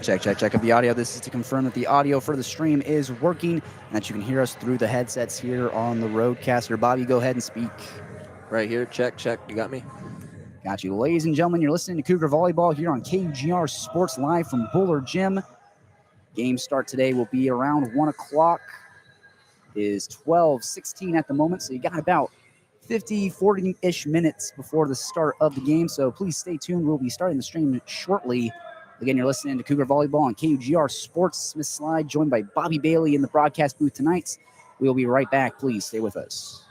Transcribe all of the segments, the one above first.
Check, check, check of the audio. This is to confirm that the audio for the stream is working and that you can hear us through the headsets here on the Roadcaster. Bobby, go ahead and speak. Right here, check, check. You got me? Got you. Ladies and gentlemen, you're listening to Cougar Volleyball here on KGR Sports Live from Buller Gym. Game start today will be around 1 o'clock. It is 12:16 at the moment, so you got about 50, 40-ish minutes before the start of the game, so please stay tuned. We'll be starting the stream shortly. Again, you're listening to Cougar Volleyball on KUGR Sports. Miss Slye, joined by Bobby Bailey in the broadcast booth tonight. We'll be right back. Please stay with us.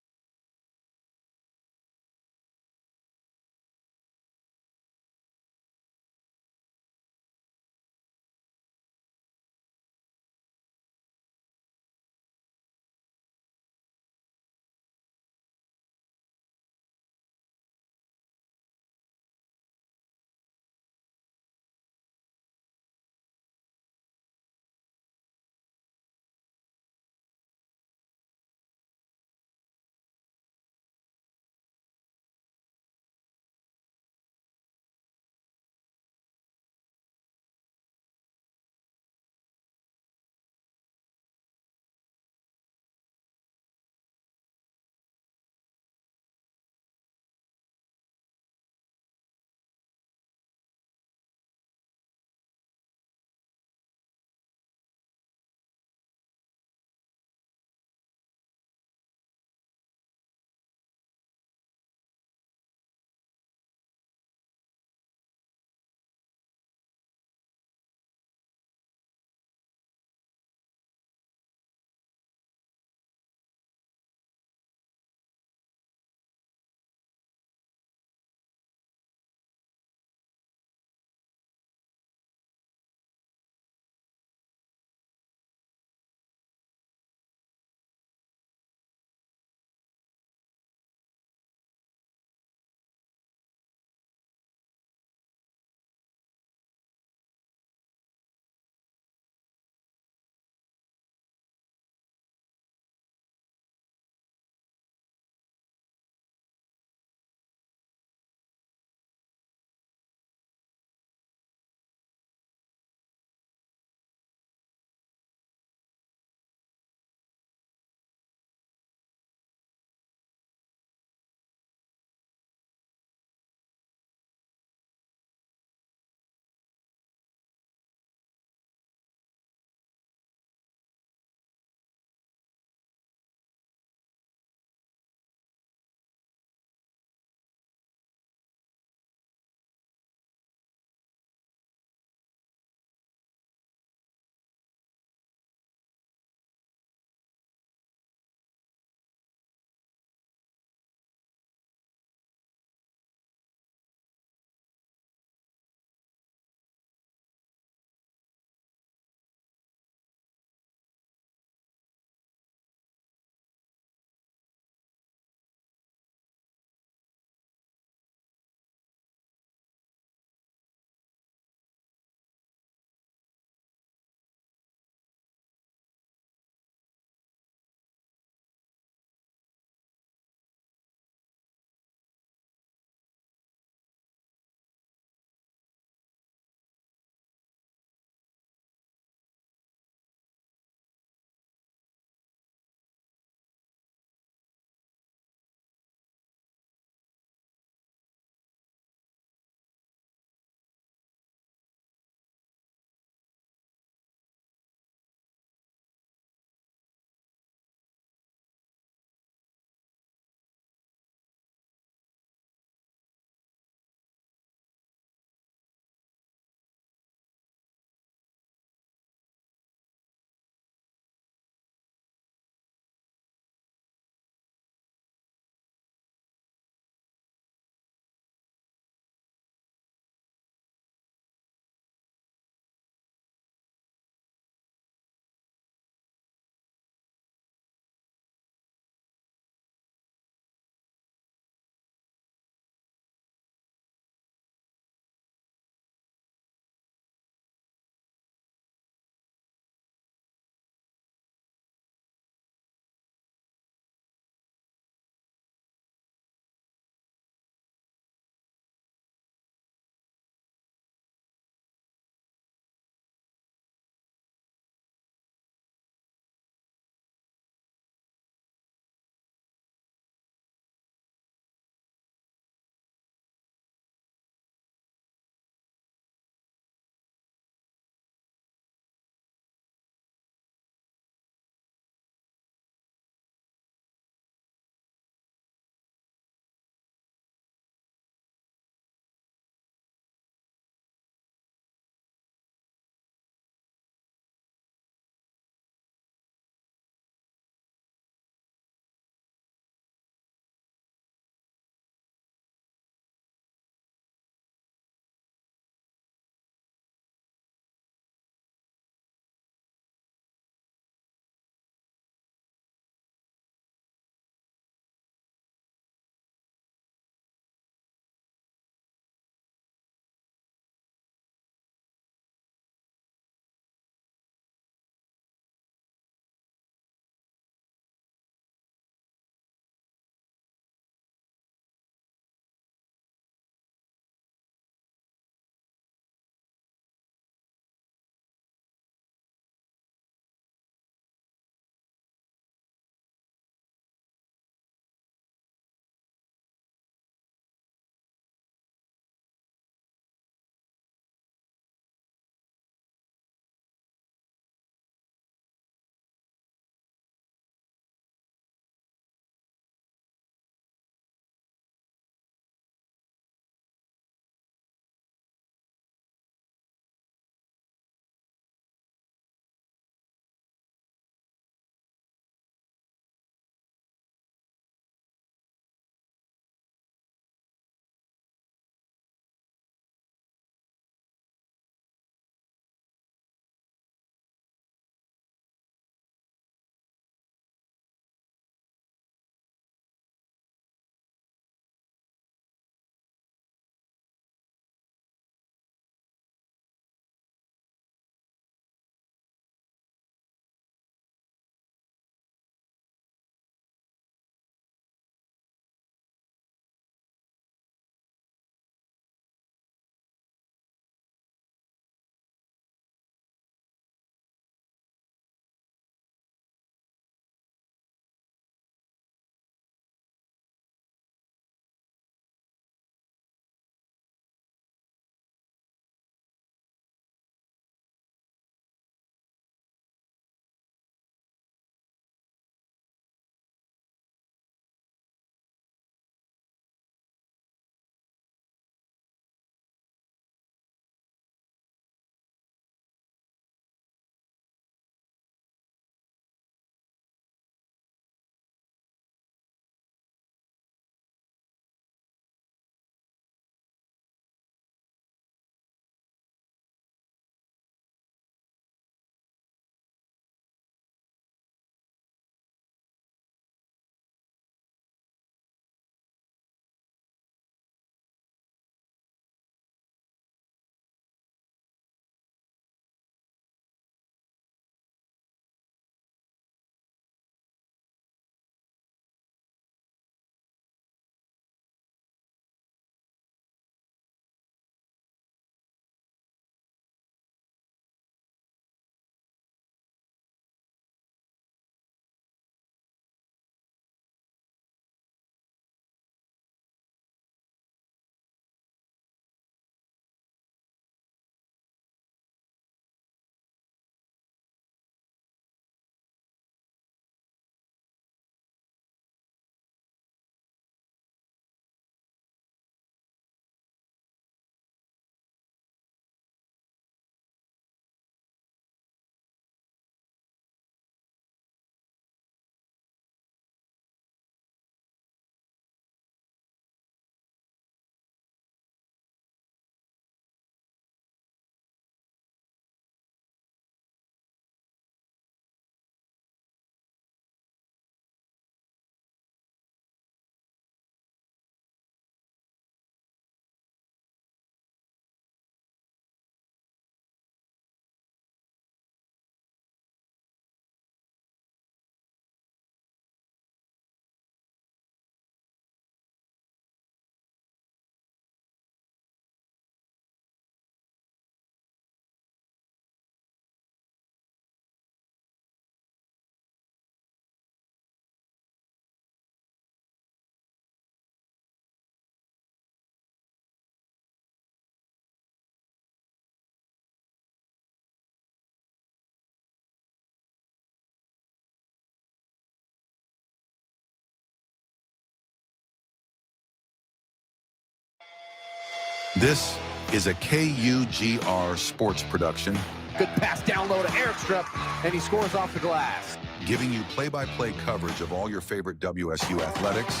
This is a KUGR sports production. Good pass down low to Erickstrup, and he scores off the glass. Giving you play-by-play coverage of all your favorite WSU athletics.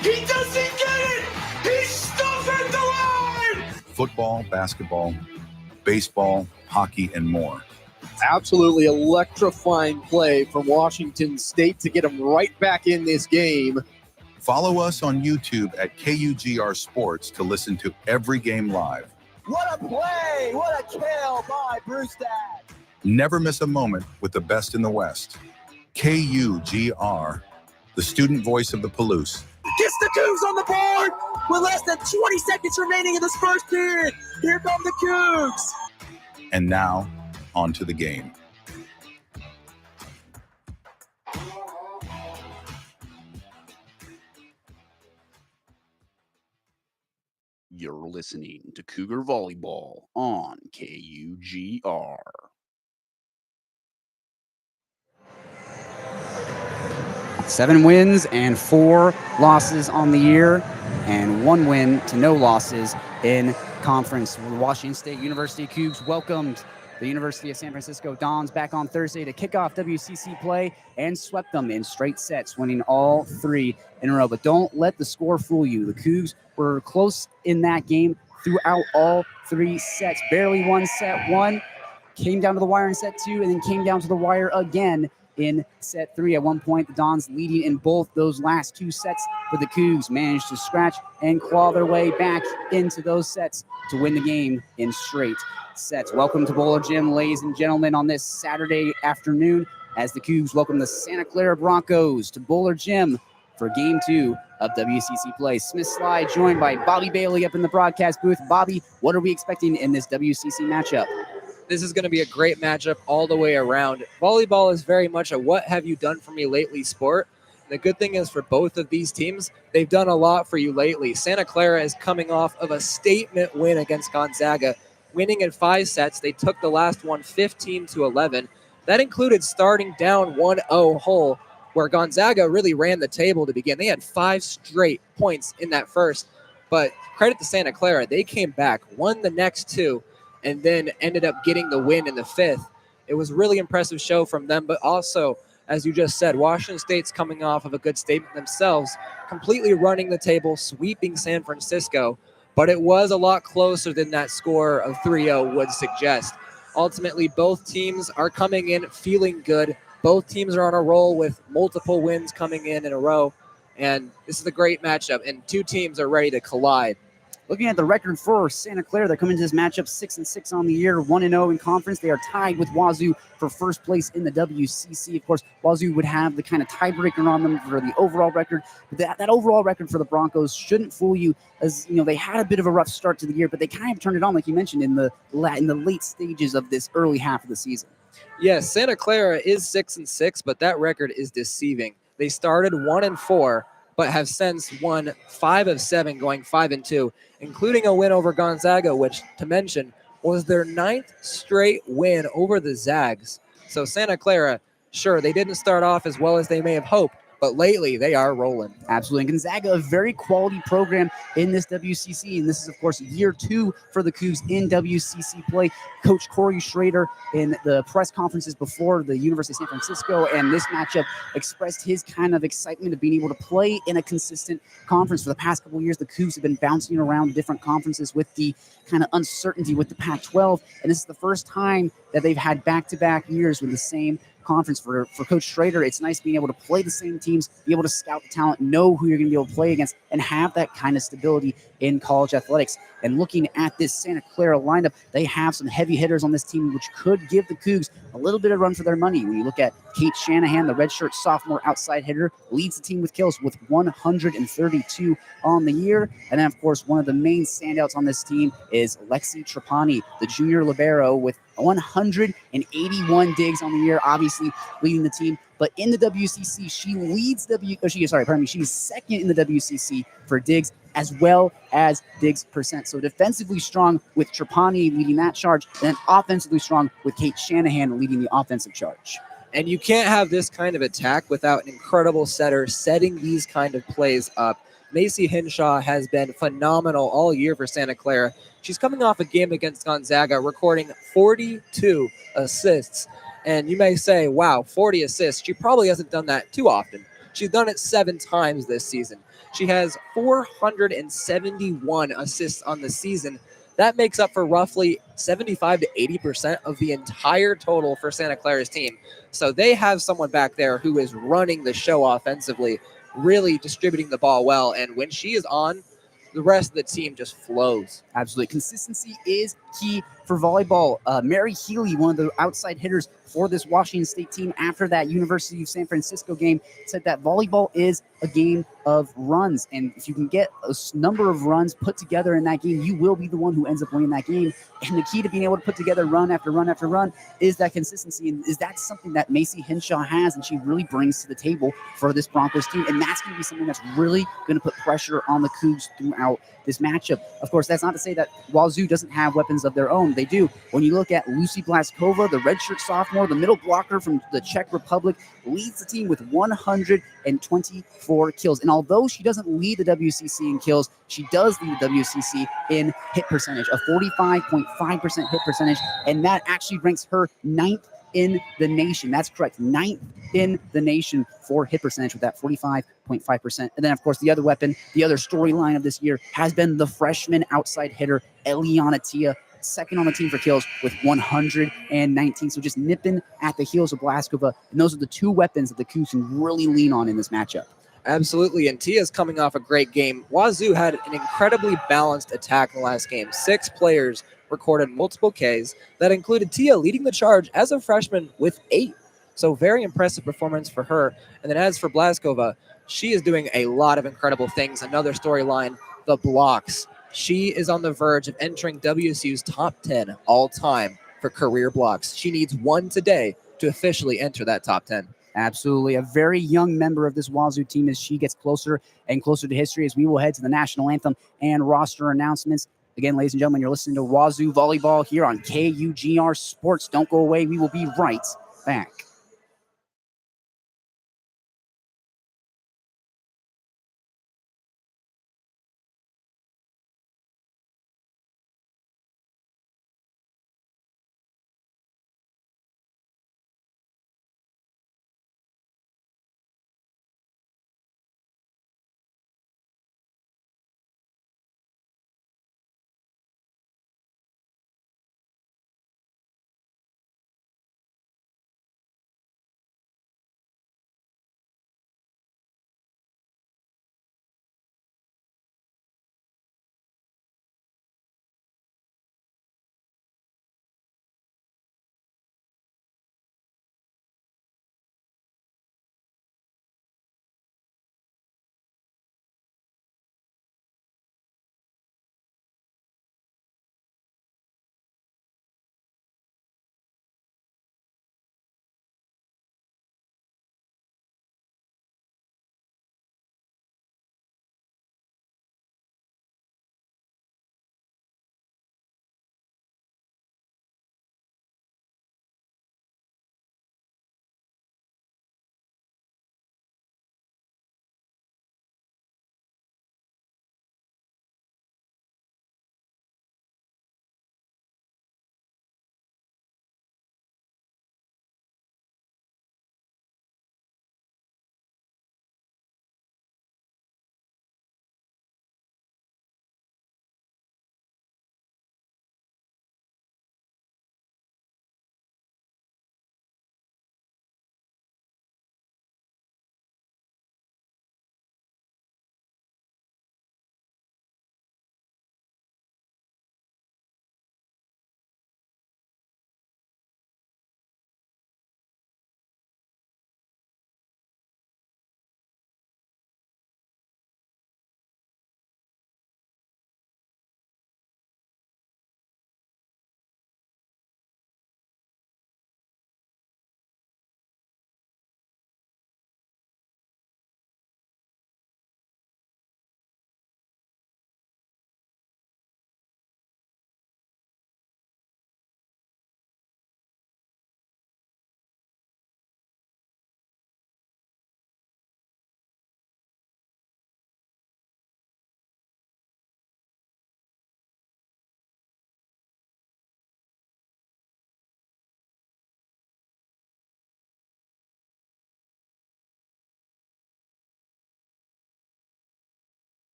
He doesn't get it! He's stuck at the line! Football, basketball, baseball, hockey, and more. Absolutely electrifying play from Washington State to get him right back in this game. Follow us on YouTube at KUGR Sports to listen to every game live. What a play! What a kill by Brewstad! Never miss a moment with the best in the West. KUGR, the student voice of the Palouse. Gets the Cougs on the board with less than 20 seconds remaining in this first period. Here come the Cougs. And now, on to the game. You're listening to Cougar Volleyball on KUGR. Seven wins and 4 losses on the year, and 1 win to no losses in conference. Washington State University Cougs welcomed the University of San Francisco Dons back on Thursday to kick off WCC play and swept them in straight sets, winning all 3 in a row. But don't let the score fool you. The Cougs were close in that game throughout all 3 sets. Barely won set 1, came down to the wire in set 2, and then came down to the wire again in set 3. At one point, the Dons leading in both those last 2 sets, but the Cougs managed to scratch and claw their way back into those sets to win the game in straight sets. Welcome to Bowler Gym, ladies and gentlemen, on this Saturday afternoon as the Cougs welcome the Santa Clara Broncos to Bowler Gym for Game 2 of WCC play. Smith Slye joined by Bobby Bailey up in the broadcast booth. Bobby, what are we expecting in this WCC matchup? This is going to be a great matchup all the way around. Volleyball is very much a what have you done for me lately sport. And the good thing is for both of these teams, they've done a lot for you lately. Santa Clara is coming off of a statement win against Gonzaga, winning in 5 sets. They took the last one 15-11. That included starting down 1-0 whole, where Gonzaga really ran the table to begin. They had 5 straight points in that first. But credit to Santa Clara, they came back, won the next 2, and then ended up getting the win in the 5th. It was a really impressive show from them, but also, as you just said, Washington State's coming off of a good statement themselves, completely running the table, sweeping San Francisco, but it was a lot closer than that score of 3-0 would suggest. Ultimately, both teams are coming in feeling good. Both teams are on a roll with multiple wins coming in a row, and this is a great matchup, and 2 teams are ready to collide. Looking at the record for Santa Clara, they're coming to this matchup 6-6 on the year, 1-0 in conference. They are tied with Wazoo for first place in the WCC. Of course, Wazoo would have the kind of tiebreaker on them for the overall record. But that overall record for the Broncos shouldn't fool you, as you know they had a bit of a rough start to the year, but they kind of turned it on, like you mentioned, in the late stages of this early half of the season. Yes, Santa Clara is 6-6, but that record is deceiving. They started 1-4. But have since won 5 of 7, going 5-2, including a win over Gonzaga, which, to mention, was their 9th straight win over the Zags. So Santa Clara, sure, they didn't start off as well as they may have hoped, but lately they are rolling. Absolutely. And Gonzaga, a very quality program in this WCC. And this is, of course, year 2 for the Cougs in WCC play. Coach Corey Schrader in the press conferences before the University of San Francisco and this matchup expressed his kind of excitement of being able to play in a consistent conference. For the past couple of years, the Cougs have been bouncing around different conferences with the kind of uncertainty with the Pac-12. And this is the first time that they've had back-to-back years with the same conference. For Coach Schrader, it's nice being able to play the same teams, be able to scout the talent, know who you're going to be able to play against, and have that kind of stability in college athletics. And looking at this Santa Clara lineup, they have some heavy hitters on this team, which could give the Cougs a little bit of run for their money. When you look at Kate Shanahan, the redshirt sophomore outside hitter, leads the team with kills with 132 on the year. And then, of course, one of the main standouts on this team is Lexi Trapani, the junior libero, with 181 digs on the year, obviously leading the team. But in the WCC, she's second in the WCC for digs as well as digs percent. So defensively strong with Trapani leading that charge, and then offensively strong with Kate Shanahan leading the offensive charge. And you can't have this kind of attack without an incredible setter setting these kind of plays up. Macy Hinshaw has been phenomenal all year for Santa Clara. She's coming off a game against Gonzaga, recording 42 assists. And you may say, wow, 40 assists. She probably hasn't done that too often. She's done it 7 times this season. She has 471 assists on the season. That makes up for roughly 75 to 80% of the entire total for Santa Clara's team. So they have someone back there who is running the show offensively, really distributing the ball well. And when she is on, the rest of the team just flows. Absolutely. Consistency is key for volleyball. Mary Healy, one of the outside hitters for this Washington State team after that University of San Francisco game, said that volleyball is a game of runs. And if you can get a number of runs put together in that game, you will be the one who ends up winning that game. And the key to being able to put together run after run after run is that consistency. And is that something that Macy Hinshaw has and she really brings to the table for this Broncos team? And that's going to be something that's really going to put pressure on the Cougs throughout this matchup. Of course, that's not to say that Wazoo doesn't have weapons of their own. They do. When you look at Lucy Blaskova, the redshirt sophomore, the middle blocker from the Czech Republic, leads the team with 124 kills. And although she doesn't lead the WCC in kills, she does lead the WCC in hit percentage, a 45.5% hit percentage. And that actually ranks her 9th in the nation. That's correct. 9th in the nation for hit percentage with that 45.5%. And then, of course, the other weapon, the other storyline of this year has been the freshman outside hitter, Eliana Tia, second on the team for kills with 119. So just nipping at the heels of Blaskova. And those are the two weapons that the Cougs can really lean on in this matchup. Absolutely, and Tia's coming off a great game. Wazoo had an incredibly balanced attack in the last game. 6 players recorded multiple Ks. That included Tia leading the charge as a freshman with 8. So very impressive performance for her. And then as for Blaskova, she is doing a lot of incredible things. Another storyline, the blocks. She is on the verge of entering WSU's top 10 all-time for career blocks. She needs 1 today to officially enter that top 10. Absolutely. A very young member of this Wazoo team as she gets closer and closer to history as we will head to the national anthem and roster announcements. Again, ladies and gentlemen, you're listening to Wazoo Volleyball here on KUGR Sports. Don't go away. We will be right back.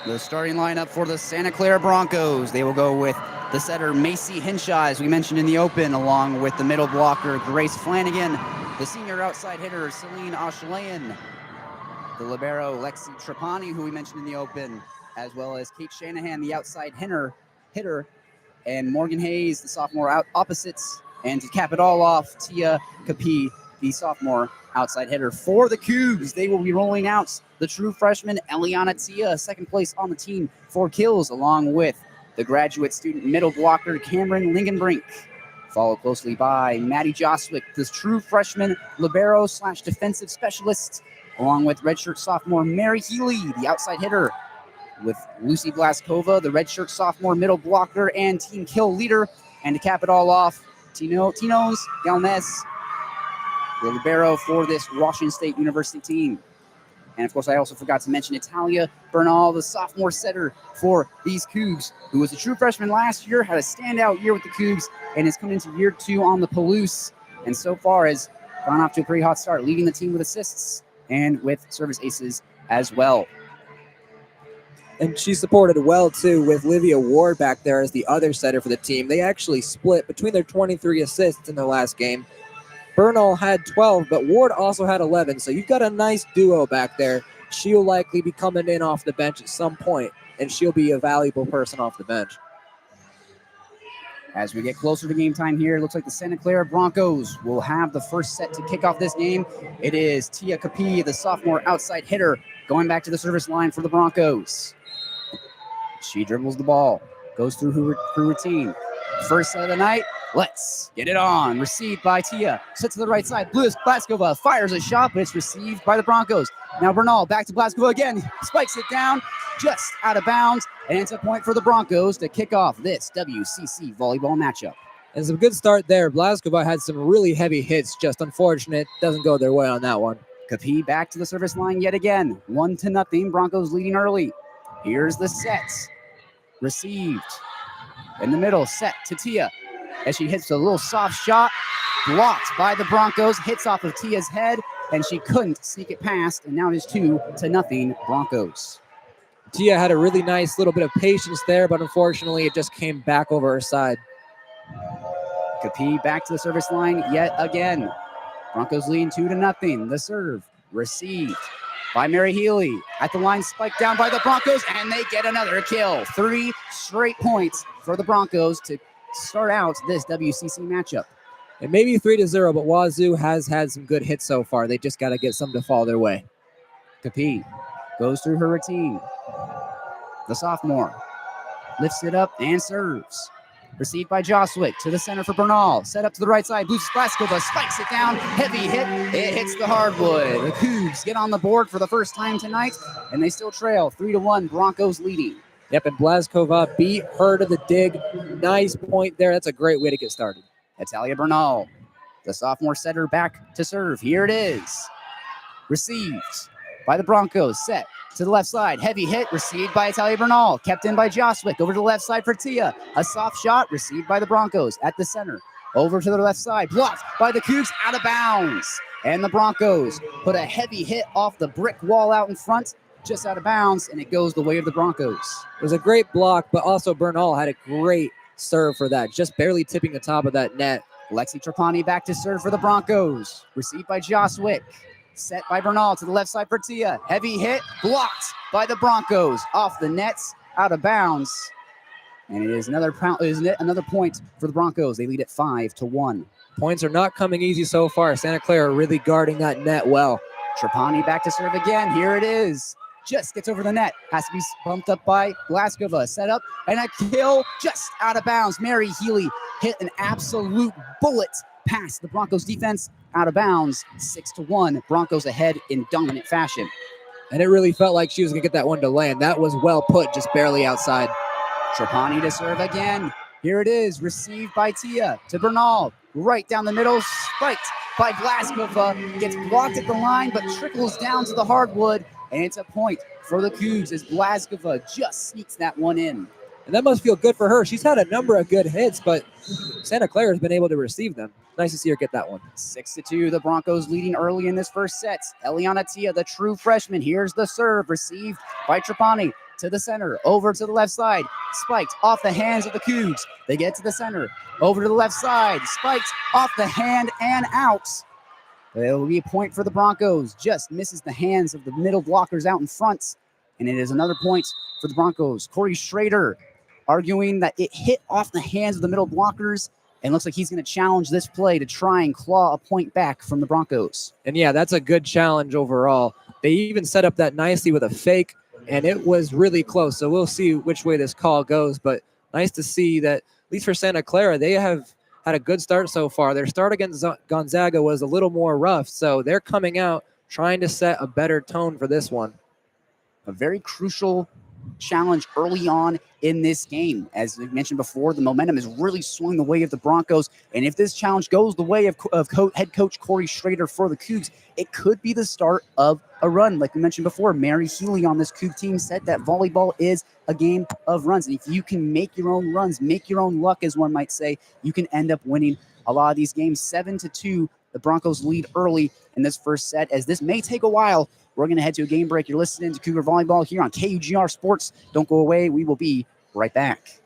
The starting lineup for the Santa Clara Broncos. They will go with the setter Macy Henshaw, as we mentioned in the open, along with the middle blocker Grace Flanagan, the senior outside hitter Celine Ashalayan, the libero Lexi Trapani, who we mentioned in the open, as well as Kate Shanahan, the outside hitter, and Morgan Hayes, the sophomore opposites. And to cap it all off, Tia Capi, the sophomore outside hitter. For the Cougs, they will be rolling out the true freshman Eliana Tia, second place on the team for kills, along with the graduate student middle blocker Cameron Lingenbrink, followed closely by Maddie Joswick, the true freshman libero / defensive specialist, along with redshirt sophomore Mary Healy, the outside hitter, with Lucy Blaskova, the redshirt sophomore middle blocker and team kill leader. And to cap it all off, Tinos Galnes, the libero for this Washington State University team. And of course, I also forgot to mention Italia Bernal, the sophomore setter for these Cougs, who was a true freshman last year, had a standout year with the Cougs, and is coming into year 2 on the Palouse. And so far has gone off to a pretty hot start, leading the team with assists and with service aces as well. And she supported well, too, with Livia Ward back there as the other setter for the team. They actually split between their 23 assists in their last game. Bernal had 12, but Ward also had 11. So you've got a nice duo back there. She'll likely be coming in off the bench at some point, and she'll be a valuable person off the bench. As we get closer to game time here, it looks like the Santa Clara Broncos will have the first set to kick off this game. It is Tia Capi, the sophomore outside hitter, going back to the service line for the Broncos. She dribbles the ball, goes through her routine. First set of the night, let's get it on. Received by Tia, set to the right side. Blaskova fires a shot, but it's received by the Broncos. Now Bernal back to Blaskova again, spikes it down, just out of bounds, and it's a point for the Broncos to kick off this WCC volleyball matchup. And some good start there. Blaskova had some really heavy hits, just unfortunate. Doesn't go their way on that one. Capi back to the service line yet again. 1-0, Broncos leading early. Here's the set. Received. In the middle, set to Tia. As she hits a little soft shot, blocked by the Broncos, hits off of Tia's head, and she couldn't sneak it past, and now it is 2-0 Broncos. Tia had a really nice little bit of patience there, but unfortunately it just came back over her side. Capi back to the service line yet again. Broncos leading 2-0. The serve received by Mary Healy. At the line, spiked down by the Broncos, and they get another kill. 3 straight points for the Broncos to start out this WCC matchup. It may be 3-0, but Wazoo has had some good hits so far. They just got to get some to fall their way. Capi goes through her routine. The sophomore lifts it up and serves. Received by Joswick to the center for Bernal. Set up to the right side. Blaskova spikes it down. Heavy hit. It hits the hardwood. The Cougs get on the board for the first time tonight, and they still trail 3-1. Broncos leading. Yep, and Blaskova beat her to the dig. Nice point there. That's a great way to get started. Italia Bernal, the sophomore setter, back to serve. Here it is. Received by the Broncos. Set to the left side. Heavy hit. Received by Italia Bernal. Kept in by Joswick. Over to the left side for Tia. A soft shot. Received by the Broncos at the center. Over to the left side. Blocked by the Cougs. Out of bounds. And the Broncos put a heavy hit off the brick wall out in front. Just out of bounds, and it goes the way of the Broncos. It was a great block, but also Bernal had a great serve for that, just barely tipping the top of that net. Lexi Trapani back to serve for the Broncos. Received by Joswick. Set by Bernal to the left side for Tia. Heavy hit, blocked by the Broncos. Off the nets, out of bounds. And it is another point for the Broncos. They lead at 5-1. Points are not coming easy so far. Santa Clara really guarding that net well. Trapani back to serve again. Here it is. Just gets over the net. Has to be bumped up by Blaskova. Set up and a kill just out of bounds. Mary Healy hit an absolute bullet past the Broncos defense. Out of bounds. 6-1. Broncos ahead in dominant fashion. And it really felt like she was going to get that one to land. That was well put, just barely outside. Trapani to serve again. Here it is. Received by Tia to Bernal. Right down the middle. Spiked by Blaskova. Gets blocked at the line, but trickles down to the hardwood. And it's a point for the Cougs as Blaskova just sneaks that one in. And that must feel good for her. She's had a number of good hits, but Santa Clara has been able to receive them. Nice to see her get that one. 6-2, the Broncos leading early in this first set. Eliana Tia, the true freshman. Here's the serve received by Trapani. to the center, over to the left side, spiked off the hands of the Cougs. They get to the center, over to the left side, spiked off the hand and out. It will be a point for the Broncos. Just misses the hands of the middle blockers out in front. And it is another point for the Broncos. Corey Schrader arguing that it hit off the hands of the middle blockers. And looks like he's going to challenge this play to try and claw a point back from the Broncos. And yeah, that's a good challenge overall. They even set up that nicely with a fake, and it was really close. So we'll see which way this call goes. But nice to see that, at least for Santa Clara, they have had a good start so far. Their start against Gonzaga was a little more rough. So they're coming out trying to set a better tone for this one. A very crucial challenge early on in this game. As we mentioned before, the momentum is really swung the way of the Broncos. And if this challenge goes the way of head coach Corey Schrader for the Cougs, it could be the start of a run. Like we mentioned before, Mary Healy on this Coug team said that volleyball is a game of runs. And if you can make your own runs, make your own luck, as one might say, you can end up winning a lot of these games. 7-2, the Broncos lead early in this first set, as this may take a while. We're going to head to a game break. You're listening to Cougar Volleyball here on KUGR Sports. Don't go away. We will be right back.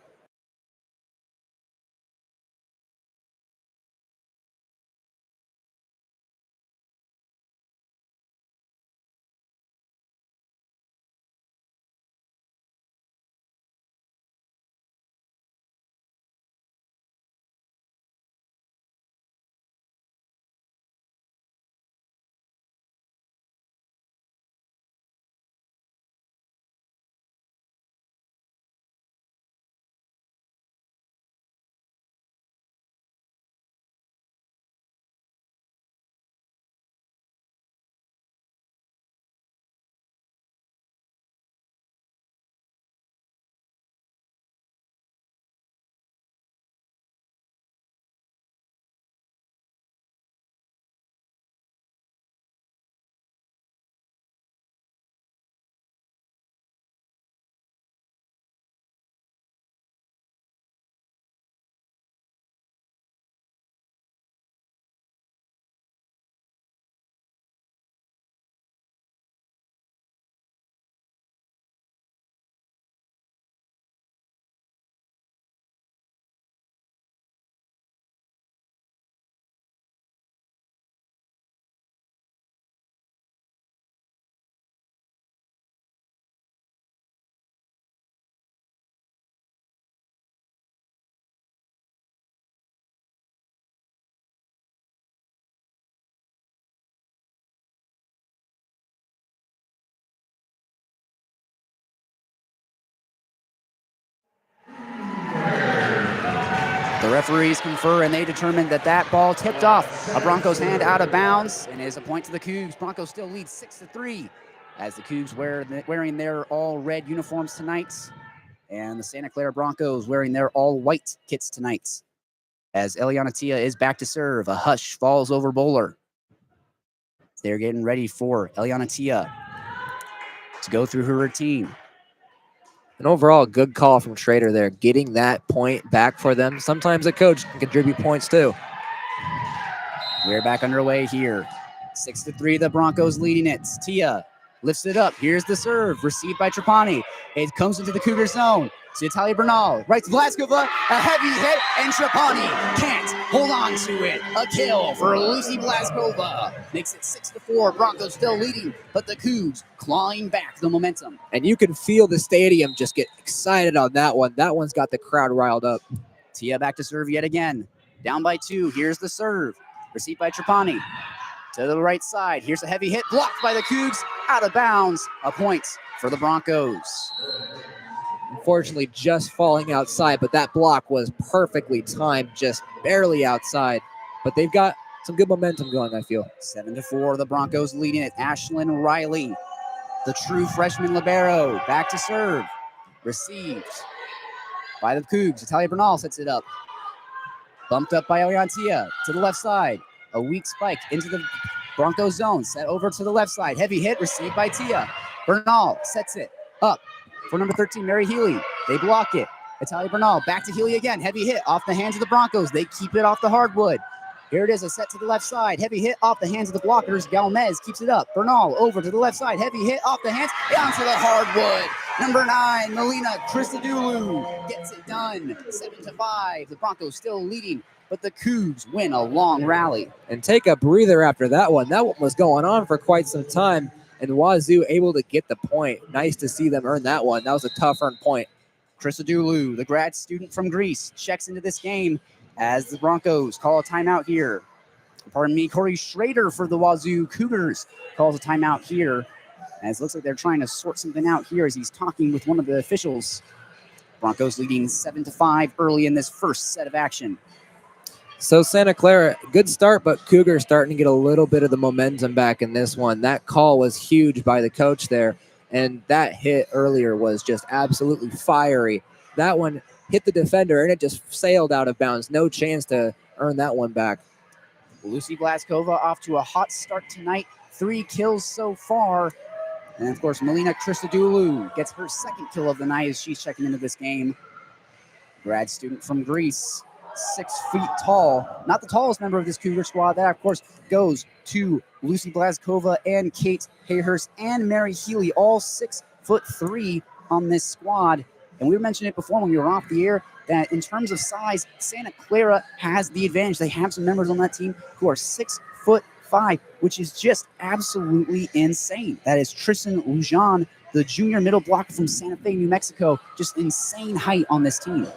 The referees confer, and they determined that that ball tipped off a Broncos hand out of bounds and is a point to the Cougs. Broncos still lead 6-3 as the Cougs wearing their all-red uniforms tonight, and the Santa Clara Broncos wearing their all-white kits tonight. As Eliana Tia is back to serve, a hush falls over Bowler. They're getting ready for Eliana Tia to go through her routine. An overall good call from Schrader there, getting that point back for them. Sometimes a coach can contribute points too. We're back underway here. 6-3, the Broncos leading it. Tia lifts it up. Here's the serve, received by Trapani. It comes into the Cougar zone. To Natalia Bernal, right to Blaskova, a heavy hit, and Trapani can't hold on to it. A kill for Lucy Blaskova. Makes it 6-4. Broncos still leading, but the Cougs clawing back the momentum. And you can feel the stadium just get excited on that one. That one's got the crowd riled up. Tia back to serve yet again. Down by 2. Here's the serve. Received by Trapani. To the right side. Here's a heavy hit, blocked by the Cougs. Out of bounds. A point for the Broncos. Unfortunately, just falling outside, but that block was perfectly timed, just barely outside. But they've got some good momentum going, I feel. 7-4, the Broncos leading it. Ashlyn Riley, the true freshman libero, back to serve. Received by the Cougs. Natalia Bernal sets it up. Bumped up by Eliantia to the left side. A weak spike into the Broncos zone. Set over to the left side. Heavy hit received by Tia. Bernal sets it up for number 13, Mary Healy. They block it. Natalia Bernal back to Healy again. Heavy hit off the hands of the Broncos. They keep it off the hardwood. Here it is, a set to the left side. Heavy hit off the hands of the blockers. Galmez keeps it up. Bernal over to the left side. Heavy hit off the hands. Down to the hardwood. Number 9, Melina Christodoulou gets it done. 7-5. The Broncos still leading, but the Cougs win a long rally. And take a breather after that one. That one was going on for quite some time, and Wazoo able to get the point. Nice to see them earn that one. That was a tough earned point. Christodoulou, the grad student from Greece, checks into this game as the Broncos call a timeout here. Pardon me, Corey Schrader for the Wazoo Cougars calls a timeout here. As it looks like they're trying to sort something out here as he's talking with one of the officials. Broncos leading 7-5 early in this first set of action. So Santa Clara, good start, but Cougars starting to get a little bit of the momentum back in this one. That call was huge by the coach there, and that hit earlier was just absolutely fiery. That one hit the defender, and it just sailed out of bounds. No chance to earn that one back. Lucy Blaskova off to a hot start tonight. 3 kills so far. And, of course, Melina Christodoulou gets her second kill of the night as she's checking into this game. Grad student from Greece, 6 feet tall. Not the tallest member of this Cougar squad. That, of course, goes to Lucy Blaskova and Kate Hayhurst and Mary Healy, all 6'3" on this squad. And we mentioned it before when we were off the air that in terms of size, Santa Clara has the advantage. They have some members on that team who are 6'5", which is just absolutely insane. That is Tristan Lujan, the junior middle blocker from Santa Fe, New Mexico. Just insane height on this team.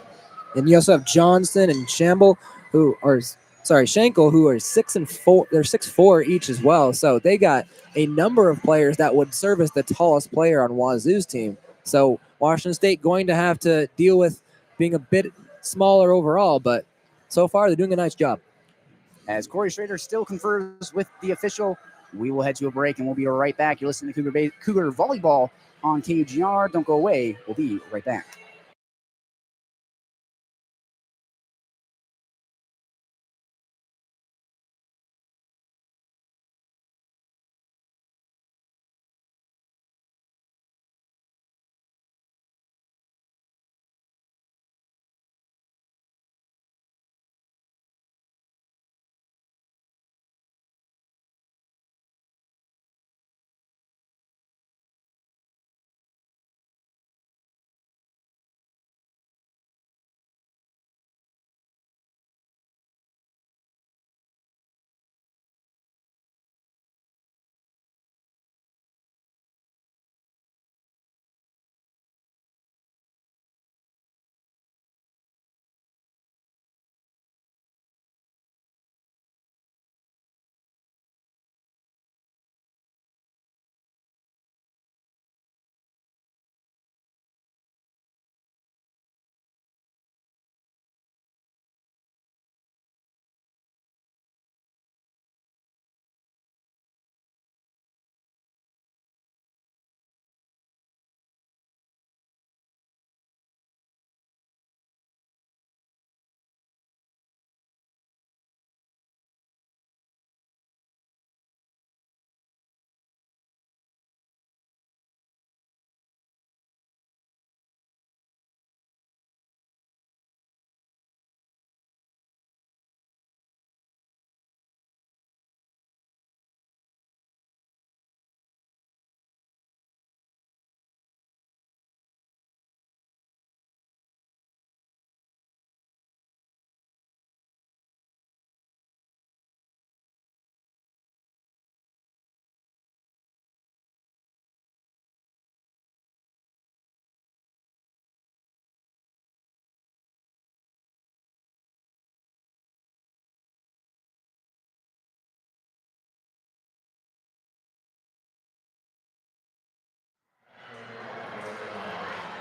And you also have Johnson and Schenkel, who are 6 and 4. They're 6'4" each as well. So they got a number of players that would serve as the tallest player on Wazoo's team. So Washington State going to have to deal with being a bit smaller overall, but so far they're doing a nice job. As Corey Schrader still confers with the official, we will head to a break and we'll be right back. You're listening to Cougar Volleyball on KGR. Don't go away. We'll be right back.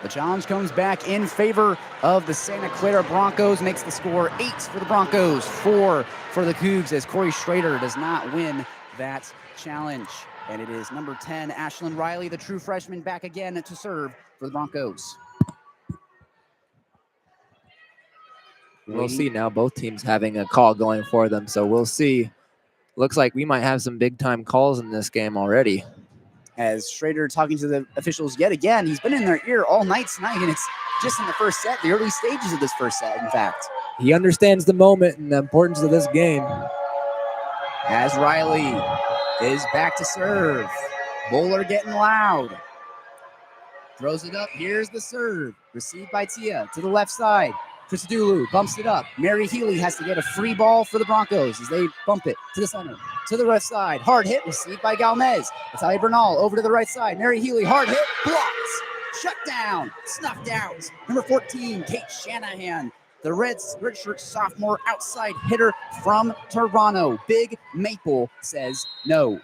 The challenge comes back in favor of the Santa Clara Broncos, makes the score 8 for the Broncos, 4 for the Cougs, as Corey Schrader does not win that challenge. And it is number 10, Ashlyn Riley, the true freshman, back again to serve for the Broncos. We'll see now. Both teams having a call going for them, so we'll see. Looks like we might have some big-time calls in this game already. As Schrader talking to the officials yet again, he's been in their ear all night tonight, and it's just in the first set, the early stages of this first set, in fact. He understands the moment and the importance of this game. As Riley is back to serve. Bowler getting loud. throws it up. Here's the serve. Received by Tia to the left side. Christodoulou bumps it up. Mary Healy has to get a free ball for the Broncos as they bump it to the center. To the left side. Hard hit. Received by Galmez. Natalia Bernal over to the right side. Mary Healy. Hard hit. Blocks. Shut down. Snuffed out. Number 14, Kate Shanahan. The redshirt sophomore outside hitter from Toronto. Big Maple says no.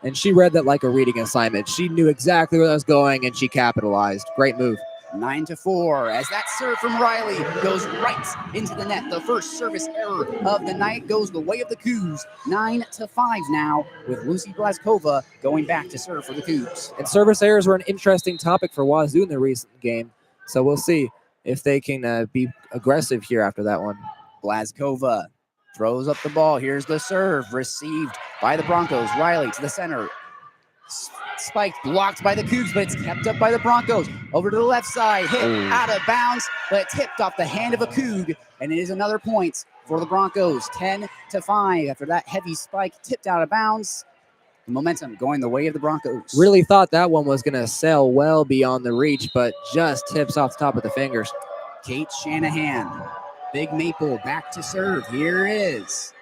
And she read that like a reading assignment. She knew exactly where that was going, and she capitalized. Great move. 9-4 as that serve from Riley goes right into the net. The first service error of the night goes the way of the Cougs. 9-5 now with Lucy Blaskova going back to serve for the Cougs. And service errors were an interesting topic for Wazoo in the recent game. So we'll see if they can be aggressive here after that one. Blaskova throws up the ball. Here's the serve received by the Broncos. Riley to the center. Spiked, blocked by the Cougs, but it's kept up by the Broncos. Over to the left side, hit out of bounds, but tipped off the hand of a Coug, and it is another point for the Broncos. 10-5 after that heavy spike tipped out of bounds. The momentum going the way of the Broncos. Really thought that one was going to sail well beyond the reach, but just tips off the top of the fingers. Kate Shanahan, Big Maple back to serve. Here it is.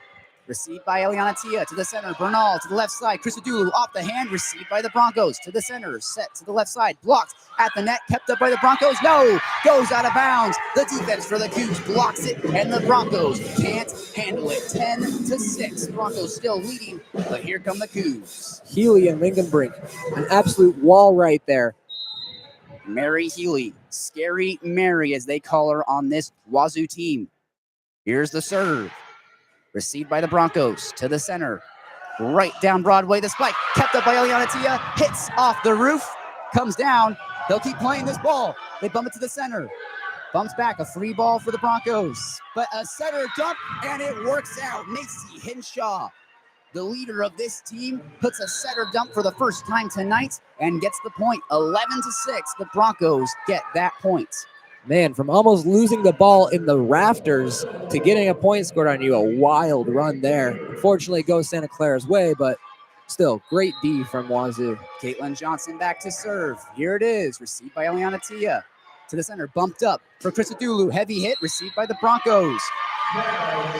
Received by Eliana Tia to the center. Bernal to the left side. Christodoulou off the hand. Received by the Broncos to the center. Set to the left side. Blocked at the net. Kept up by the Broncos. No! Goes out of bounds. The defense for the Cougs blocks it, and the Broncos can't handle it. 10-6. Broncos still leading, but here come the Cougs. Healy and Lingenbrink. An absolute wall right there. Mary Healy. Scary Mary, as they call her on this Wazoo team. Here's the serve. Received by the Broncos to the center. Right down Broadway. The spike kept up by Eliana Tia. Hits off the roof. Comes down. They'll keep playing this ball. They bump it to the center. Bumps back. A free ball for the Broncos. But a center dump, and it works out. Macy Hinshaw, the leader of this team, puts a setter dump for the first time tonight and gets the point. 11-6. The Broncos get that point. Man, from almost losing the ball in the rafters to getting a point scored on you, a wild run there. Unfortunately, it goes Santa Clara's way, but still, great D from Wazoo. Caitlin Johnson back to serve. Here it is, received by Eliana Tia. To the center, bumped up for Christodoulou. Heavy hit, received by the Broncos.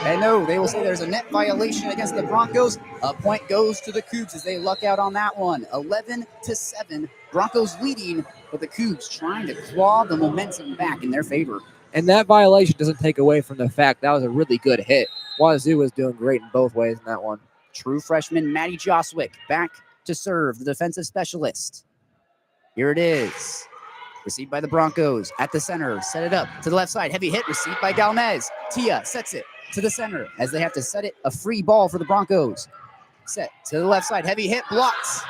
And no, they will say there's a net violation against the Broncos. A point goes to the Cougs as they luck out on that one. 11-7. Broncos leading, but the Cougs trying to claw the momentum back in their favor. And that violation doesn't take away from the fact that was a really good hit. Wazoo was doing great in both ways in that one. True freshman Maddie Joswick back to serve, the defensive specialist. Here it is. Received by the Broncos at the center. Set it up to the left side. Heavy hit received by Galmez. Tia sets it to the center as they have to set it. A free ball for the Broncos. Set to the left side. Heavy hit blocks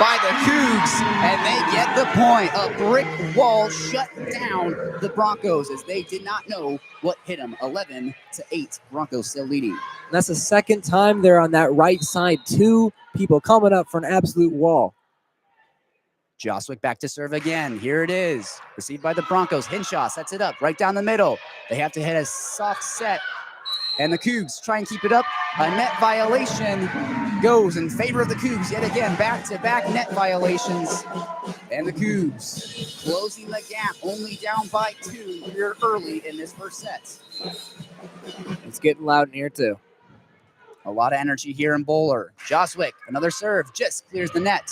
by the Cougs, and they get the point. A brick wall shut down the Broncos as they did not know what hit them. 11-8. Broncos still leading. And that's the second time they're on that right side. Two people coming up for an absolute wall. Joswick back to serve again. Here it is. Received by the Broncos. Hinshaw sets it up right down the middle. They have to hit a soft set. And the Cougs try and keep it up. A net violation goes in favor of the Cougs. Yet again, back-to-back net violations. And the Cougs closing the gap, only down by 2 here early in this first set. It's getting loud in here too. A lot of energy here in Bowler. Joswick, another serve, just clears the net.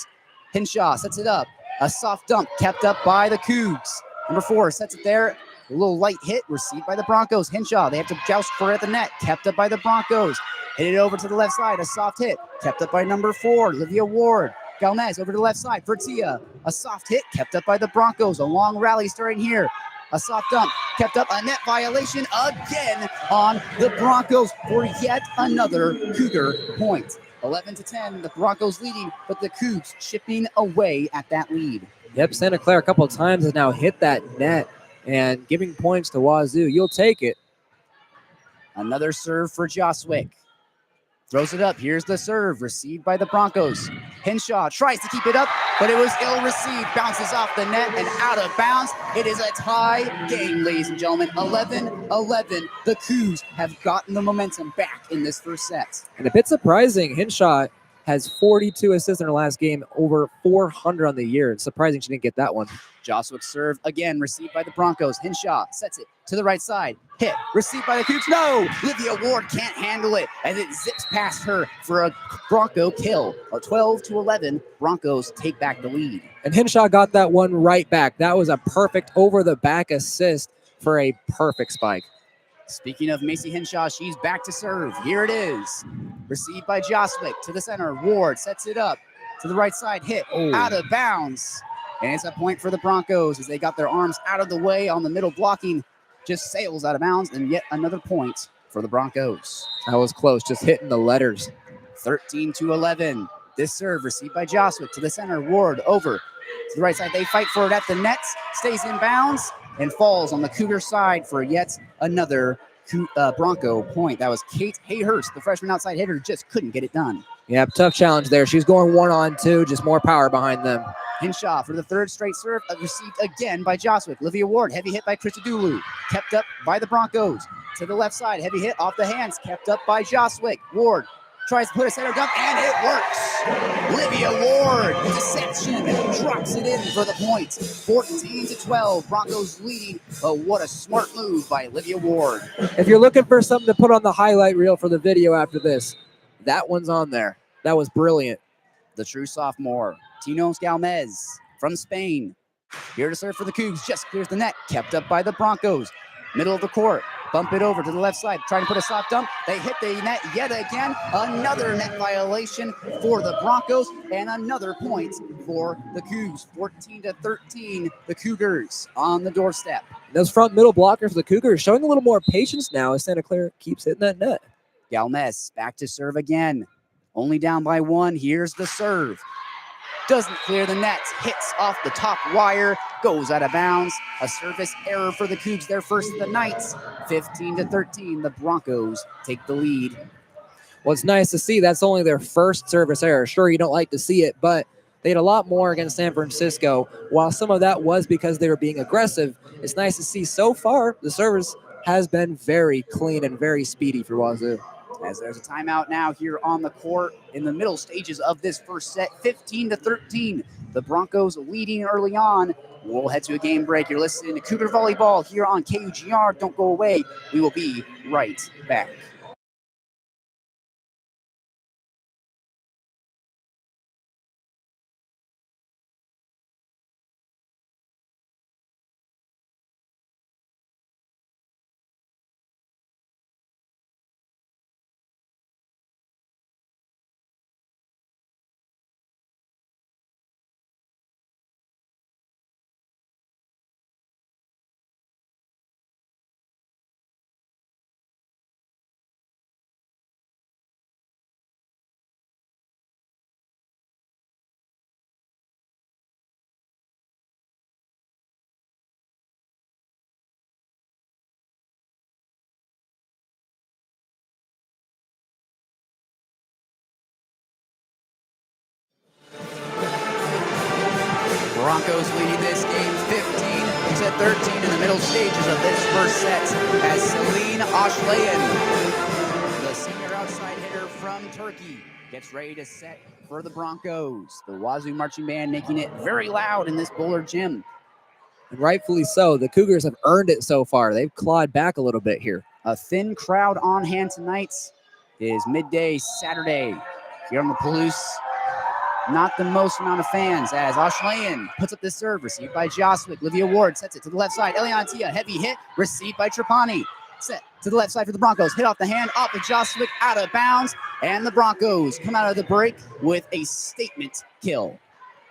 Hinshaw sets it up. A soft dump kept up by the Cougs. Number 4 sets it there. A little light hit received by the Broncos. Hinshaw, they have to joust for it at the net. Kept up by the Broncos. Hit it over to the left side. A soft hit. Kept up by number 4, Olivia Ward. Galmez over to the left side for Tia. A soft hit. Kept up by the Broncos. A long rally starting here. A soft dump. Kept up. A net violation again on the Broncos for yet another Cougar point. 11-10, the Broncos leading, but the Cougs chipping away at that lead. Yep, Santa Clara a couple of times has now hit that net and giving points to Wazoo. You'll take it. Another serve for Joswick. Throws it up. Here's the serve. Received by the Broncos. Hinshaw tries to keep it up, but it was ill received. Bounces off the net and out of bounds. It is a tie game, ladies and gentlemen. 11-11. The Cougs have gotten the momentum back in this first set. And a bit surprising, Hinshaw has 42 assists in her last game, over 400 on the year. It's surprising she didn't get that one. Joswick serve again, received by the Broncos. Hinshaw sets it to the right side. Hit, received by the Cougs. No! Livia Ward can't handle it as it zips past her for a Bronco kill. A 12-11, Broncos take back the lead. And Hinshaw got that one right back. That was a perfect over-the-back assist for a perfect spike. Speaking of Macy Hinshaw, she's back to serve. Here it is. Received by Joswick to the center. Ward sets it up to the right side. Hit out of bounds. And it's a point for the Broncos as they got their arms out of the way on the middle blocking. Just sails out of bounds, and yet another point for the Broncos. That was close, just hitting the letters. 13-11. This serve received by Joswick to the center. Ward over to the right side. They fight for it at the net. Stays in bounds and falls on the Cougar side for yet another Bronco point. That was Kate Hayhurst, the freshman outside hitter, just couldn't get it done. Yeah, tough challenge there. She's going 1-on-2, just more power behind them. Hinshaw for the third straight serve, received again by Joswick. Livia Ward, heavy hit by Christodoulou, kept up by the Broncos. To the left side, heavy hit off the hands, kept up by Joswick. Ward tries to put a center dump, and it works. Livia Ward, deception, drops it in for the point. 14-12, Broncos leading, but what a smart move by Livia Ward. If you're looking for something to put on the highlight reel for the video after this, that one's on there. That was brilliant. The true sophomore, Tino Galmez from Spain. Here to serve for the Cougs, just clears the net, kept up by the Broncos. Middle of the court, bump it over to the left side, trying to put a soft dump. They hit the net yet again. Another net violation for the Broncos, and another point for the Cougs. 14-13, the Cougars on the doorstep. Those front middle blockers for the Cougars showing a little more patience now as Santa Clara keeps hitting that net. Galmez back to serve again. Only down by one. Here's the serve. Doesn't clear the net. Hits off the top wire. Goes out of bounds. A service error for the Cougs. Their first of the night. 15-13. The Broncos take the lead. Well, it's nice to see that's only their first service error. Sure, you don't like to see it, but they had a lot more against San Francisco. While some of that was because they were being aggressive, it's nice to see so far the service has been very clean and very speedy for Wazoo. As there's a timeout now here on the court in the middle stages of this first set, 15-13. The Broncos leading early on. We'll head to a game break. You're listening to Cougar Volleyball here on KUGR. Don't go away. We will be right back. Broncos leading this game 15-13 in the middle stages of this first set as Celine Ashlayan, the senior outside hitter from Turkey, gets ready to set for the Broncos. The Wazoo marching band making it very loud in this Bullard gym. And rightfully so. The Cougars have earned it so far. They've clawed back a little bit here. A thin crowd on hand tonight. It is midday Saturday here on the Palouse. Not the most amount of fans as Ashlayan puts up this serve, received by Joswick. Livia Ward sets it to the left side. Eliana Tia, heavy hit, received by Trapani. Set to the left side for the Broncos. Hit off the hand, off of Joswick, out of bounds. And the Broncos come out of the break with a statement kill.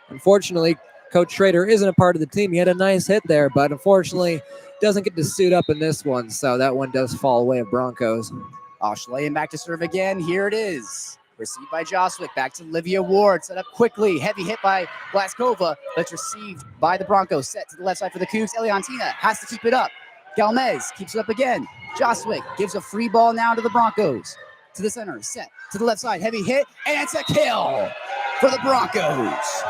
Unfortunately, Coach Schrader isn't a part of the team. He had a nice hit there, but unfortunately doesn't get to suit up in this one. So that one does fall away of Broncos. Ashlayan back to serve again. Here it is. Received by Joswick, back to Livia Ward, set up quickly, heavy hit by Blaskova, but received by the Broncos, set to the left side for the Cougs. Eliantina has to keep it up. Galmez keeps it up again. Joswick gives a free ball now to the Broncos. To the center, set to the left side, heavy hit, and it's a kill for the Broncos.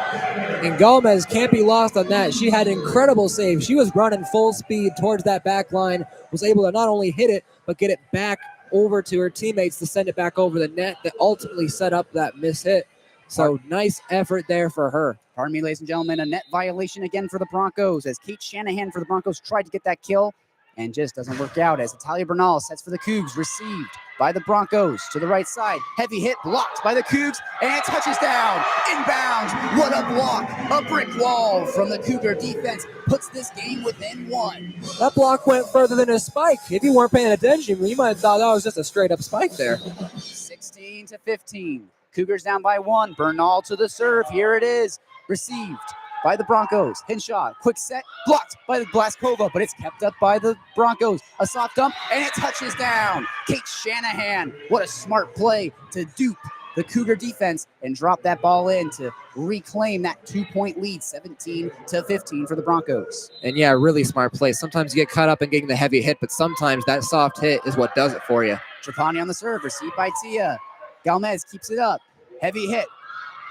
And Gomez can't be lost on that. She had incredible save. She was running full speed towards that back line, was able to not only hit it, but get it back over to her teammates to send it back over the net that ultimately set up that miss hit So nice effort there for her. Pardon me, ladies and gentlemen, a net violation again for the Broncos as Kate Shanahan for the Broncos tried to get that kill and just doesn't work out as Italia Bernal sets for the Cougs, received by the Broncos to the right side. Heavy hit blocked by the Cougs and touches down, inbounds. What a block, a brick wall from the Cougar defense puts this game within one. That block went further than a spike. If you weren't paying attention, you might have thought that was just a straight up spike there. 16-15. Cougars down by one. Bernal to the serve. Here it is. Received by the Broncos. Hinshaw, quick set, blocked by the Blaskova, but it's kept up by the Broncos. A soft dump, and it touches down. Kate Shanahan, what a smart play to dupe the Cougar defense and drop that ball in to reclaim that 2-point lead, 17-15 for the Broncos. And yeah, really smart play. Sometimes you get caught up in getting the heavy hit, but sometimes that soft hit is what does it for you. Trapani on the serve, received by Tia. Galmez keeps it up. Heavy hit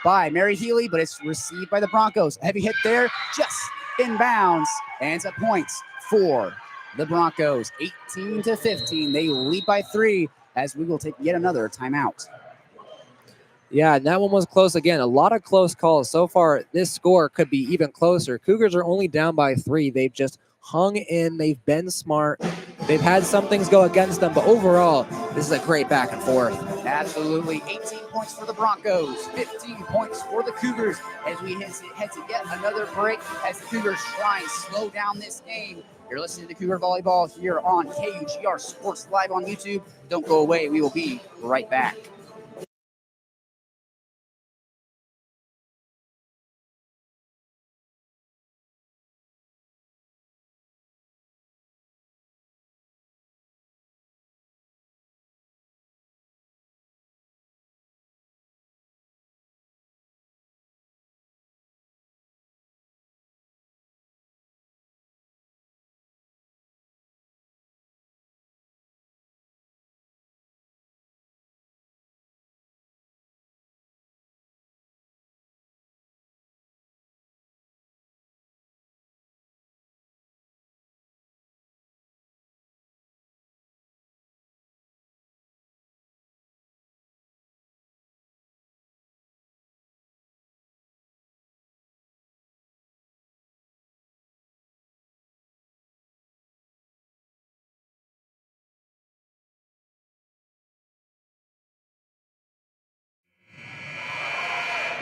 by Mary Healy, but it's received by the Broncos. A heavy hit there, just inbounds, and it's a point for the Broncos. 18-15. They lead by 3 as we will take yet another timeout. Yeah, and that one was close again. A lot of close calls. So far, this score could be even closer. Cougars are only down by 3. They've just hung in. They've been smart. They've had some things go against them, but overall, this is a great back and forth. Absolutely. 18 points for the Broncos, 15 points for the Cougars as we head to yet another break as the Cougars try and slow down this game. You're listening to Cougar Volleyball here on KUGR Sports Live on YouTube. Don't go away. We will be right back.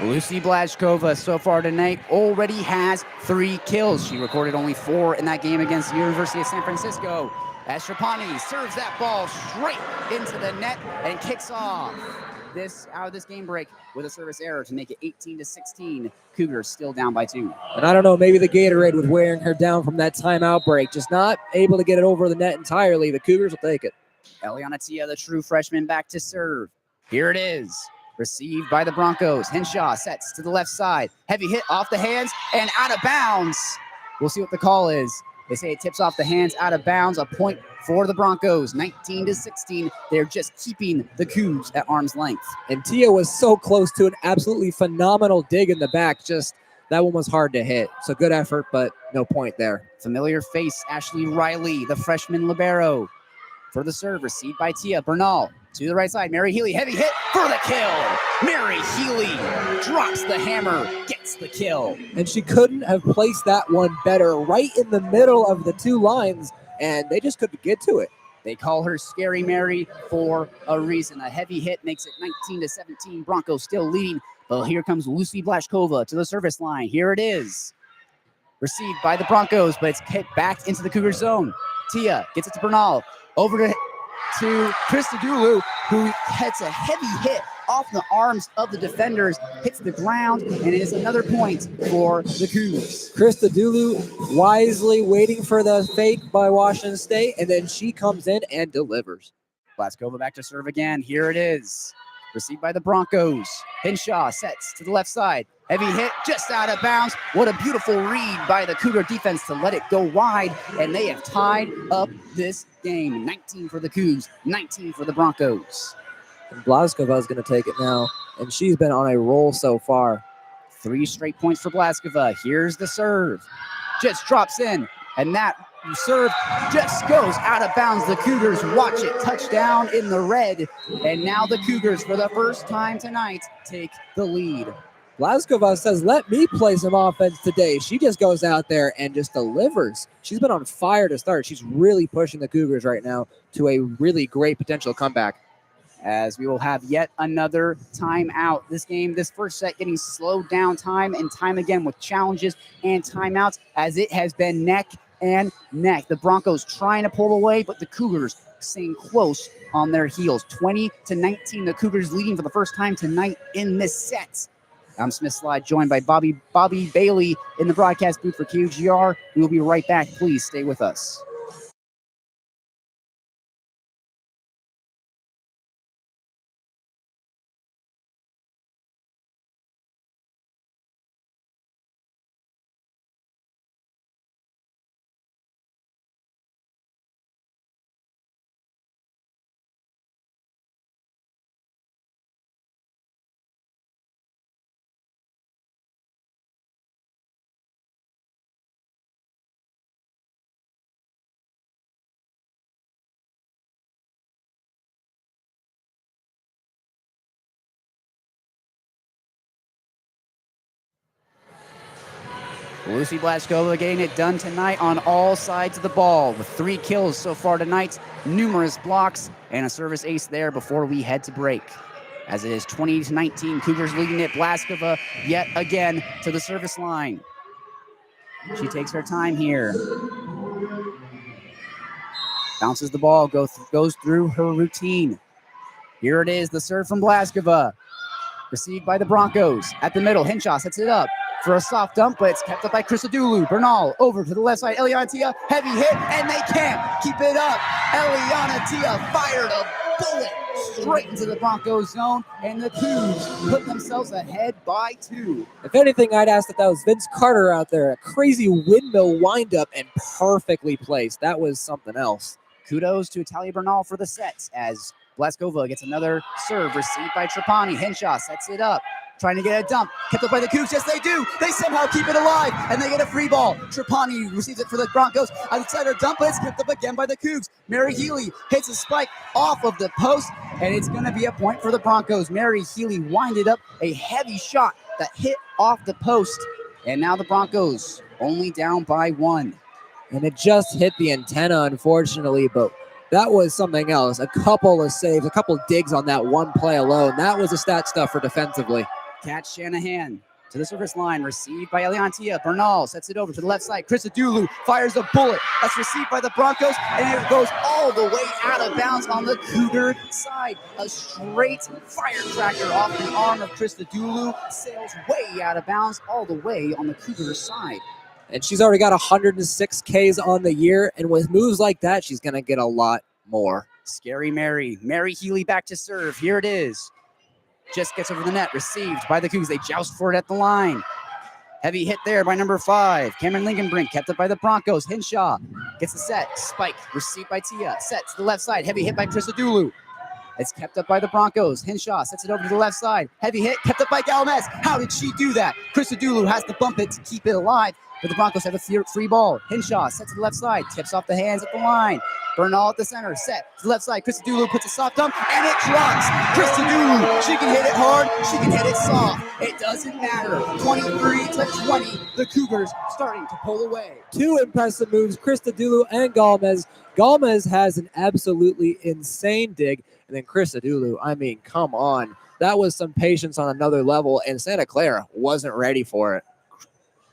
Lucy Blashkova so far tonight already has 3 kills. She recorded only 4 in that game against the University of San Francisco. As Trapani serves that ball straight into the net and kicks off this out of this game break with a service error to make it 18-16. Cougars still down by 2. And I don't know, maybe the Gatorade was wearing her down from that timeout break. Just not able to get it over the net entirely. The Cougars will take it. Eliana Tia, the true freshman, back to serve. Here it is. Received by the Broncos. Henshaw sets to the left side. Heavy hit off the hands and out of bounds. We'll see what the call is. They say it tips off the hands, out of bounds. A point for the Broncos. 19-16. They're just keeping the Cougs at arm's length. And Tia was so close to an absolutely phenomenal dig in the back. Just that one was hard to hit. So good effort, but no point there. Familiar face, Ashley Riley, the freshman libero. For the serve, received by Tia. Bernal to the right side. Mary Healy, heavy hit for the kill. Mary Healy drops the hammer, gets the kill. And she couldn't have placed that one better, right in the middle of the 2 lines, and they just couldn't get to it. They call her Scary Mary for a reason. A heavy hit makes it 19-17. Broncos still leading. Well, here comes Lucy Blashkova to the service line. Here it is. Received by the Broncos, but it's hit back into the Cougar zone. Tia gets it to Bernal. Over to Krista Dulu, who hits a heavy hit off the arms of the defenders, hits the ground, and it is another point for the Cougs. Krista Dulu wisely waiting for the fake by Washington State, and then she comes in and delivers. Blaskova back to serve again. Here it is. Received by the Broncos. Henshaw sets to the left side. Heavy hit just out of bounds. What a beautiful read by the Cougar defense to let it go wide, and they have tied up this game. 19 for the Cougs, 19 for the Broncos. And Blaskova is going to take it now, and she's been on a roll so far. 3 straight points for Blaskova. Here's the serve. Just drops in, and that serve just goes out of bounds. The Cougars watch it. Touchdown in the red. And now the Cougars, for the first time tonight, take the lead. Blaskova says, let me play some offense today. She just goes out there and just delivers. She's been on fire to start. She's really pushing the Cougars right now to a really great potential comeback. As we will have yet another timeout. This first set getting slowed down time and time again with challenges and timeouts as it has been neck and neck. The Broncos trying to pull away, but the Cougars staying close on their heels. 20-19, the Cougars leading for the first time tonight in this set. I'm Smith Slye, joined by Bobby Bailey in the broadcast booth for KUGR. We will be right back. Please stay with us. Lucy Blaskova getting it done tonight on all sides of the ball with 3 kills so far tonight, numerous blocks, and a service ace there before we head to break. As it is 20-19, Cougars leading it. Blaskova yet again to the service line. She takes her time here. Bounces the ball, goes through her routine. Here it is, the serve from Blaskova. Received by the Broncos. At the middle, Hinshaw sets it up for a soft dump, but it's kept up by Christodoulou. Bernal over to the left side. Eliana Tia, heavy hit, and they can't keep it up. Eliana Tia fired a bullet straight into the Broncos zone, and the Cougs put themselves ahead by 2. If anything, I'd ask that was Vince Carter out there. A crazy windmill windup and perfectly placed. That was something else. Kudos to Italia Bernal for the sets as Blaskova gets another serve received by Trapani. Henshaw sets it up, trying to get a dump. Kept up by the Cougs. Yes, they do. They somehow keep it alive, and they get a free ball. Trapani receives it for the Broncos. Outside her dump, but it's kept up again by the Cougs. Mary Healy hits a spike off of the post, and it's going to be a point for the Broncos. Mary Healy winded up a heavy shot that hit off the post, and now the Broncos only down by 1. And it just hit the antenna, unfortunately, but that was something else. A couple of saves, a couple of digs on that one play alone. That was a stat stuffer defensively. Kat Shanahan to the service line, received by Eliantia. Bernal sets it over to the left side. Christodoulou fires a bullet. That's received by the Broncos, and it goes all the way out of bounds on the Cougar side. A straight firecracker off the arm of Christodoulou sails way out of bounds all the way on the Cougar side. And she's already got 106 Ks on the year, and with moves like that, she's going to get a lot more. Scary Mary. Mary Healy back to serve. Here it is. Just gets over the net. Received by the Cougs. They joust for it at the line. Heavy hit there by number 5. Cameron Lincolnbrink kept up by the Broncos. Hinshaw gets the set. Spike. Received by Tia. Set to the left side. Heavy hit by Christodoulou. It's kept up by the Broncos. Hinshaw sets it over to the left side. Heavy hit. Kept up by Galmez. How did she do that? Christodoulou has to bump it to keep it alive. But the Broncos have a free ball. Hinshaw sets to the left side. Tips off the hands at the line. Bernal at the center. Set to the left side. Christodoulou puts a soft dump, and it drops. Christodoulou, she can hit it hard. She can hit it soft. It doesn't matter. 23-20. The Cougars starting to pull away. 2 impressive moves, Christodoulou and Galmez. Galmez has an absolutely insane dig. And then Christodoulou, I mean, come on. That was some patience on another level, and Santa Clara wasn't ready for it.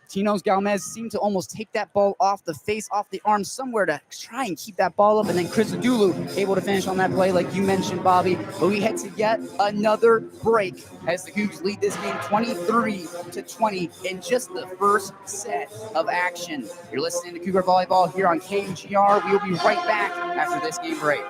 Tino's Galmez seemed to almost take that ball off the face, off the arm, somewhere to try and keep that ball up. And then Christodoulou able to finish on that play, like you mentioned, Bobby. But we head to yet another break as the Cougs lead this game 23-20 in just the first set of action. You're listening to Cougar Volleyball here on KUGR. We will be right back after this game break.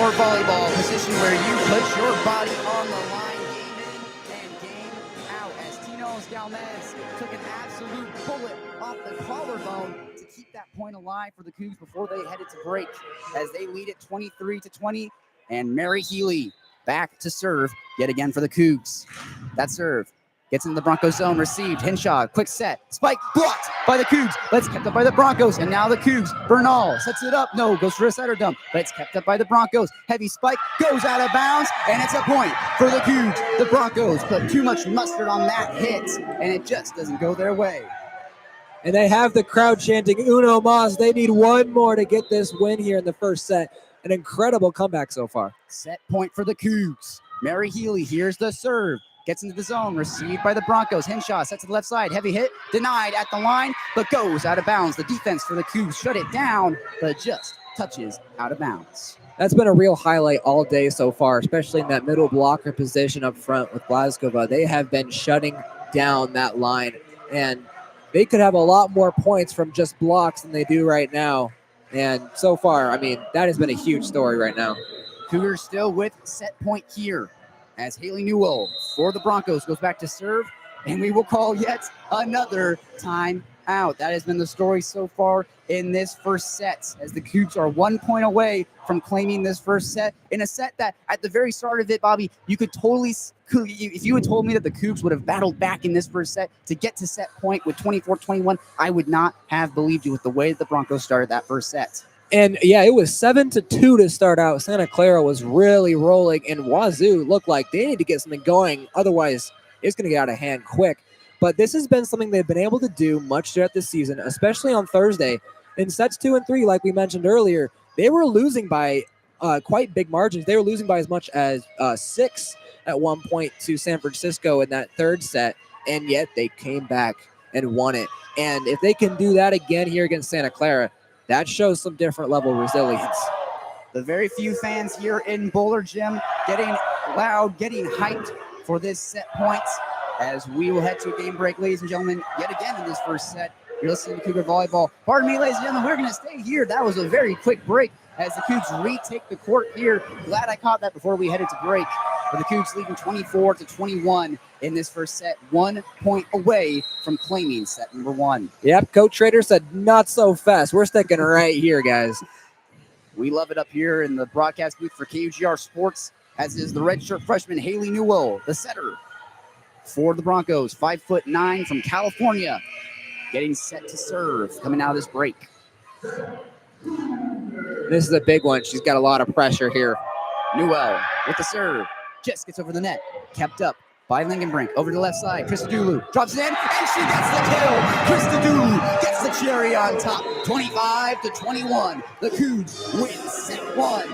Cougar Volleyball, position where you put your body on the line, game in and game out. As Tino Galmez took an absolute bullet off the collarbone to keep that point alive for the Cougs before they headed to break, as they lead it 23-20. And Mary Healy back to serve yet again for the Cougs. That serve gets into the Broncos zone, received. Henshaw, quick set. Spike blocked by the Cougs. But it's kept up by the Broncos. And now the Cougs. Bernal sets it up. No, goes for a setter dump. But it's kept up by the Broncos. Heavy spike goes out of bounds. And it's a point for the Cougs. The Broncos put too much mustard on that hit. And it just doesn't go their way. And they have the crowd chanting Uno Mas. They need one more to get this win here in the first set. An incredible comeback so far. Set point for the Cougs. Mary Healy, here's the serve. Gets into the zone, received by the Broncos. Henshaw sets to the left side. Heavy hit, denied at the line, but goes out of bounds. The defense for the Cougs shut it down, but just touches out of bounds. That's been a real highlight all day so far, especially in that middle blocker position up front with Glasgow. They have been shutting down that line, and they could have a lot more points from just blocks than they do right now. And so far, I mean, that has been a huge story right now. Cougars still with set point here, as Haley Newell for the Broncos goes back to serve, and we will call yet another time out. That has been the story so far in this first set, as the Cougs are 1 point away from claiming this first set, in a set that at the very start of it, Bobby, you could totally, if you had told me that the Cougs would have battled back in this first set to get to set point with 24-21, I would not have believed you with the way that the Broncos started that first set. And yeah, it was 7-2 to start out. Santa Clara was really rolling, and Wazoo looked like they need to get something going. Otherwise, it's going to get out of hand quick. But this has been something they've been able to do much throughout the season, especially on Thursday. In sets 2 and 3, like we mentioned earlier, they were losing by quite big margins. They were losing by as much as 6 at one point to San Francisco in that third set, and yet they came back and won it. And if they can do that again here against Santa Clara, that shows some different level of resilience. The very few fans here in Bowler Gym getting loud, getting hyped for this set point, as we will head to a game break, ladies and gentlemen, yet again in this first set. You're listening to Cougar Volleyball. Pardon me, ladies and gentlemen, we're going to stay here. That was a very quick break as the Cougs retake the court here. Glad I caught that before we headed to break. But the Cougs leading 24-21 in this first set, 1 point away from claiming set number 1. Yep, Coach Trader said not so fast. We're sticking right here, guys. We love it up here in the broadcast booth for KUGR Sports, as is the redshirt freshman Haley Newell, the setter for the Broncos, 5'9" from California, getting set to serve, coming out of this break. This is a big one. She's got a lot of pressure here. Newell with the serve, just gets over the net, kept up by Lingenbrink, over to the left side. Krista Dulu drops it in, and she gets the kill. Krista Dulu gets the cherry on top, 25-21. The Cougs win set 1.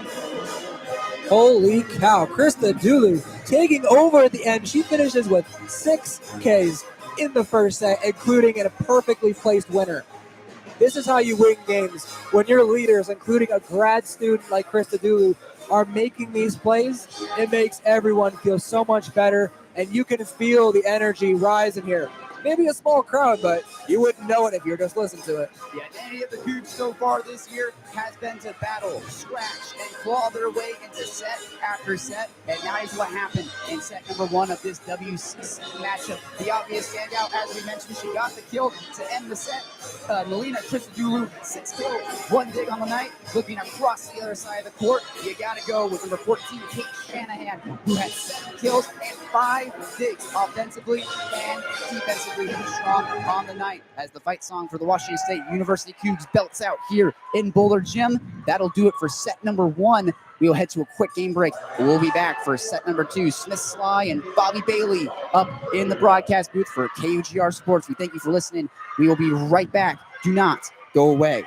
Holy cow, Krista Dulu taking over at the end. She finishes with 6 Ks in the first set, including a perfectly placed winner. This is how you win games, when your leaders, including a grad student like Krista Dulu, are making these plays. It makes everyone feel so much better, and you can feel the energy rise in here. Maybe a small crowd, but you wouldn't know it if you were just listening to it. The identity of the Cougs so far this year has been to battle, scratch, and claw their way into set after set. And that is what happened in set number 1 of this WCC matchup. The obvious standout, as we mentioned, she got the kill to end the set. Melina Christodoulou, 6 kills, 1 dig on the night. Looking across the other side of the court, you got to go with number 14, Kate Shanahan, who had 7 kills and 5 digs offensively and defensively. Strong on the night, as the fight song for the Washington State University Cougs belts out here in Bowler Gym. That'll do it for set number 1. We'll head to a quick game break. We'll be back for set number 2. Smith, Slye, and Bobby Bailey up in the broadcast booth for KUGR Sports. We thank you for listening. We will be right back. Do not go away.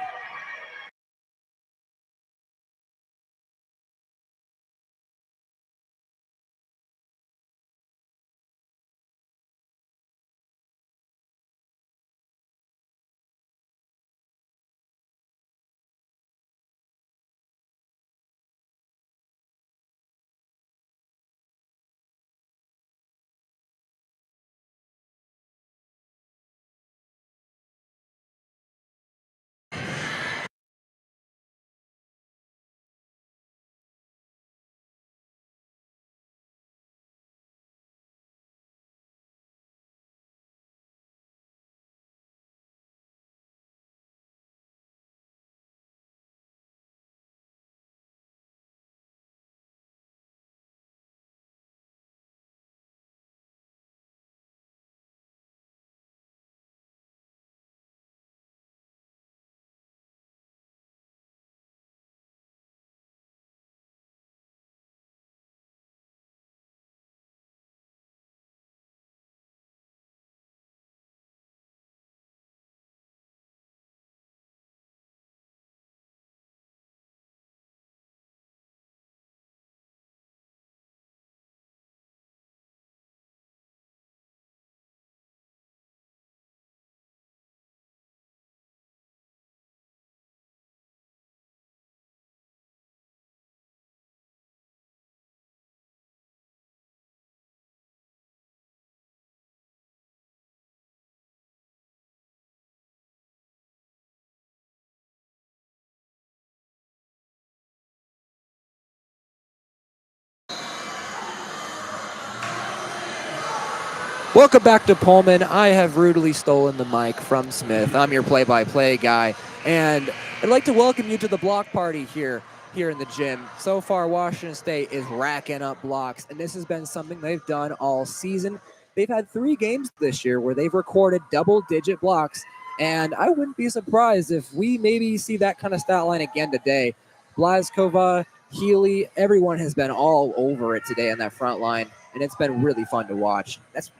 Welcome back to Pullman. I have rudely stolen the mic from Smith. I'm your play-by-play guy, and I'd like to welcome you to the block party here in the gym. So far, Washington State is racking up blocks, and this has been something they've done all season. They've had 3 games this year where they've recorded double-digit blocks, and I wouldn't be surprised if we maybe see that kind of stat line again today. Blazkova, Healy, everyone has been all over it today on that front line, and it's been really fun to watch. That's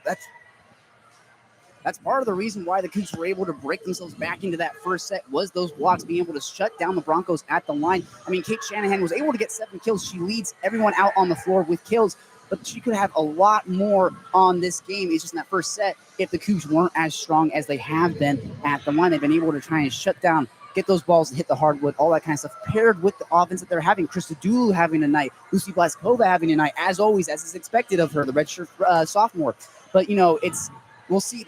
part of the reason why the Cougs were able to break themselves back into that first set was those blocks, being able to shut down the Broncos at the line. I mean, Kate Shanahan was able to get 7 kills. She leads everyone out on the floor with kills, but she could have a lot more on this game. It's just in that first set if the Cougs weren't as strong as they have been at the line. They've been able to try and shut down, get those balls and hit the hardwood, all that kind of stuff, paired with the offense that they're having. Krista Dulu having a night, Lucy Blazkova having a night, as always, as is expected of her, the redshirt sophomore. But, we'll see.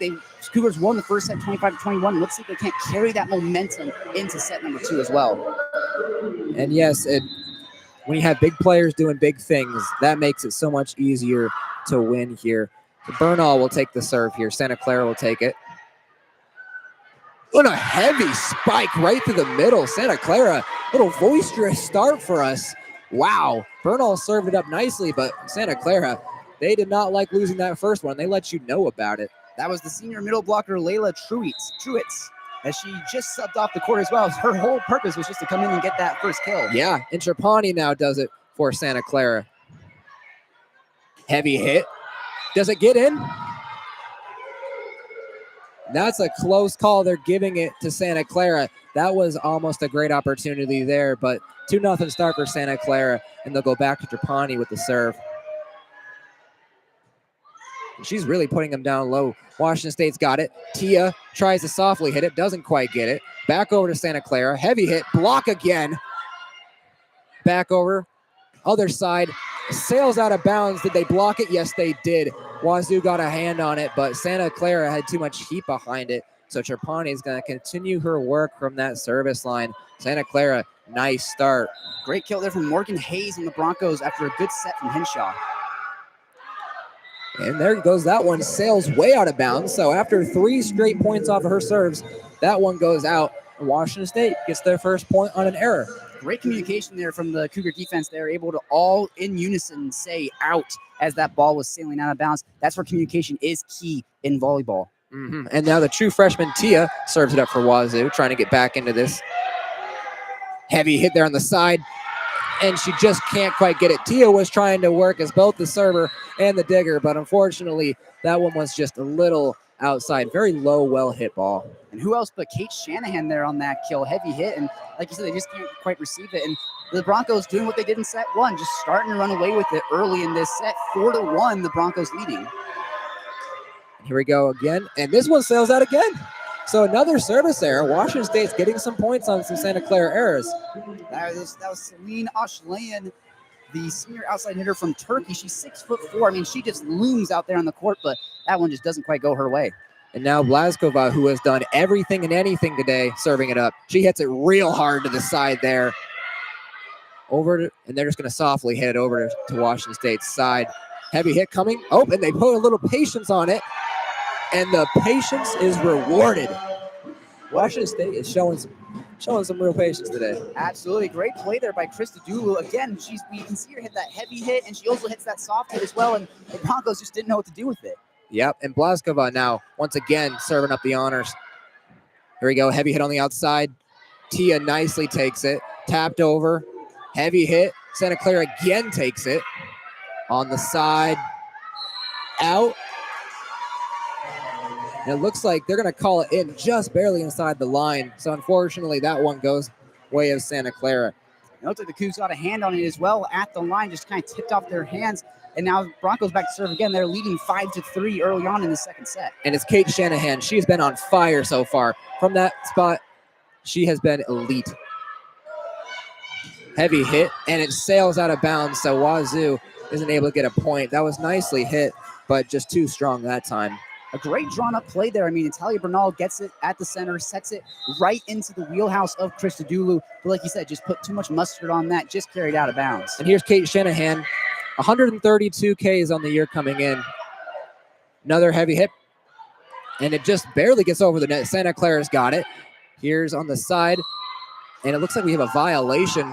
Cougars won the first set 25-21. Let's see if they can't carry that momentum into set number 2 as well. And yes, when you have big players doing big things, that makes it so much easier to win here. Bernal will take the serve here. Santa Clara will take it. What a heavy spike right through the middle. Santa Clara, little boisterous start for us. Wow. Bernal served it up nicely, but Santa Clara, they did not like losing that first one. They let you know about it. That was the senior middle blocker, Layla Truitz, as she just subbed off the court as well. Her whole purpose was just to come in and get that first kill. Yeah, and Trapani now does it for Santa Clara. Heavy hit. Does it get in? That's a close call. They're giving it to Santa Clara. That was almost a great opportunity there, but 2-0 start for Santa Clara, and they'll go back to Trapani with the serve. She's really putting them down low. Washington State's got it. Tia tries to softly hit it, doesn't quite get it. Back over to Santa Clara. Heavy hit, block again. Back over, other side. Sails out of bounds. Did they block it? Yes, they did. Wazoo got a hand on it, but Santa Clara had too much heat behind it. So Trapani is going to continue her work from that service line. Santa Clara, nice start. Great kill there from Morgan Hayes and the Broncos after a good set from Henshaw. And there goes that one, sails way out of bounds. So after 3 straight points off of her serves, that one goes out. And Washington State gets their first point on an error. Great communication there from the Cougar defense. They're able to all in unison say out as that ball was sailing out of bounds. That's where communication is key in volleyball. Mm-hmm. And now the true freshman Tia serves it up for Wazoo, trying to get back into this. Heavy hit there on the side, and she just can't quite get it. Tia was trying to work as both the server and the digger, but unfortunately, that one was just a little outside. Very low, well-hit ball. And who else but Kate Shanahan there on that kill? Heavy hit, and like you said, they just can't quite receive it. And the Broncos doing what they did in set 1, just starting to run away with it early in this set. 4-1, the Broncos leading. Here we go again, and this one sails out again. So another service error. Washington State's getting some points on some Santa Clara errors. That was Celine Ashlayan, the senior outside hitter from Turkey. She's 6'4". I mean, she just looms out there on the court, but that one just doesn't quite go her way. And now Blazkova, who has done everything and anything today, serving it up. She hits it real hard to the side there. And they're just going to softly hit it over to Washington State's side. Heavy hit coming. Oh, and they put a little patience on it. And the patience is rewarded. Washington State is showing some real patience today. Absolutely. Great play there by Krista Dulu. Again, you can see her hit that heavy hit, and she also hits that soft hit as well, and the Broncos just didn't know what to do with it. Yep, and Blazkova now, once again, serving up the honors. Here we go, heavy hit on the outside. Tia nicely takes it. Tapped over. Heavy hit. Santa Clara again takes it. On the side. Out. And it looks like they're going to call it in just barely inside the line. So unfortunately, that one goes way of Santa Clara. It looks like the Cougs got a hand on it as well at the line, just kind of tipped off their hands. And now Broncos back to serve again. They're leading 5-3 early on in the second set. And it's Kate Shanahan. She's been on fire so far. From that spot, she has been elite. Heavy hit, and it sails out of bounds, so Wazoo isn't able to get a point. That was nicely hit, but just too strong that time. A great drawn-up play there. I mean, Natalia Bernal gets it at the center, sets it right into the wheelhouse of Krista Dulu. But like you said, just put too much mustard on that, just carried out of bounds. And here's Kate Shanahan, 132 Ks on the year coming in. Another heavy hit. And it just barely gets over the net. Santa Clara's got it. Here's on the side. And it looks like we have a violation.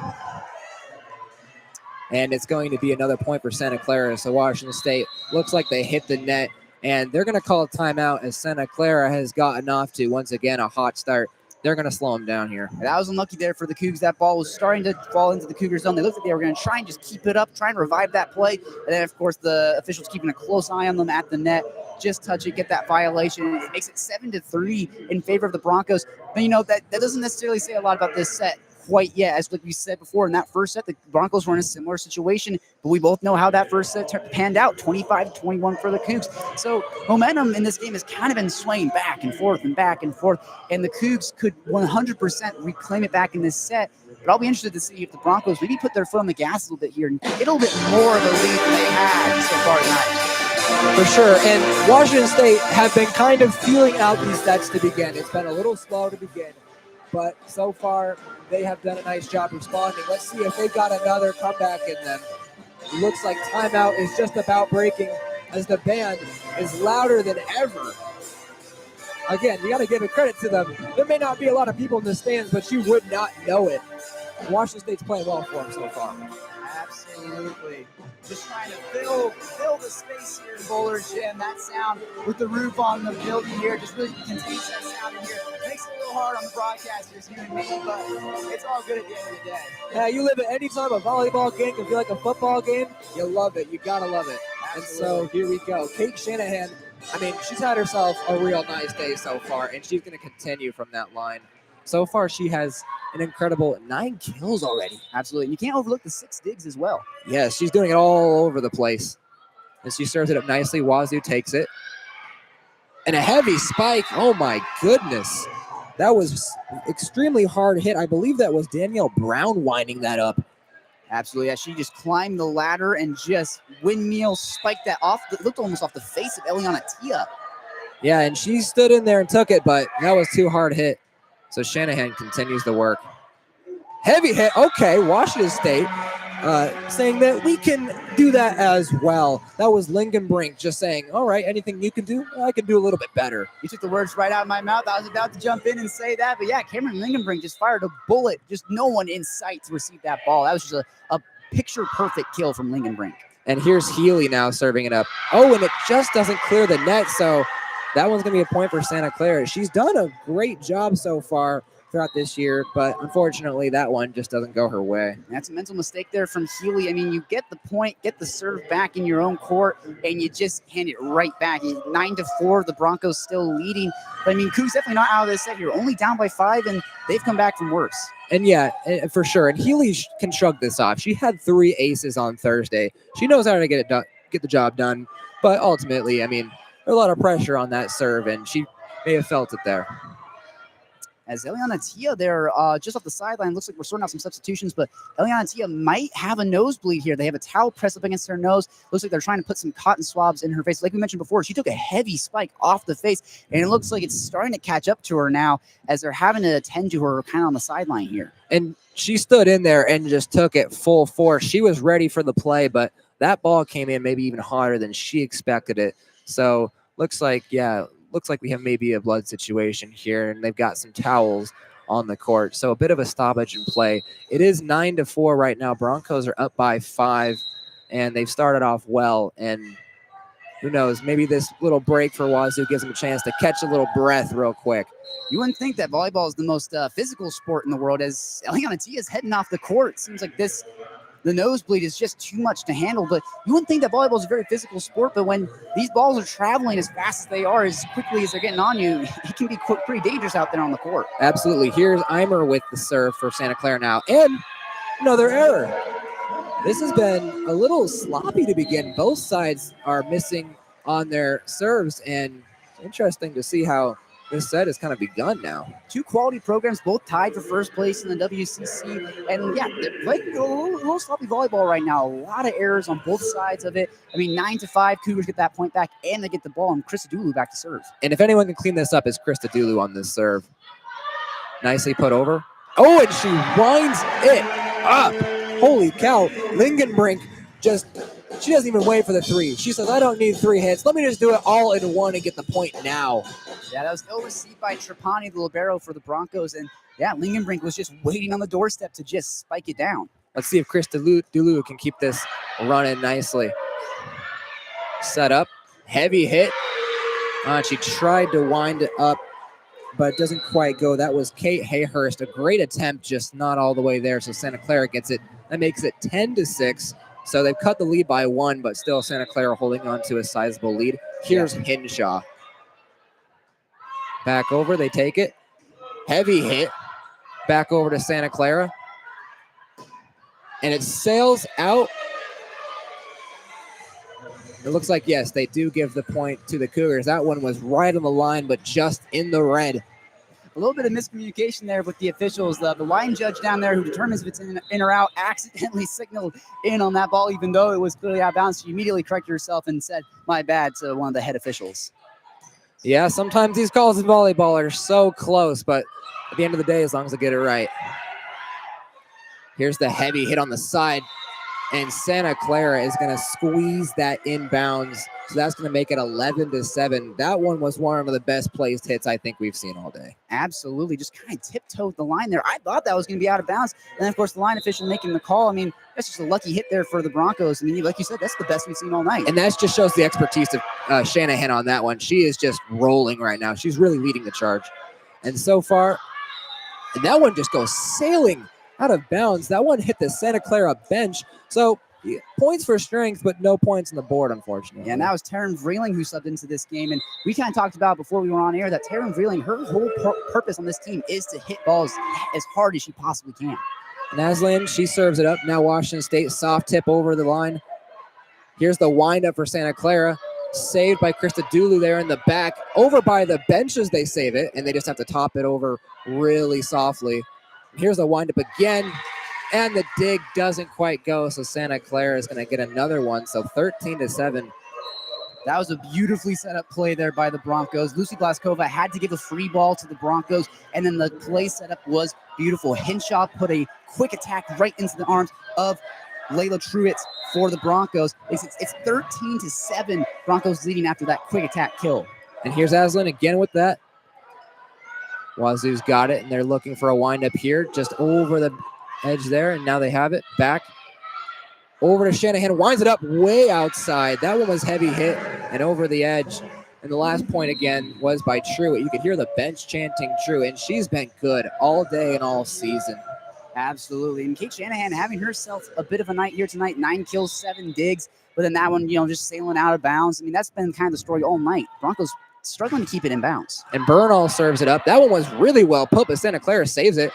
And it's going to be another point for Santa Clara. So Washington State looks like they hit the net. And they're going to call a timeout as Santa Clara has gotten off to, once again, a hot start. They're going to slow them down here. That was unlucky there for the Cougs. That ball was starting to fall into the Cougar zone. They looked like they were going to try and just keep it up, try and revive that play. And then, of course, the officials keeping a close eye on them at the net. Just touch it, get that violation. It makes it 7-3 in favor of the Broncos. But, that doesn't necessarily say a lot about this set quite yet. As like we said before, in that first set, the Broncos were in a similar situation, but we both know how that first set panned out, 25-21 for the Cougs. So momentum in this game has kind of been swaying back and forth, and the Cougs could 100% reclaim it back in this set. But I'll be interested to see if the Broncos maybe put their foot on the gas a little bit here and get a little bit more of a lead than they had so far tonight. For sure. And Washington State have been kind of feeling out these sets to begin. It's been a little slow to begin, but so far they have done a nice job responding. Let's see if they've got another comeback in them. It looks like timeout is just about breaking as the band is louder than ever. Again, you got to give it credit to them. There may not be a lot of people in the stands, but you would not know it. Washington State's playing well for them so far. Absolutely. Just trying to fill the space here in Bowler Gym. That sound with the roof on the building here just really contains that sound in here. It makes it a little hard on the broadcasters, you and me, but it's all good at the end of the day. Yeah, you live at any time a volleyball game can feel like a football game. You love it. You got to love it. Absolutely. And so here we go. Kate Shanahan, she's had herself a real nice day so far, and she's going to continue from that line. So far, she has an incredible 9 kills already. Absolutely. And you can't overlook the 6 digs as well. Yes, she's doing it all over the place. And she serves it up nicely. Wazoo takes it. And a heavy spike. Oh, my goodness. That was extremely hard hit. I believe that was Danielle Brown winding that up. Absolutely. Yeah, she just climbed the ladder and just windmill spiked that off. It looked almost off the face of Eliana Tia. Yeah, and she stood in there and took it, but that was too hard hit. So Shanahan continues the work. Heavy hit. Okay, Washington State saying that we can do that as well. That was Lingenbrink just saying, all right, anything you can do, I can do a little bit better. You took the words right out of my mouth. I was about to jump in and say that. But yeah, Cameron Lingenbrink just fired a bullet. Just no one in sight to receive that ball. That was just a picture-perfect kill from Lingenbrink. And here's Healy now serving it up. Oh, and it just doesn't clear the net, so that one's going to be a point for Santa Clara. She's done a great job so far throughout this year, but unfortunately that one just doesn't go her way. That's a mental mistake there from Healy. You get the point, get the serve back in your own court, and you just hand it right back. 9-4, the Broncos still leading. But Cougs definitely not out of this set here. Only down by 5, and they've come back from worse. And yeah, for sure. And Healy can shrug this off. She had 3 aces on Thursday. She knows how to get it done, get the job done. But ultimately, there's a lot of pressure on that serve, and she may have felt it there. As Eliana Tia there, just off the sideline, looks like we're sorting out some substitutions, but Eliana Tia might have a nosebleed here. They have a towel pressed up against her nose. Looks like they're trying to put some cotton swabs in her face. Like we mentioned before, she took a heavy spike off the face, and it looks like it's starting to catch up to her now as they're having to attend to her kind of on the sideline here. And she stood in there and just took it full force. She was ready for the play, but that ball came in maybe even harder than she expected it. So looks like we have maybe a blood situation here, and they've got some towels on the court. So a bit of a stoppage in play. It is 9-4 right now. Broncos are up by 5, and they've started off well. And who knows, maybe this little break for Wazoo gives them a chance to catch a little breath real quick. You wouldn't think that volleyball is the most physical sport in the world, as Eliana Tia is heading off the court. It seems like the nosebleed is just too much to handle, but you wouldn't think that volleyball is a very physical sport, but when these balls are traveling as fast as they are, as quickly as they're getting on you, it can be pretty dangerous out there on the court. Absolutely. Here's Eimer with the serve for Santa Clara now, and another error. This has been a little sloppy to begin. Both sides are missing on their serves, and it's interesting to see how this set has kind of begun now. 2 quality programs, both tied for first place in the WCC. And yeah, they're playing a little sloppy volleyball right now. A lot of errors on both sides of it. 9-5, Cougars get that point back, and they get the ball, and Christodoulou back to serve. And if anyone can clean this up, it's Christodoulou on this serve. Nicely put over. Oh, and she winds it up. Holy cow. Lingenbrink just She doesn't even wait for the three. She says, I don't need 3 hits. Let me just do it all in one and get the point now. Yeah, that was ill received by Trapani, the libero for the Broncos. And yeah, Lingenbrink was just waiting on the doorstep to just spike it down. Let's see if Chris Dulu can keep this running nicely. Set up, heavy hit. She tried to wind it up, but it doesn't quite go. That was Kate Hayhurst. A great attempt, just not all the way there. So Santa Clara gets it. That makes it 10-6. So they've cut the lead by 1, but still Santa Clara holding on to a sizable lead. Here's Hinshaw. Back over, they take it. Heavy hit. Back over to Santa Clara. And it sails out. It looks like, yes, they do give the point to the Cougars. That one was right on the line, but just in the red. A little bit of miscommunication there with the officials. The line judge down there who determines if it's in or out accidentally signaled in on that ball, even though it was clearly out of bounds. She immediately corrected herself and said, my bad, to one of the head officials. Yeah, sometimes these calls in volleyball are so close, but at the end of the day, as long as they get it right. Here's the heavy hit on the side, and Santa Clara is going to squeeze that inbounds. So that's going to make it 11-7. That one was one of the best placed hits I think we've seen all day. Absolutely. Just kind of tiptoed the line there. I thought that was going to be out of bounds. And then, of course, the line official making the call. I mean, that's just a lucky hit there for the Broncos. I mean, like you said, that's the best we've seen all night. And that just shows the expertise of Shanahan on that one. She is just rolling right now. She's really leading the charge. And so far, and that one just goes sailing out of bounds. That one hit the Santa Clara bench. So points for strength, but no points on the board, unfortunately. Yeah, and that was Taryn Vreeling who subbed into this game. And we kind of talked about before we were on air that Taryn Vreeling, her whole purpose on this team is to hit balls as hard as she possibly can. Naslin, she serves it up. Now Washington State, soft tip over the line. Here's the windup for Santa Clara. Saved by Krista Dulu there in the back. Over by the benches, they save it, and they just have to top it over really softly. Here's the windup again. And the dig doesn't quite go, so Santa Clara is going to get another one. So 13-7. That was a beautifully set up play there by the Broncos. Lucy Glaskova had to give a free ball to the Broncos, and then the play setup was beautiful. Hinshaw put a quick attack right into the arms of Layla Truitt for the Broncos. It's 13-7. Broncos leading after that quick attack kill. And here's Aslan again with that. Wazoo's got it, and they're looking for a windup here, just over the edge there, and now they have it back over to Shanahan, winds it up way outside. That one was heavy hit and over the edge. And the last point again was by Truitt. You could hear the bench chanting Truitt, and she's been good all day and all season. Absolutely. And Kate Shanahan having herself a bit of a night here tonight. 9 kills, 7 digs, but then that one, just sailing out of bounds. I mean, that's been kind of the story all night. Broncos struggling to keep it in bounds. And Bernal serves it up. That one was really well put, but Santa Clara saves it.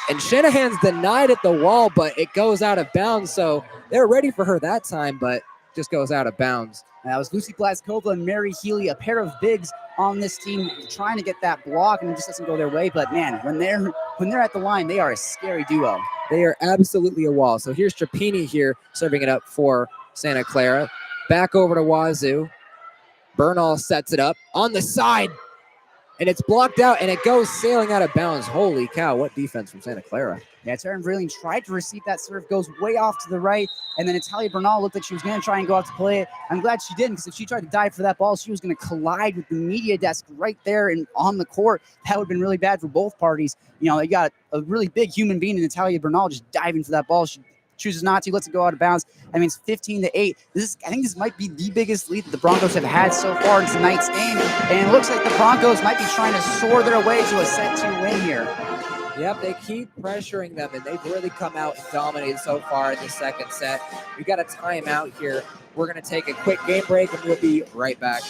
And Shanahan's denied at the wall, but it goes out of bounds. So they're ready for her that time, but just goes out of bounds. That was Lucy Glaskova and Mary Healy, a pair of bigs on this team trying to get that block, and it just doesn't go their way. But man, when they're at the line, they are a scary duo. They are absolutely a wall. So here's Trapini here serving it up for Santa Clara. Back over to Wazoo. Bernal sets it up on the side. And it's blocked out, and it goes sailing out of bounds. Holy cow, what defense from Santa Clara. Yeah, Taryn Vreeling tried to receive that serve, goes way off to the right, and then Natalia Bernal looked like she was going to try and go out to play it. I'm glad she didn't, because if she tried to dive for that ball, she was going to collide with the media desk right there and on the court. That would have been really bad for both parties. You got a really big human being in Natalia Bernal just diving for that ball. She chooses not to, lets it go out of bounds. I mean, it's 15-8. I think this might be the biggest lead that the Broncos have had so far in tonight's game. And it looks like the Broncos might be trying to soar their way to a set 2 win here. Yep, they keep pressuring them, and they've really come out and dominated so far in the second set. We got a timeout here. We're going to take a quick game break, and we'll be right back.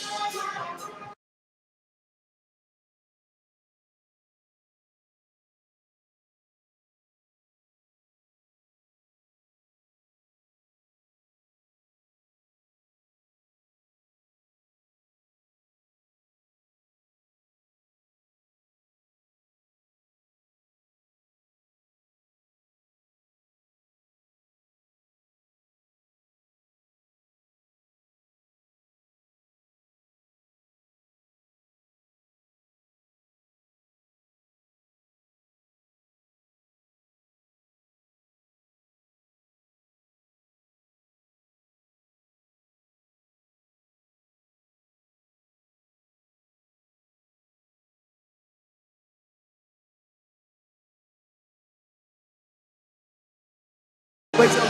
Breaks up.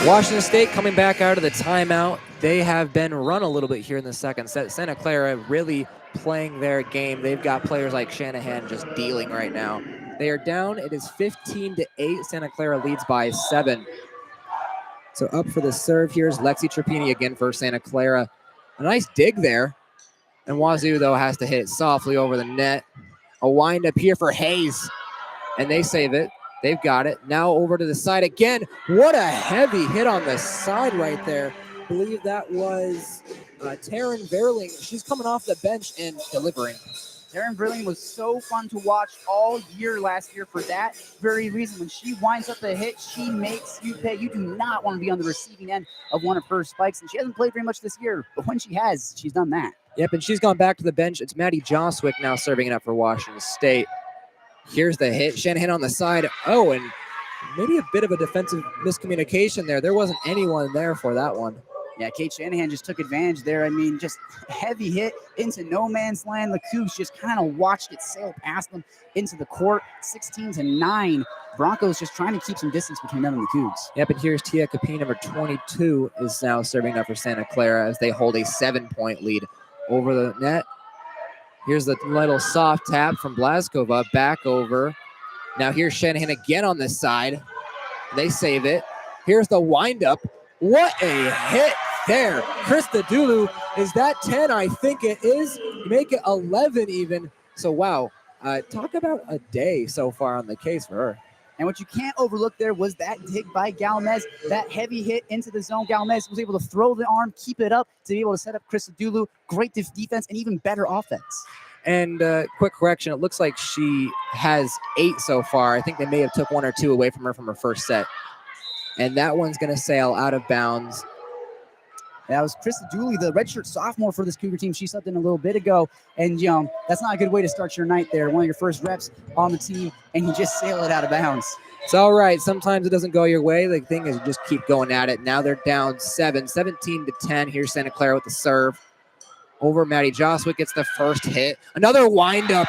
Washington State coming back out of the timeout. They have been run a little bit here in the second set. Santa Clara really playing their game. They've got players like Shanahan just dealing right now. They are down. It is 15-8. Santa Clara leads by 7. So up for the serve here is Lexi Trapini again for Santa Clara. A nice dig there. And Wazoo, though, has to hit it softly over the net. A wind up here for Hayes. And they save it. They've got it. Now over to the side again. What a heavy hit on the side right there. I believe that was Taryn Verling. She's coming off the bench and delivering. Taryn Verling was so fun to watch all year last year for that very reason. When she winds up a hit, she makes you pay. You do not want to be on the receiving end of one of her spikes. And she hasn't played very much this year, but when she has, she's done that. Yep, and she's gone back to the bench. It's Maddie Joswick now serving it up for Washington State. Here's the hit. Shanahan on the side. Oh, and maybe a bit of a defensive miscommunication there. There wasn't anyone there for that one. Yeah, Kate Shanahan just took advantage there. I mean, just heavy hit into no man's land. The Cougs just kind of watched it sail past them into the court. 16-9. Broncos just trying to keep some distance between them and the Cougs. Yep, and here's Tia Capine, number 22, is now serving up for Santa Clara as they hold a 7-point lead over the net. Here's the little soft tap from Blaskova back over. Now here's Shanahan again on this side. They save it. Here's the windup. What a hit there. Krista Dulu, is that 10? I think it is. Make it 11 even. So, wow. Talk about a day so far on the case for her. And what you can't overlook there was that dig by Galmez, that heavy hit into the zone. Galmez was able to throw the arm, keep it up to be able to set up Krista Dulu. Great defense and even better offense. And quick correction, it looks like she has 8 so far. I think they may have took 1 or 2 away from her first set. And that one's going to sail out of bounds. That was Krista Dooley, the redshirt sophomore for this Cougar team. She subbed in a little bit ago. And, that's not a good way to start your night there. One of your first reps on the team, and you just sail it out of bounds. It's all right. Sometimes it doesn't go your way. The thing is you just keep going at it. Now they're down 17-10. Here's Santa Clara with the serve. Over Maddie Joswick gets the first hit. Another windup.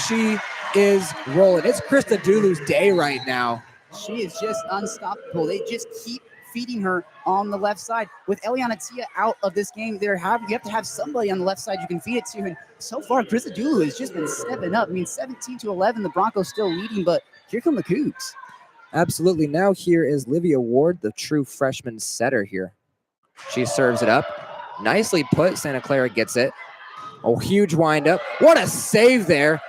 She is rolling. It's Krista Dulu's day right now. She is just unstoppable. They just keep feeding her on the left side. With Eliana Tia out of this game, you have to have somebody on the left side you can feed it to. And so far, Krista Dulu has just been stepping up. I mean, 17-11, the Broncos still leading, but here come the Cougs. Absolutely. Now here is Livia Ward, the true freshman setter here. She serves it up. Nicely put. Santa Clara gets it. A huge windup. What a save there.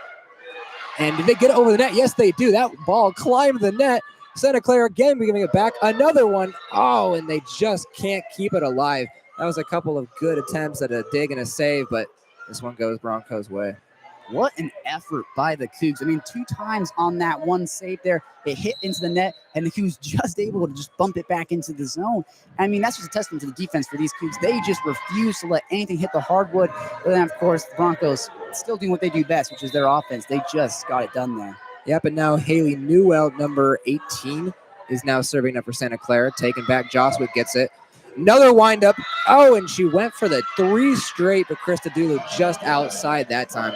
And did they get it over the net? Yes, they do. That ball climbed the net. Santa Clara again giving it back. Another one. Oh, and they just can't keep it alive. That was a couple of good attempts at a dig and a save, but this one goes Broncos' way. What an effort by the Cougs. I mean, 2 times on that one save there. It hit into the net, and the Cougs just able to just bump it back into the zone. I mean, that's just a testament to the defense for these Cougs. They just refuse to let anything hit the hardwood. But then, of course, the Broncos still doing what they do best, which is their offense. They just got it done there. Yep, and now Haley Newell, number 18, is now serving up for Santa Clara. Taken back, Joswick gets it. Another windup. Oh, and she went for the 3 straight, but Krista Dulu just outside that time.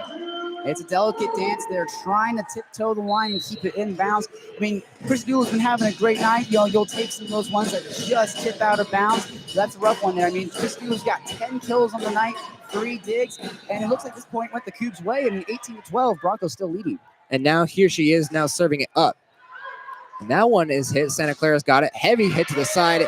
It's a delicate dance. They're trying to tiptoe the line and keep it in bounds. I mean, Krista Dulu's been having a great night. You'll take some of those ones that just tip out of bounds. So that's a rough one there. I mean, Krista Dulu's got 10 kills on the night, 3 digs, and it looks like this point went the Cougs' way. I mean, 18-12, Broncos still leading. And now here she is now serving it up. And that one is hit. Santa Clara's got it. Heavy hit to the side.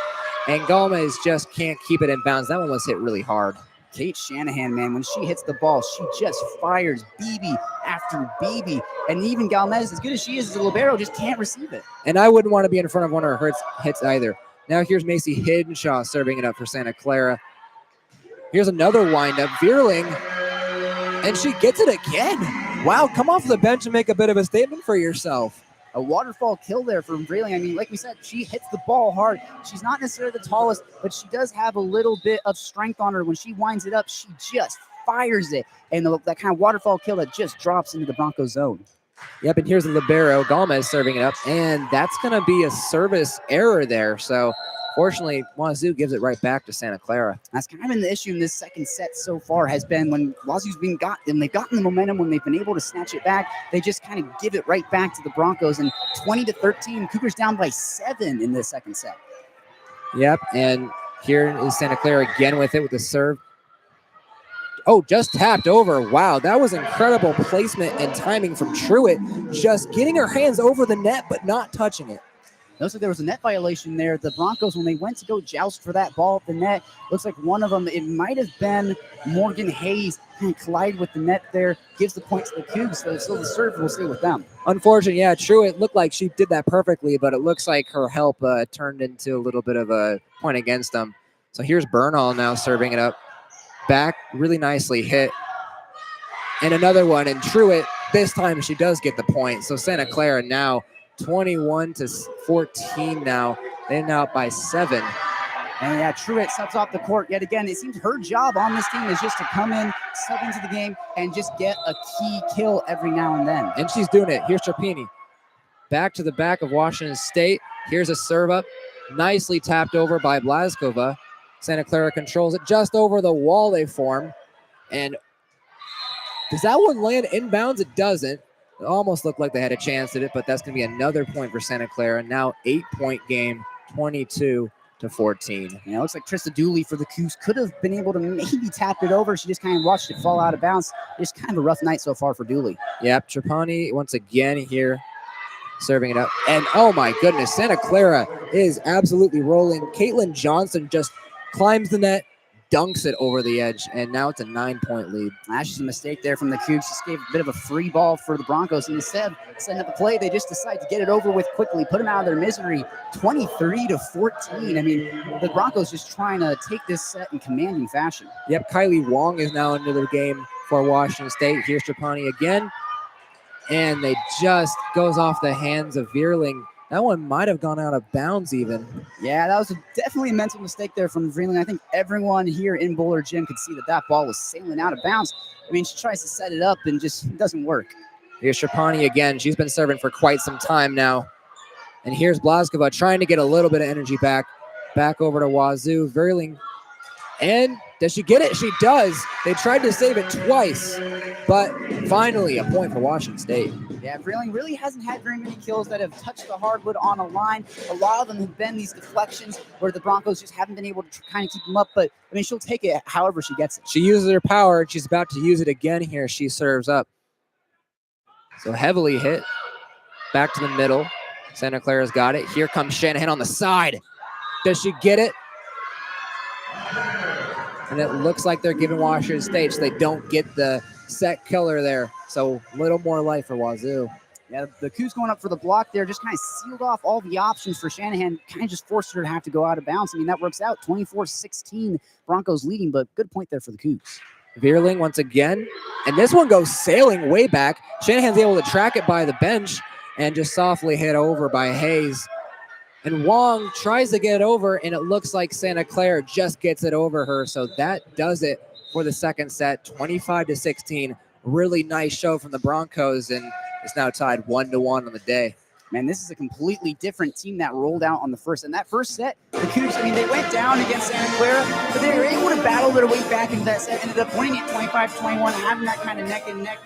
And Gomez just can't keep it in bounds. That one was hit really hard. Kate Shanahan, man, when she hits the ball, she just fires BB after BB. And even Galmez, as good as she is as a libero, just can't receive it. And I wouldn't want to be in front of one of her hits either. Now here's Macy Hiddenshaw serving it up for Santa Clara. Here's another windup. Veerling. And she gets it again. Wow, come off the bench and make a bit of a statement for yourself. A waterfall kill there from Veerling. I mean, like we said, she hits the ball hard. She's not necessarily the tallest, but she does have a little bit of strength on her. When she winds it up, she just fires it. And that kind of waterfall kill that just drops into the Broncos zone. Yep, and here's the libero, Gomez serving it up. And that's going to be a service error there. So Fortunately, Wazoo gives it right back to Santa Clara. That's kind of been the issue in this second set so far, has been when Wazoo's been they've gotten the momentum, when they've been able to snatch it back, they just kind of give it right back to the Broncos. And 20-13, Cougars down by 7 in this second set. Yep, and here is Santa Clara again with it with the serve. Oh, just tapped over. Wow, that was incredible placement and timing from Truitt. Just getting her hands over the net, but not touching it. Looks like there was a net violation there. The Broncos, when they went to go joust for that ball at the net, looks like one of them, it might have been Morgan Hayes, kind of collided with the net there, gives the point to the Cougs, so the serve will stay with them. Unfortunate, yeah, Truitt looked like she did that perfectly, but it looks like her help turned into a little bit of a point against them. So here's Bernal now serving it up. Back, really nicely hit. And another one, and Truitt, this time she does get the point. So Santa Clara now 21-14 now. They're now up by 7. And yeah, Truitt subs off the court yet again. It seems her job on this team is just to come in, sub into the game, and just get a key kill every now and then. And she's doing it. Here's Trapini. Back to the back of Washington State. Here's a serve up. Nicely tapped over by Blazkova. Santa Clara controls it just over the wall they form. And does that one land inbounds? It doesn't. It almost looked like they had a chance at it, but that's going to be another point for Santa Clara. Now 8-point game, 22-14. You know, it looks like Trista Dooley for the Cougs could have been able to maybe tap it over. She just kind of watched it fall out of bounds. It's kind of a rough night so far for Dooley. Yep, Trapani once again here serving it up. And oh my goodness, Santa Clara is absolutely rolling. Caitlin Johnson just climbs the net, dunks it over the edge, and now it's a 9-point lead. That's just a mistake there from the Cougs. Just gave a bit of a free ball for the Broncos. And instead of setting up the play, they just decide to get it over with quickly, put them out of their misery, 23-14. I mean, the Broncos just trying to take this set in commanding fashion. Yep, Kylie Wong is now into the game for Washington State. Here's Trapani again. And they just goes off the hands of Vierling. That one might have gone out of bounds even. Yeah, that was definitely a mental mistake there from Vreeling. I think everyone here in Buller Gym could see that that ball was sailing out of bounds. I mean, she tries to set it up and just doesn't work. Here's Trapani again. She's been serving for quite some time now. And here's Blazkova trying to get a little bit of energy back. Back over to Wazoo. Vreeling. And does she get it? She does. They tried to save it twice, but finally a point for Washington State. Yeah, Vreeling really hasn't had very many kills that have touched the hardwood on a line. A lot of them have been these deflections where the Broncos just haven't been able to kind of keep them up, but I mean, she'll take it however she gets it. She uses her power, and she's about to use it again here. She serves up. So heavily hit. Back to the middle. Santa Clara's got it. Here comes Shanahan on the side. Does she get it? And it looks like they're giving Washington State, so they don't get the set killer there. So a little more life for Wazoo. Yeah, the Cougs going up for the block there just kind of sealed off all the options for Shanahan, kind of just forced her to have to go out of bounds. I mean, that works out. 24-16, Broncos leading, but good point there for the Cougs. Vierling once again, and this one goes sailing way back. Shanahan's able to track it by the bench and just softly hit over by Hayes. And Wong tries to get it over, and it looks like Santa Clara just gets it over her. So that does it for the second set, 25-16. Really nice show from the Broncos, and it's now tied 1-1 on the day. Man, this is a completely different team that rolled out on the first. And that first set, the Cougs, I mean, they went down against Santa Clara, but they were able to battle their way back into that set, ended up winning it 25-21, having that kind of neck-and-neck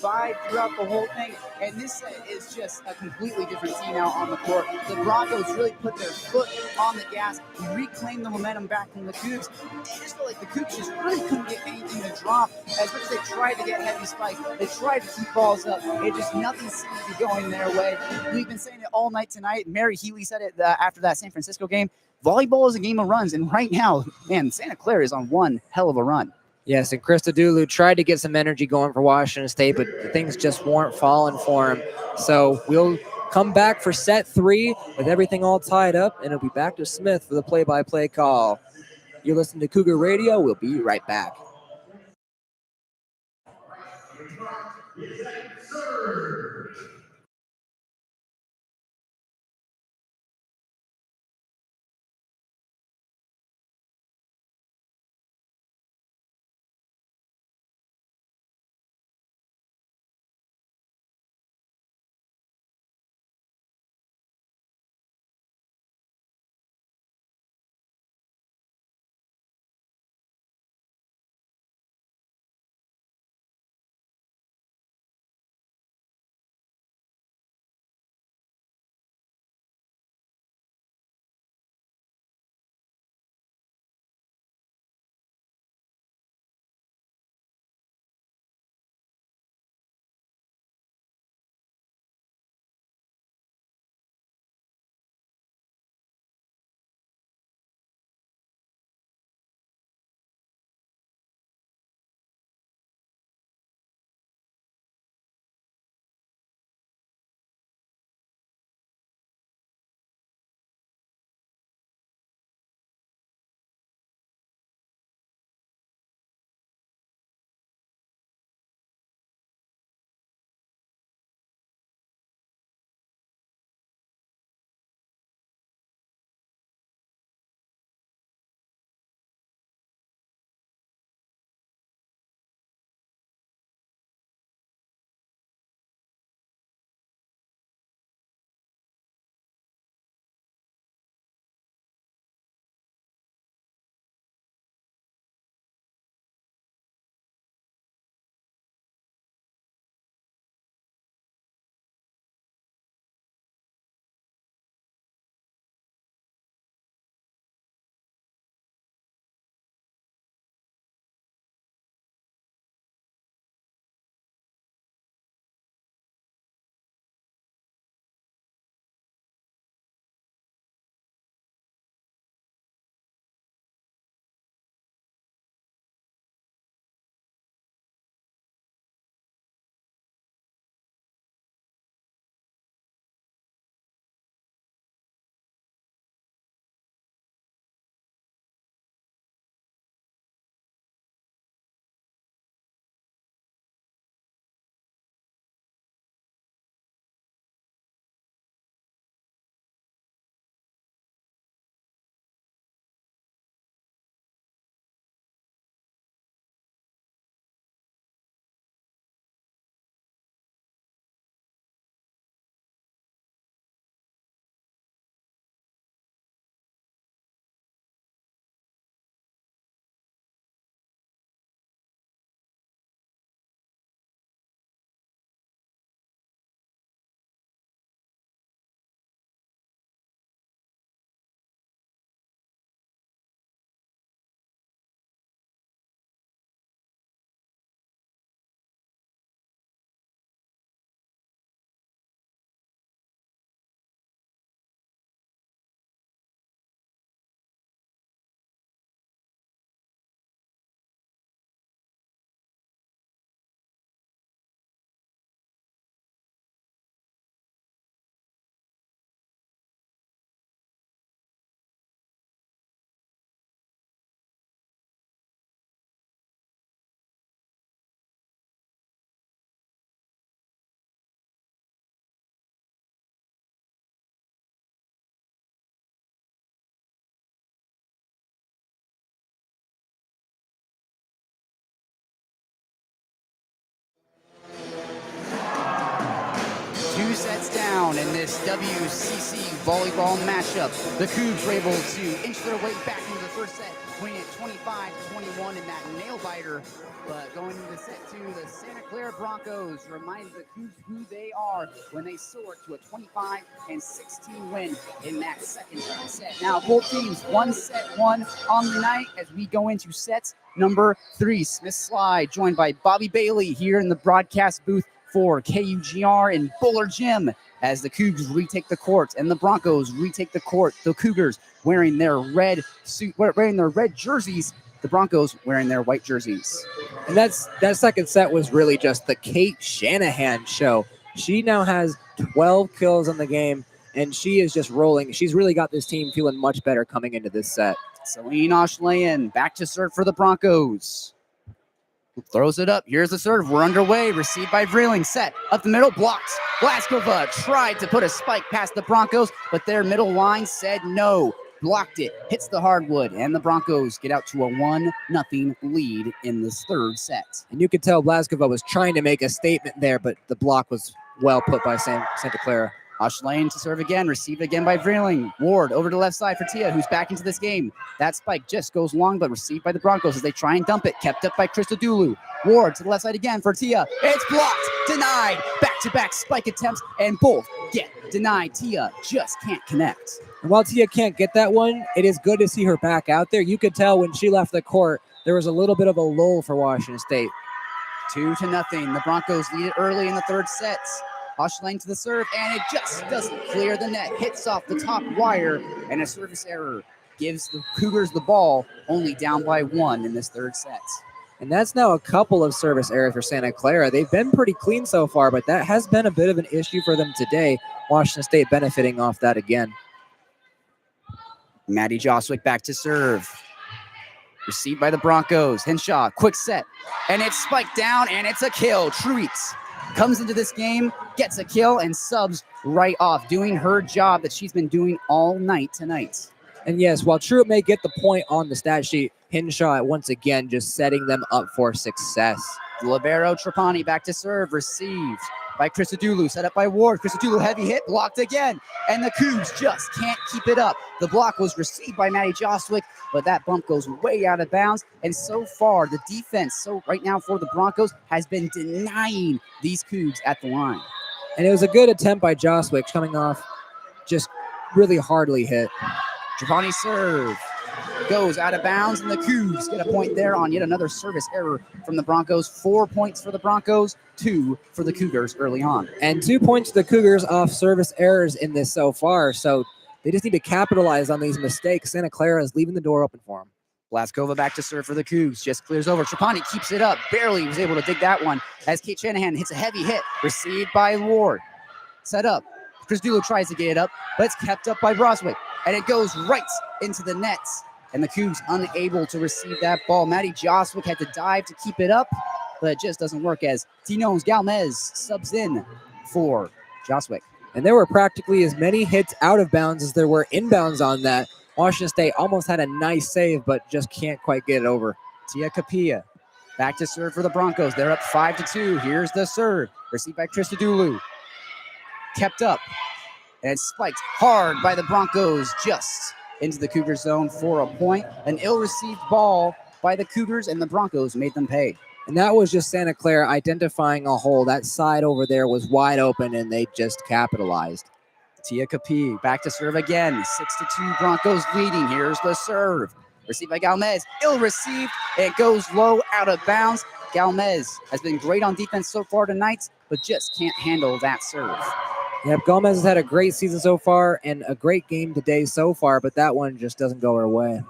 vibe throughout the whole thing. And this set is just a completely different team now on the court. The Broncos really put their foot on the gas, reclaimed the momentum back from the Cougs. They just felt like the Cougs just really couldn't get anything to drop. As much as they tried to get heavy spikes, they tried to keep balls up. It just, nothing seemed to be going their way. We've been saying it all night tonight. Mary Healy said it after that San Francisco game. Volleyball is a game of runs, and right now, man, Santa Clara is on one hell of a run. Yes, and Krista Dulu tried to get some energy going for Washington State, but things just weren't falling for him. So we'll come back for set 3 with everything all tied up, and it'll be back to Smith for the play-by-play call. You're listening to Cougar Radio. We'll be right back. 2 sets down in this WCC volleyball matchup. The Cougs were able to inch their way back into the first set, winning it 25-21 in that nail-biter. But going into set 2, the Santa Clara Broncos reminded the Cougs who they are when they soared to a 25-16 win in that second set. Now, both teams 1-1 on the night as we go into set number 3. Smith Slye joined by Bobby Bailey here in the broadcast booth for KUGR in Buller Gym as the Cougs retake the court and the Broncos retake the court. The Cougars wearing their red jerseys, the Broncos wearing their white jerseys. And that second set was really just the Kate Shanahan show. She now has 12 kills in the game, and she is just rolling. She's really got this team feeling much better coming into this set. Celine Oshlayan back to serve for the Broncos. Throws it up. Here's the serve. We're underway. Received by Vreeling. Set up the middle. Blocked. Blaskova tried to put a spike past the Broncos, but their middle line said no. Blocked it. Hits the hardwood, and the Broncos get out to a 1-0 lead in this third set. And you could tell Blaskova was trying to make a statement there, but the block was well put by Santa Clara. Oshlayan to serve again, received again by Vreeling. Ward over to the left side for Tia, who's back into this game. That spike just goes long, but received by the Broncos as they try and dump it. Kept up by Christodoulou. Ward to the left side again for Tia. It's blocked, denied. Back-to-back spike attempts, and both get denied. Tia just can't connect. And while Tia can't get that one, it is good to see her back out there. You could tell when she left the court, there was a little bit of a lull for Washington State. 2-0. The Broncos lead it early in the third set. Oshlayan to the serve, and it just doesn't clear the net. Hits off the top wire, and a service error gives the Cougars the ball, only down by 1 in this third set. And that's now a couple of service errors for Santa Clara. They've been pretty clean so far, but that has been a bit of an issue for them today. Washington State benefiting off that again. Maddie Joswick back to serve. Received by the Broncos. Henshaw, quick set, and it's spiked down, and it's a kill. Truitz comes into this game, gets a kill, and subs right off, doing her job that she's been doing all night tonight. And yes, while Truitt may get the point on the stat sheet, Henshaw once again just setting them up for success. Libero Trapani back to serve, received by Christodoulou, set up by Ward. Christodoulou, heavy hit, blocked again, and the Cougs just can't keep it up. The block was received by Maddie Joswick, but that bump goes way out of bounds. And so far, the defense, right now for the Broncos, has been denying these Cougs at the line. And it was a good attempt by Joswick coming off just really hardly hit. Trapani serve goes out of bounds, and the Cougs get a point there on yet another service error from the Broncos. 4 points for the Broncos, 2 for the Cougars early on. And 2 points to the Cougars off service errors in this so far, so they just need to capitalize on these mistakes. Santa Clara is leaving the door open for them. Blaskova back to serve for the Cougs, just clears over. Trapani keeps it up, barely was able to dig that one as Kate Shanahan hits a heavy hit, received by Ward. Set up. Christodoulou tries to get it up, but it's kept up by Broswick, and it goes right into the nets. And the Cougs unable to receive that ball. Maddie Joswick had to dive to keep it up, but it just doesn't work as Tino's Galmez subs in for Joswick. And there were practically as many hits out of bounds as there were inbounds on that. Washington State almost had a nice save, but just can't quite get it over. Tia Capilla back to serve for the Broncos. They're up 5-2. Here's the serve, received by Christodoulou. Kept up, and it's spiked hard by the Broncos, just into the Cougar zone for a point. An ill-received ball by the Cougars, and the Broncos made them pay. And that was just Santa Clara identifying a hole. That side over there was wide open, and they just capitalized. Tia Capi back to serve again. 6-2 Broncos leading. Here's the serve. Received by Galmez. Ill-received. It goes low, out of bounds. Galmez has been great on defense so far tonight, but just can't handle that serve. Yep, Gomez has had a great season so far and a great game today so far, but that one just doesn't go her way.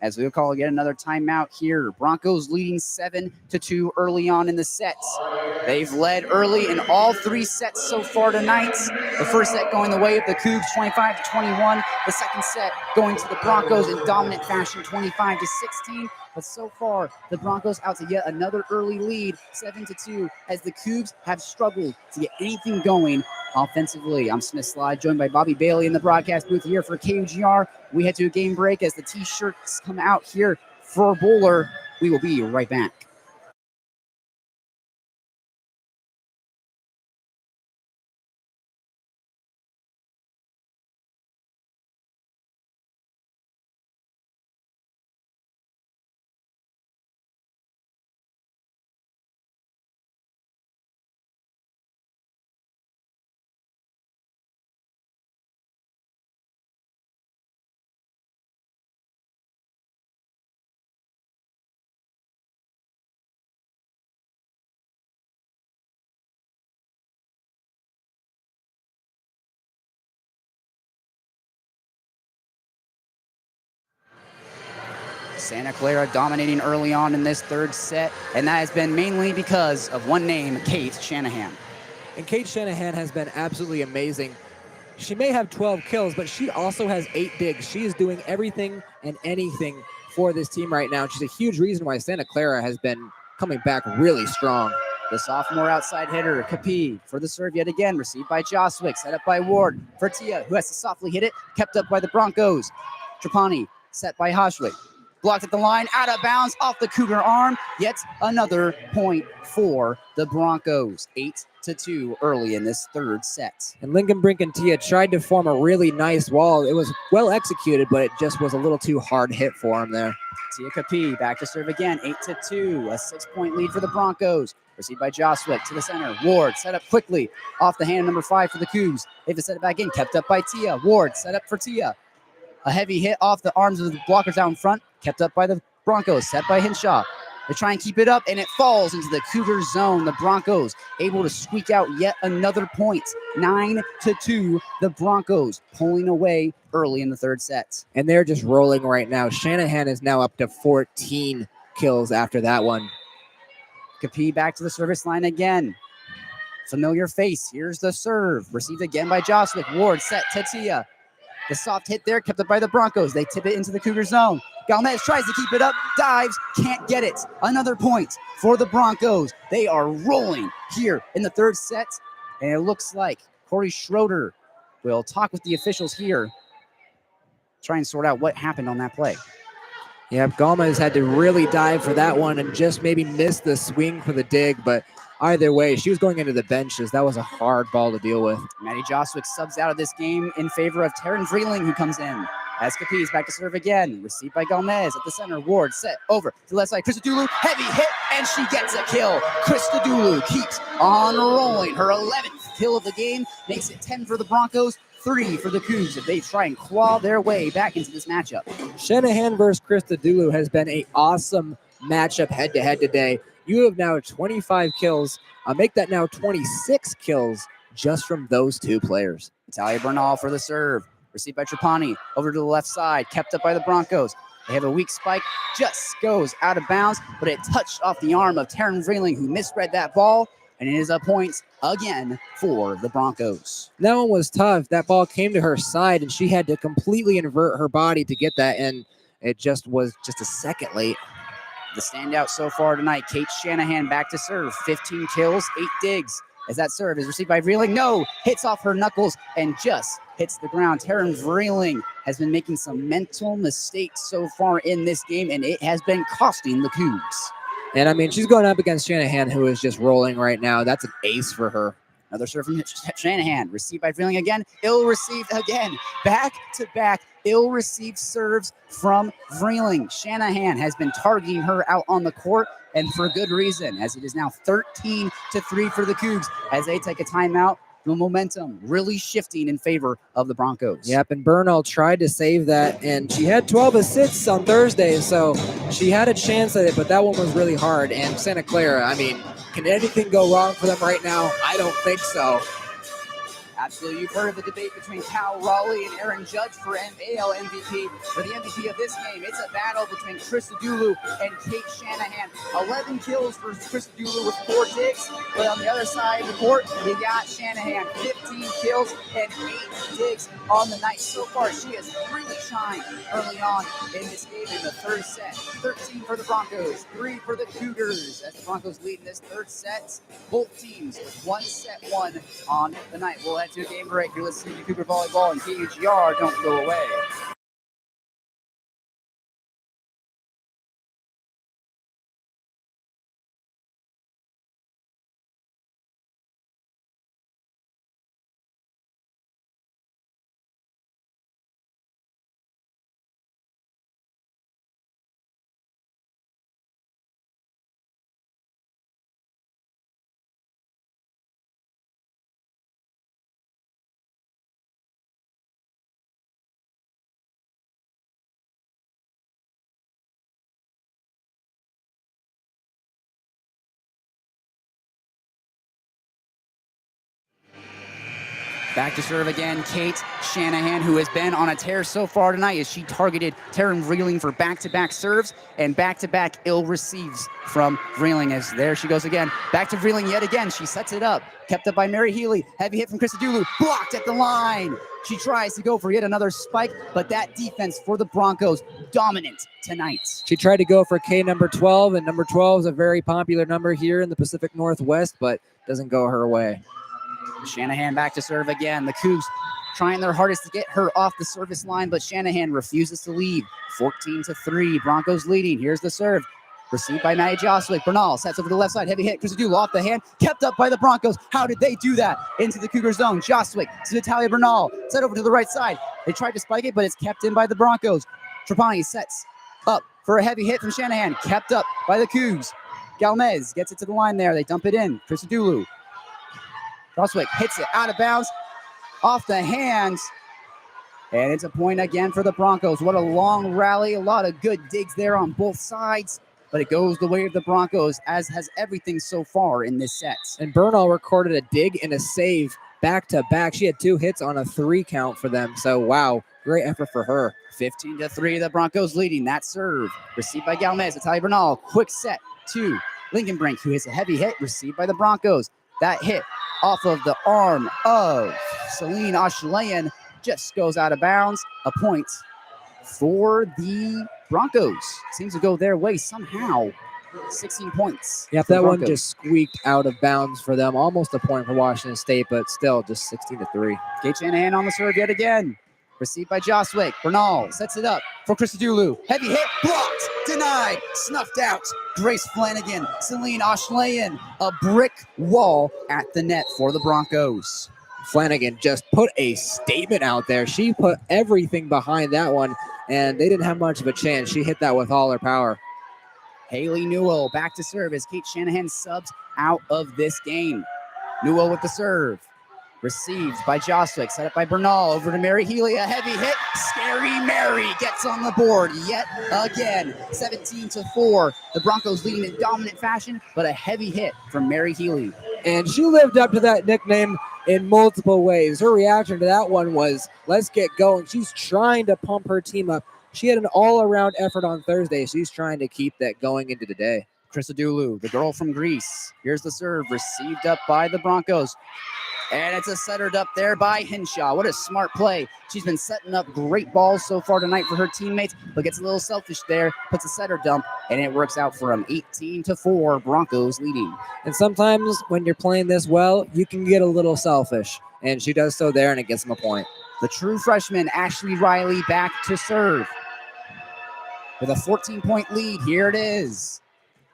As we'll call yet another timeout here. Broncos leading 7-2 early on in the sets. They've led early in all 3 sets so far tonight. The first set going the way of the Cougs, 25-21. The second set going to the Broncos in dominant fashion, 25-16. But so far, the Broncos out to yet another early lead, 7-2, as the Cougs have struggled to get anything going offensively. I'm Smith Slye, joined by Bobby Bailey in the broadcast booth here for KUGR. We head to a game break as the T-shirts come out here for Bowler. We will be right back. Santa Clara dominating early on in this third set, and that has been mainly because of one name, Kate Shanahan. And Kate Shanahan has been absolutely amazing. She may have 12 kills, but she also has 8 digs. She is doing everything and anything for this team right now. She's a huge reason why Santa Clara has been coming back really strong. The sophomore outside hitter, Capi, for the serve yet again, received by Joswick, set up by Ward. For Tia, who has to softly hit it, kept up by the Broncos. Trapani, set by Hoshwick. Blocked at the line, out of bounds, off the Cougar arm. Yet another point for the Broncos. 8-2 early in this third set. And Lincoln Brink and Tia tried to form a really nice wall. It was well executed, but it just was a little too hard hit for him there. Tia Capi back to serve again, 8-2, a 6-point lead for the Broncos. Received by Joswick to the center. Ward set up quickly off the hand of number 5 for the Cougs. They have to set it back in, kept up by Tia. Ward set up for Tia. A heavy hit off the arms of the blockers down front, kept up by the Broncos, set by Hinshaw. They try and keep it up, and it falls into the Cougar zone. The Broncos able to squeak out yet another point. 9-2, the Broncos pulling away early in the third set. And they're just rolling right now. Shanahan is now up to 14 kills after that one. Capi back to the service line again. Familiar face. Here's the serve. Received again by Joswick. Ward set to Tia. The soft hit there, kept up by the Broncos. They tip it into the Cougar zone. Galmez tries to keep it up, dives, can't get it. Another point for the Broncos. They are rolling here in the third set. And it looks like Corey Schroeder will talk with the officials here, try and sort out what happened on that play. Yeah, Galmez had to really dive for that one and just maybe miss the swing for the dig, but either way, she was going into the benches. That was a hard ball to deal with. Maddie Joswick subs out of this game in favor of Taryn Vreeling, who comes in. As Capiz back to serve again. Received by Galmez at the center. Ward set over to the left side. Christodoulou, heavy hit, and she gets a kill. Christodoulou keeps on rolling. Her 11th kill of the game makes it 10 for the Broncos, 3 for the Cougs if they try and claw their way back into this matchup. Shanahan versus Christodoulou has been an awesome matchup head-to-head today. You have now 25 kills. Make that now 26 kills just from those two players. Natalia Bernal for the serve. Received by Trapani. Over to the left side. Kept up by the Broncos. They have a weak spike. Just goes out of bounds, but it touched off the arm of Taryn Vreeling, who misread that ball. And it is a point again for the Broncos. That one was tough. That ball came to her side, and she had to completely invert her body to get that, and it just was just a second late. The standout so far tonight, Kate Shanahan back to serve. 15 kills, 8 digs. As that serve is received by Vreeling. No, hits off her knuckles and just hits the ground. Taryn Vreeling has been making some mental mistakes so far in this game, and it has been costing the Cougs. And I mean, she's going up against Shanahan, who is just rolling right now. That's an ace for her. Another serve from Shanahan, received by Vreeling again, ill-received again. Back-to-back ill-received serves from Vreeling. Shanahan has been targeting her out on the court, and for good reason, as it is now 13-3 for the Cougs as they take a timeout. The momentum really shifting in favor of the Broncos. Yep, and Bernal tried to save that, and she had 12 assists on Thursday, so she had a chance at it, but that one was really hard. And Santa Clara, I mean, can anything go wrong for them right now? I don't think so. Absolutely. You've heard of the debate between Cal Raleigh and Aaron Judge for AL MVP. For the MVP of this game, it's a battle between Christodoulou and Kate Shanahan. 11 kills for Christodoulou with 4 digs. But on the other side of the court, you got Shanahan. 15 kills and 8 digs on the night. So far, she has really shined early on in this game in the third set. 13 for the Broncos, 3 for the Cougars. As the Broncos lead in this third set, both teams with 1 set 1 on the night. We'll head to a game break. You're listening to Cougar Volleyball and KUGR. Don't go away. Back to serve again, Kate Shanahan, who has been on a tear so far tonight as she targeted Taryn Vreeling for back-to-back serves and back-to-back ill receives from Vreeling. As there she goes again. Back to Vreeling yet again. She sets it up. Kept up by Mary Healy. Heavy hit from Christodoulou. Blocked at the line. She tries to go for yet another spike, but that defense for the Broncos dominant tonight. She tried to go for K number 12, and number 12 is a very popular number here in the Pacific Northwest, but doesn't go her way. Shanahan back to serve again. The Cougs trying their hardest to get her off the service line, but Shanahan refuses to leave. 14-3, Broncos leading. Here's the serve. Received by Maddie Joswick. Bernal sets over the left side. Heavy hit. Christodoulou off the hand. Kept up by the Broncos. How did they do that? Into the Cougar zone. Joswick to Natalia Bernal. Set over to the right side. They tried to spike it, but it's kept in by the Broncos. Trapani sets up for a heavy hit from Shanahan. Kept up by the Cougs. Galmez gets it to the line there. They dump it in. Christodoulou. Joswick hits it out of bounds. Off the hands. And it's a point again for the Broncos. What a long rally. A lot of good digs there on both sides. But it goes the way of the Broncos, as has everything so far in this set. And Bernal recorded a dig and a save back-to-back. She had 2 hits on a 3 count for them. So, wow, great effort for her. 15-3, the Broncos leading. That serve received by Galmez. Natalia Bernal. Quick set to Lincoln Brink, who hits a heavy hit received by the Broncos. That hit off of the arm of Celine Ashleyan just goes out of bounds. A point for the Broncos. Seems to go their way somehow. 16 points. Yep, that one just squeaked out of bounds for them. Almost a point for Washington State, but still just 16-3. Kate Shanahan on the serve yet again. Received by Joswick. Bernal sets it up for Christodoulou. Heavy hit, blocked, denied, snuffed out. Grace Flanagan, Celine Ashleyan, a brick wall at the net for the Broncos. Flanagan just put a statement out there. She put everything behind that one, and they didn't have much of a chance. She hit that with all her power. Haley Newell back to serve as Kate Shanahan subs out of this game. Newell with the serve. Received by Joswick, set up by Bernal, over to Mary Healy, a heavy hit. Scary Mary gets on the board yet again. 17-4. The Broncos leading in dominant fashion, but a heavy hit from Mary Healy. And she lived up to that nickname in multiple ways. Her reaction to that one was, let's get going. She's trying to pump her team up. She had an all-around effort on Thursday. She's trying to keep that going into today. Christodoulou, the girl from Greece. Here's the serve, received up by the Broncos. And it's a settered up there by Henshaw. What a smart play. She's been setting up great balls so far tonight for her teammates, but gets a little selfish there, puts a setter dump, and it works out for them. 18-4, Broncos leading. And sometimes when you're playing this well, you can get a little selfish. And she does so there, and it gets them a point. The true freshman, Ashley Riley, back to serve. With a 14-point lead, here it is.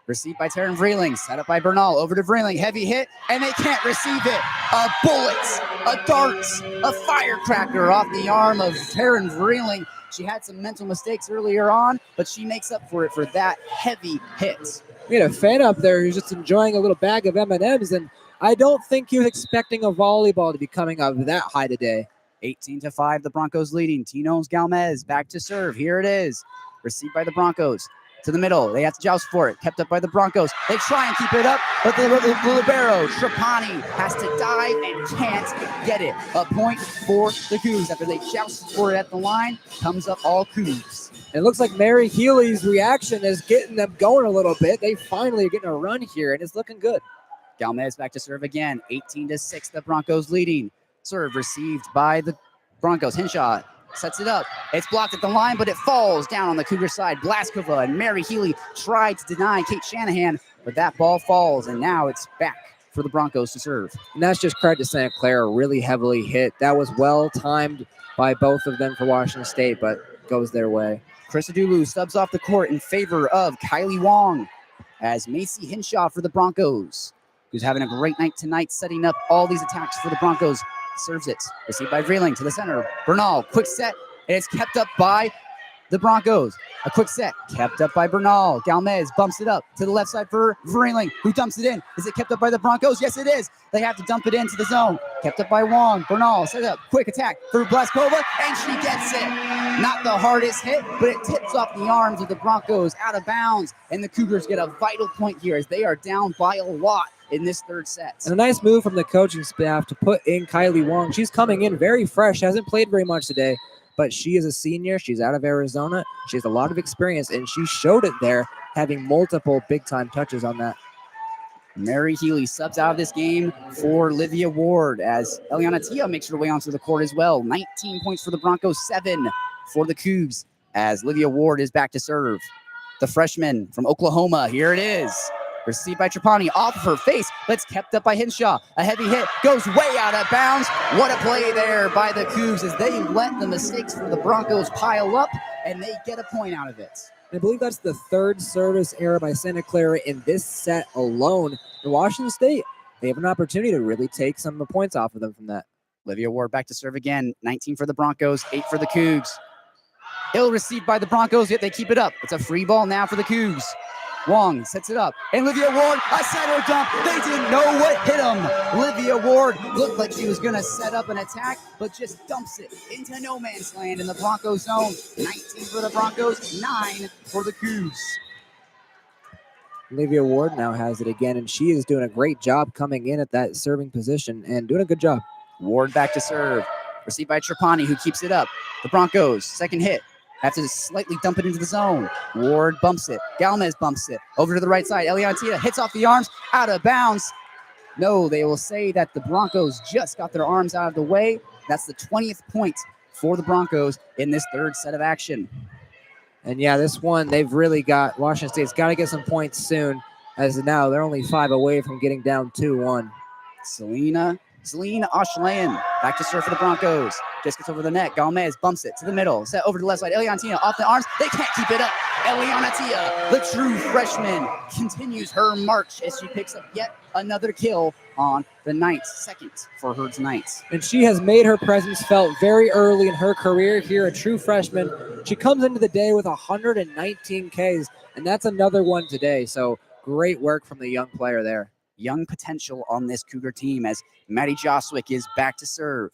Received by Taryn Vreeling, set up by Bernal, over to Vreeling, heavy hit, and they can't receive it. A bullet, a dart, a firecracker off the arm of Taryn Vreeling. She had some mental mistakes earlier on, but she makes up for it for that heavy hit. We had a fan up there who's just enjoying a little bag of M&Ms, and I don't think he was expecting a volleyball to be coming up that high today. 18-5, the Broncos leading. Tino's Galmez back to serve. Here it is. Received by the Broncos. To the middle. They have to joust for it. Kept up by the Broncos. They try and keep it up, but the libero, Trapani, has to dive and can't get it. A point for the Cougs. After they joust for it at the line, comes up all Cougs. It looks like Mary Healy's reaction is getting them going a little bit. They finally are getting a run here, and it's looking good. Galmez back to serve again. 18-6, the Broncos leading. Serve received by the Broncos. Henshaw sets it up. It's blocked at the line, but it falls down on the Cougar side. Blaskova and Mary Healy tried to deny Kate Shanahan, but that ball falls, and now it's back for the Broncos to serve. And that's just credit to Santa Clara, really heavily hit. That was well timed by both of them for Washington State, but goes their way. Christodoulou subs off the court in favor of Kylie Wong as Macy Henshaw for the Broncos, who's having a great night tonight, setting up all these attacks for the Broncos. Serves it. Received by Vreeling to the center. Bernal, quick set, and it's kept up by the Broncos. A quick set, kept up by Bernal. Galmez bumps it up to the left side for Vreeling, who dumps it in. Is it kept up by the Broncos? Yes, it is. They have to dump it into the zone. Kept up by Wong. Bernal set up. Quick attack for Blaskova, and she gets it. Not the hardest hit, but it tips off the arms of the Broncos out of bounds, and the Cougars get a vital point here as they are down by a lot. in this third set. And a nice move from the coaching staff to put in Kylie Wong. She's coming in very fresh, hasn't played very much today, but she is a senior. She's out of Arizona. She has a lot of experience, and she showed it there, having multiple big-time touches on that. Mary Healy subs out of this game for Livia Ward as Eliana Tia makes her way onto the court as well. 19 points for the Broncos, 7 for the Cougs as Livia Ward is back to serve. The freshman from Oklahoma, here it is. Received by Trapani, off of her face, but it's kept up by Hinshaw. A heavy hit, goes way out of bounds. What a play there by the Cougs as they let the mistakes from the Broncos pile up, and they get a point out of it. I believe that's the third service error by Santa Clara in this set alone. In Washington State, they have an opportunity to really take some of the points off of them from that. Livia Ward back to serve again. 19 for the Broncos, 8 for the Cougs. Ill received by the Broncos, yet they keep it up. It's a free ball now for the Cougs. Wong sets it up. And Livia Ward, a center dump. They didn't know what hit him. Livia Ward looked like she was going to set up an attack, but just dumps it into no man's land in the Broncos zone. 19 for the Broncos, 9 for the Cougs. Livia Ward now has it again, and she is doing a great job coming in at that serving position and doing a good job. Ward back to serve. Received by Trapani, who keeps it up. The Broncos, second hit. Have to slightly dump it into the zone. Ward bumps it. Galmez bumps it. Over to the right side. Eliantia hits off the arms. Out of bounds. No, they will say that the Broncos just got their arms out of the way. That's the 20th point for the Broncos in this third set of action. And yeah, this one, they've really got, Washington State's got to get some points soon, as now they're only 5 away from getting down 2-1. Celine Ashlayan back to serve for the Broncos. Just gets over the net. Galmez bumps it to the middle. Set over to the left side. Eliana off the arms. They can't keep it up. Eliana Tia, the true freshman, continues her march as she picks up yet another kill on the night. Second for her tonight. And she has made her presence felt very early in her career here, a true freshman. She comes into the day with 119 Ks, and that's another one today. So great work from the young player there. Young potential on this Cougar team as Maddie Joswick is back to serve.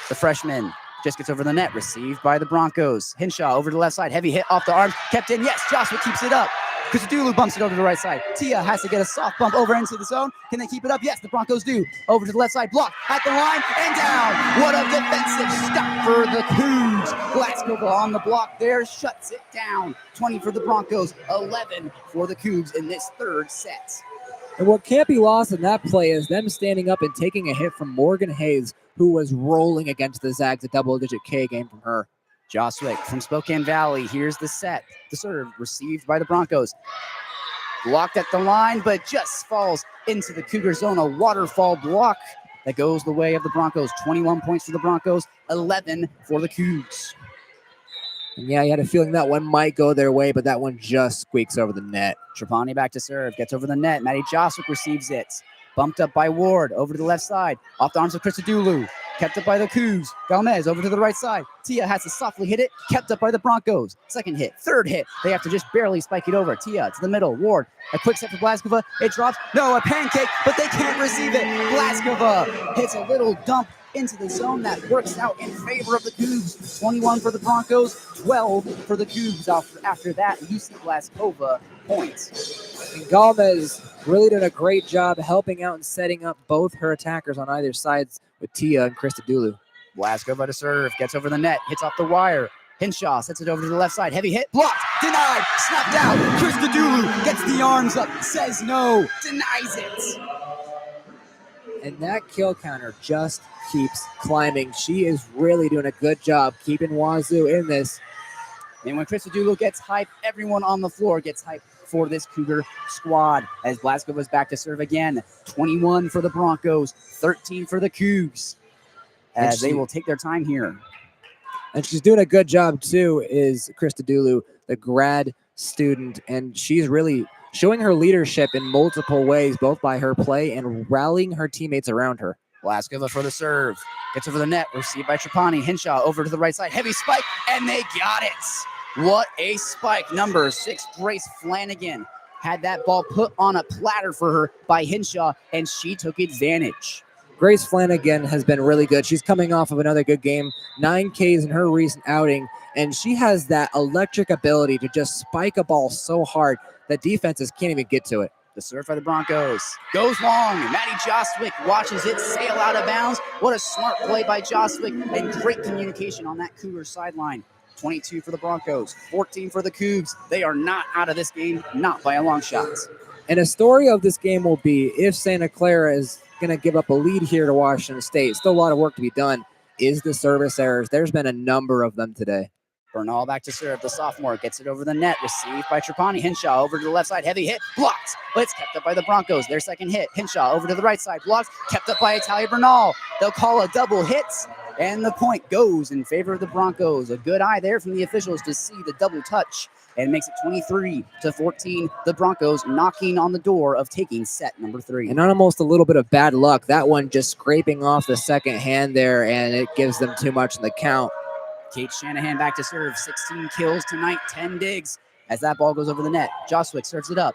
The freshman just gets over the net, received by the Broncos. Hinshaw over to the left side, heavy hit off the arms, kept in. Yes, Joswick keeps it up. Christodoulou bumps it over to the right side. Tia has to get a soft bump over into the zone. Can they keep it up? Yes, the Broncos do. Over to the left side, block at the line and down. What a defensive stop for the Cougs. Glasgow on the block there, shuts it down. 20 for the Broncos, 11 for the Cougs in this third set. And what can't be lost in that play is them standing up and taking a hit from Morgan Hayes, who was rolling against the Zags, a double-digit K game from her. Joswick from Spokane Valley. Here's the set. The serve received by the Broncos. Blocked at the line, but just falls into the Cougar zone. A waterfall block that goes the way of the Broncos. 21 points for the Broncos, 11 for the Cougs. And yeah, you had a feeling that one might go their way, but that one just squeaks over the net. Trapani back to serve, gets over the net. Maddie Joswick receives it. Bumped up by Ward, over to the left side. Off the arms of Christodoulou. Kept up by the Cougs. Galmez over to the right side. Tia has to softly hit it. Kept up by the Broncos. Second hit, third hit. They have to just barely spike it over. Tia to the middle. Ward, a quick set for Blaskova. It drops. No, a pancake, but they can't receive it. Blaskova hits a little dump into the zone that works out in favor of the Cougs. 21 for the Broncos, 12 for the Cougs. After that, UC Blaskova points. And Galmez really did a great job helping out and setting up both her attackers on either sides with Tia and Christodoulou. Blaskova to serve, gets over the net, hits off the wire. Hinshaw sets it over to the left side. Heavy hit, blocked, denied, snapped out. Christodoulou gets the arms up, says no, denies it. And that kill counter just keeps climbing. She is really doing a good job keeping Wazoo in this. And when Christodoulou gets hype, everyone on the floor gets hype for this Cougar squad as Blaskova's back to serve again. 21 for the Broncos, 13 for the Cougs as they will take their time here. And she's doing a good job too, is Christodoulou, the grad student, and she's really showing her leadership in multiple ways, both by her play and rallying her teammates around her. Blaskova for the serve. Gets over the net. Received by Trapani. Hinshaw over to the right side. Heavy spike, and they got it. What a spike. Number 6, Grace Flanagan, had that ball put on a platter for her by Hinshaw, and she took advantage. Grace Flanagan has been really good. She's coming off of another good game, 9 Ks in her recent outing, and she has that electric ability to just spike a ball so hard that defenses can't even get to it. The serve by the Broncos goes long. Maddie Jostwick watches it sail out of bounds. What a smart play by Jostwick and great communication on that Cougar sideline. 22 for the Broncos, 14 for the Cougs. They are not out of this game, not by a long shot. And a story of this game will be if Santa Clara is going to give up a lead here to Washington State. Still a lot of work to be done. Is the service errors. There's been a number of them today. Bernal back to serve. The sophomore gets it over the net. Received by Trapani. Hinshaw over to the left side. Heavy hit. Blocked. But it's kept up by the Broncos. Their second hit. Hinshaw over to the right side. Blocked. Kept up by Italia Bernal. They'll call a double hit. And the point goes in favor of the Broncos. A good eye there from the officials to see the double touch. And makes it 23-14. The Broncos knocking on the door of taking set number 3. And almost a little bit of bad luck. That one just scraping off the second hand there, and it gives them too much in the count. Kate Shanahan back to serve. 16 kills tonight, 10 digs as that ball goes over the net. Jostwick serves it up.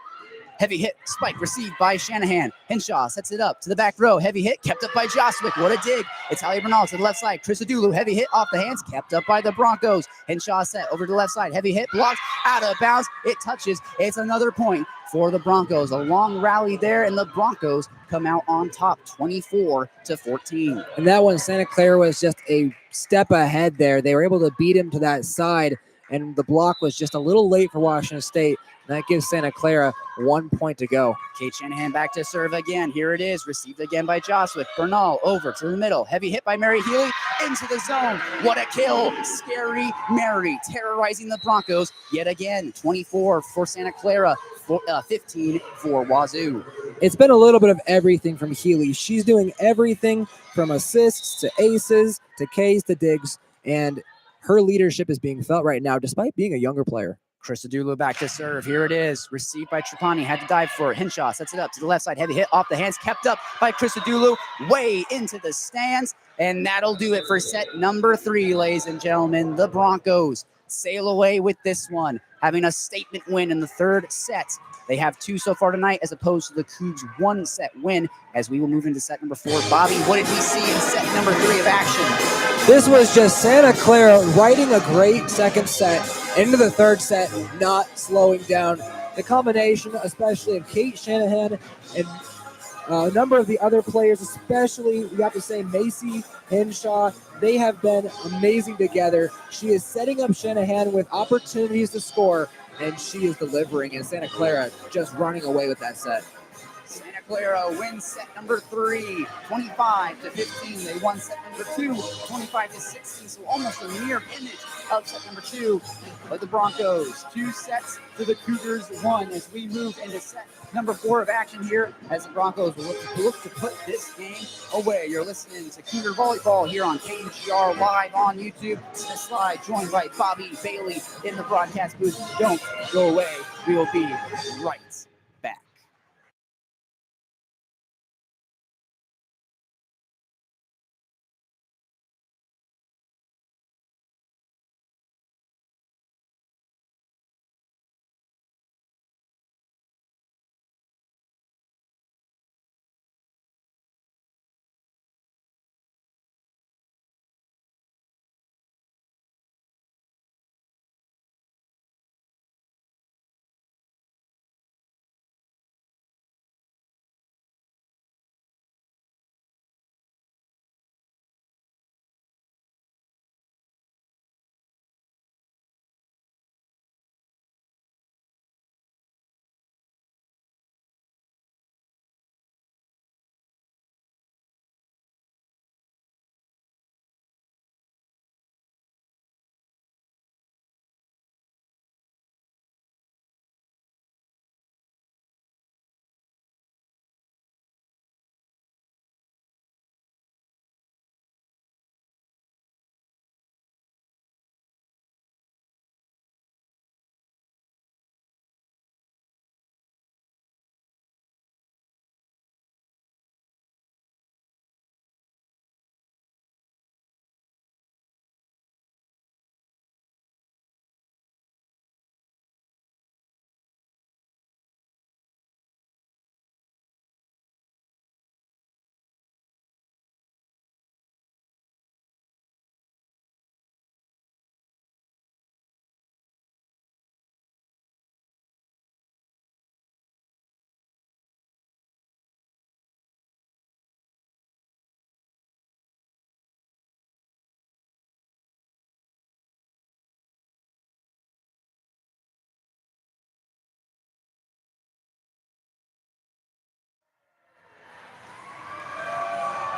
Heavy hit, spike received by Shanahan. Henshaw sets it up to the back row. Heavy hit, kept up by Jostwick. What a dig. Italia Bernal to the left side. Chris Adulu, heavy hit off the hands, kept up by the Broncos. Henshaw set over to the left side. Heavy hit, blocked, out of bounds. It touches. It's another point for the Broncos. A long rally there, and the Broncos come out on top, 24-14. And that one, Santa Clara was just a step ahead there. They were able to beat him to that side, and the block was just a little late for Washington State. That gives Santa Clara 1 point to go. Kate Shanahan back to serve again. Here it is. Received again by Jostwick. Bernal over to the middle. Heavy hit by Mary Healy into the zone. What a kill. Scary Mary terrorizing the Broncos yet again. 24 for Santa Clara, 15 for Wazoo. It's been a little bit of everything from Healy. She's doing everything from assists to aces to Ks to digs, and her leadership is being felt right now despite being a younger player. Chris Adulu back to serve. Here it is. Received by Trapani. Had to dive for it. Henshaw sets it up to the left side. Heavy hit off the hands. Kept up by Chris Adulu. Way into the stands. And that'll do it for set number 3, ladies and gentlemen. The Broncos sail away with this one, having a statement win in the 3rd set. They have 2 so far tonight as opposed to the Cougs' 1-set win as we will move into set number 4. Bobby, what did we see in set number 3 of action? This was just Santa Clara riding a great second set into the 3rd set, not slowing down. The combination, especially of Kate Shanahan and a number of the other players, especially, we have to say, Macy Henshaw, they have been amazing together. She is setting up Shanahan with opportunities to score, and she is delivering, and Santa Clara just running away with that set. Santa Clara wins set number 3, 25-15. They won set number 2, 25-16. So almost a mirror image of set number 2. But the Broncos, 2 sets to the Cougars, 1 as we move into set number 4 of action here as the Broncos will look to put this game away. You're listening to Cougar Volleyball here on KUGR live on YouTube. Slye joined by Bobby Bailey in the broadcast booth. Don't go away. We will be right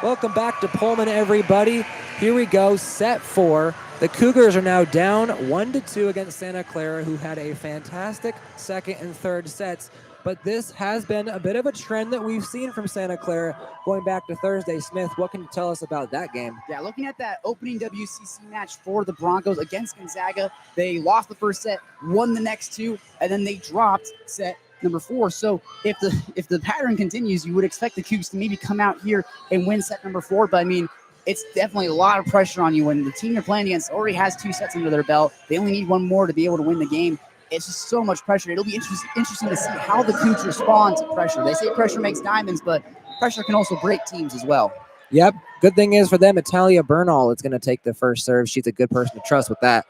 Welcome back to Pullman, everybody. Here we go, set 4. The Cougars are now down 1-2 against Santa Clara, who had a fantastic second and third sets. But this has been a bit of a trend that we've seen from Santa Clara going back to Thursday. Smith, what can you tell us about that game? Yeah, looking at that opening WCC match for the Broncos against Gonzaga, they lost the first set, won the next 2, and then they dropped set number 4. So if the pattern continues, you would expect the Cougs to maybe come out here and win set number 4. But I mean, it's definitely a lot of pressure on you when the team you're playing against already has 2 sets under their belt. They only need 1 more to be able to win the game. It's just so much pressure. It'll be interesting to see how the Cougs respond to pressure. They say pressure makes diamonds, but pressure can also break teams as well. Yep. Good thing is for them, Italia Bernal is going to take the first serve. She's a good person to trust with that.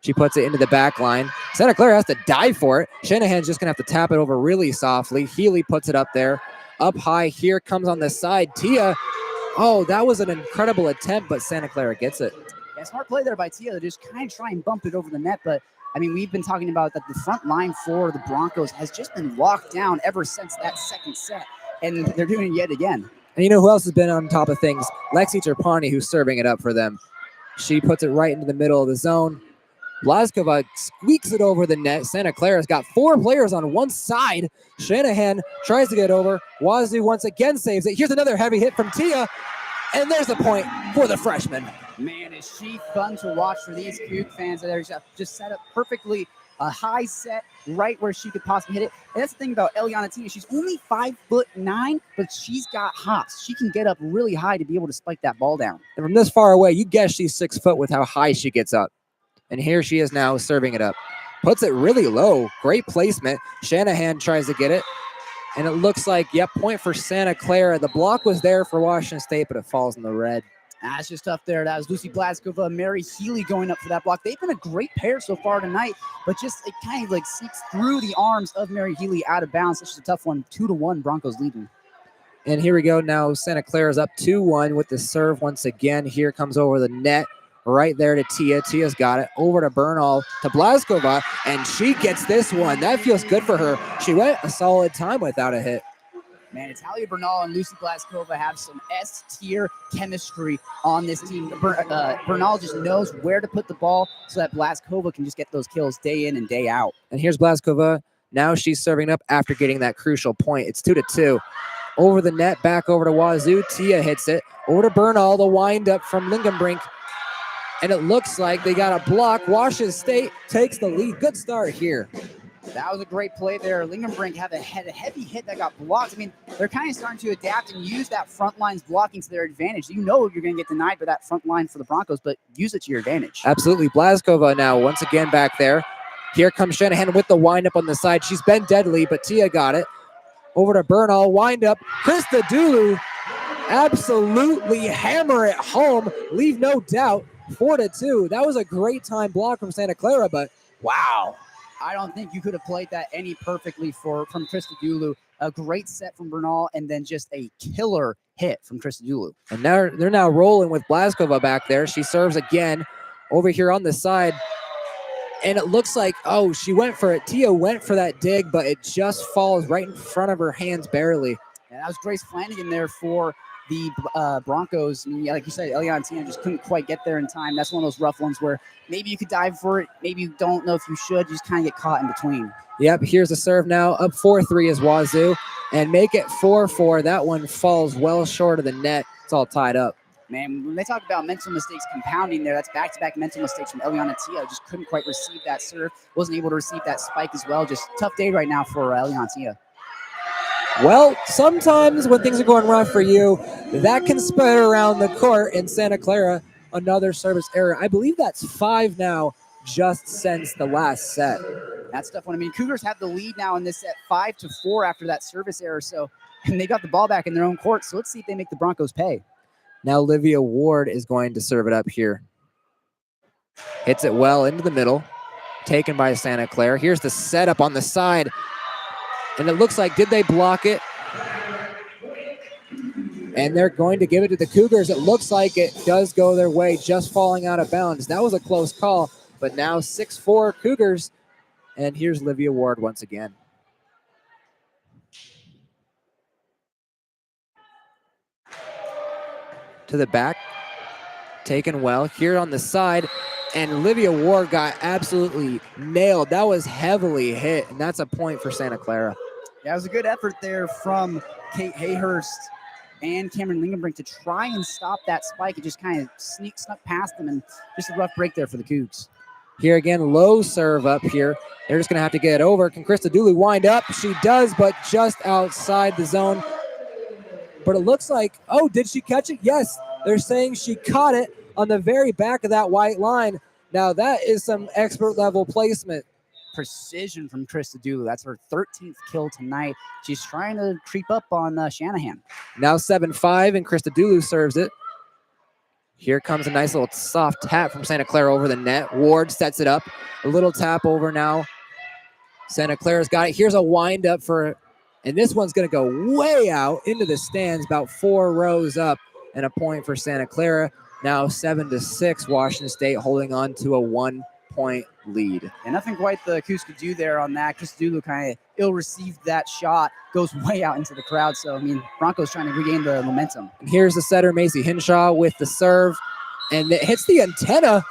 She puts it into the back line. Santa Clara has to dive for it. Shanahan's just going to have to tap it over really softly. Healy puts it up there. Up high here comes on the side. Tia. Oh, that was an incredible attempt, but Santa Clara gets it. Yeah, smart play there by Tia to just kind of try and bump it over the net, but I mean, we've been talking about that the front line for the Broncos has just been locked down ever since that second set, and they're doing it yet again. And you know who else has been on top of things? Lexi Trapani, who's serving it up for them. She puts it right into the middle of the zone. Blazkova squeaks it over the net. Santa Clara's got 4 players on one side. Shanahan tries to get over. Wazoo once again saves it. Here's another heavy hit from Tia, and there's the point for the freshman. Man, is she fun to watch for these Coug fans that are just set up perfectly, a high set right where she could possibly hit it. And that's the thing about Eliana Tia. She's only 5'9", but she's got hops. She can get up really high to be able to spike that ball down. And from this far away, you guess she's 6 foot with how high she gets up. And here she is now serving it up. Puts it really low. Great placement. Shanahan tries to get it. And it looks like, yep, point for Santa Clara. The block was there for Washington State, but it falls in the red. That's just tough there. That was Lucy Blazkova, Mary Healy going up for that block. They've been a great pair so far tonight, but just it kind of like seeks through the arms of Mary Healy out of bounds. It's just a tough one. 2-1, Broncos leading. And here we go now. Santa Clara's up 2-1 with the serve once again. Here comes over the net. Right there to Tia. Tia's got it. Over to Bernal, to Blazkova, and she gets this one. That feels good for her. She went a solid time without a hit. Man, Italia Bernal and Lucy Blazkova have some S-tier chemistry on this team. Bernal just knows where to put the ball so that Blazkova can just get those kills day in and day out. And here's Blazkova. Now she's serving up after getting that crucial point. It's 2-2. Over the net, back over to Wazoo. Tia hits it. Over to Bernal, the wind up from Lingenbrink. And it looks like they got a block. Washington State takes the lead. Good start here. That was a great play there. Lingenbrink had a heavy hit that got blocked. I mean, they're kind of starting to adapt and use that front line's blocking to their advantage. You know you're going to get denied by that front line for the Broncos, but use it to your advantage. Absolutely. Blazkova now once again back there. Here comes Shanahan with the windup on the side. She's been deadly, but Tia got it. Over to Bernal. Wind up. Krista Dulu absolutely hammer it home. Leave no doubt. 4-2. That was a great time block from Santa Clara, but wow. I don't think you could have played that any perfectly from Krista Dulu. A great set from Bernal, and then just a killer hit from Krista Dulu. And now they're now rolling with Blazkova back there. She serves again over here on the side. And it looks like, oh, she went for it. Tia went for that dig, but it just falls right in front of her hands barely. And that was Grace Flanagan there for the Broncos. I mean, yeah, like you said, Eliana Tia just couldn't quite get there in time. That's one of those rough ones where maybe you could dive for it. Maybe you don't know if you should. You just kind of get caught in between. Yep, here's the serve now. Up 4-3 is Wazoo. And make it 4-4. That one falls well short of the net. It's all tied up. Man, when they talk about mental mistakes compounding there, that's back-to-back mental mistakes from Eliana Tia. Just couldn't quite receive that serve. Wasn't able to receive that spike as well. Just tough day right now for Eliana Tia. Well, sometimes when things are going wrong for you, that can spread around the court in Santa Clara. Another service error. I believe that's 5 now just since the last set. That's tough one. I mean, Cougars have the lead now in this set 5-4 after that service error. So, and they got the ball back in their own court. So let's see if they make the Broncos pay. Now Olivia Ward is going to serve it up here. Hits it well into the middle. Taken by Santa Clara. Here's the setup on the side. And it looks like, did they block it? And they're going to give it to the Cougars. It looks like it does go their way, just falling out of bounds. That was a close call, but now 6-4 Cougars. And here's Olivia Ward once again. to the back. Taken well here on the side. And Olivia Ward got absolutely nailed. That was heavily hit, and that's a point for Santa Clara. Yeah, it was a good effort there from Kate Hayhurst and Cameron Lingenbrink to try and stop that spike. It just kind of snuck past them, and just a rough break there for the Cougs. Here again, low serve up here. They're just going to have to get it over. Can Krista Dooley wind up? She does, but just outside the zone. But it looks like, oh, did she catch it? Yes, they're saying she caught it on the very back of that white line. Now that is some expert level placement. Precision from Krista Dooley. That's her 13th kill tonight. She's trying to creep up on Shanahan. Now 7-5, and Krista Dooley serves it. Here comes a nice little soft tap from Santa Clara over the net. Ward sets it up. A little tap over now. Santa Clara's got it. Here's a wind up and this one's going to go way out into the stands, about 4 rows up, and a point for Santa Clara. Now 7-6, Washington State holding on to a 1-point lead. And nothing quite the Cougs could do there on that. Chris Dulu kind of ill-received that shot, goes way out into the crowd. So, I mean, Broncos trying to regain the momentum. And here's the setter, Macy Hinshaw, with the serve, and it hits the antenna,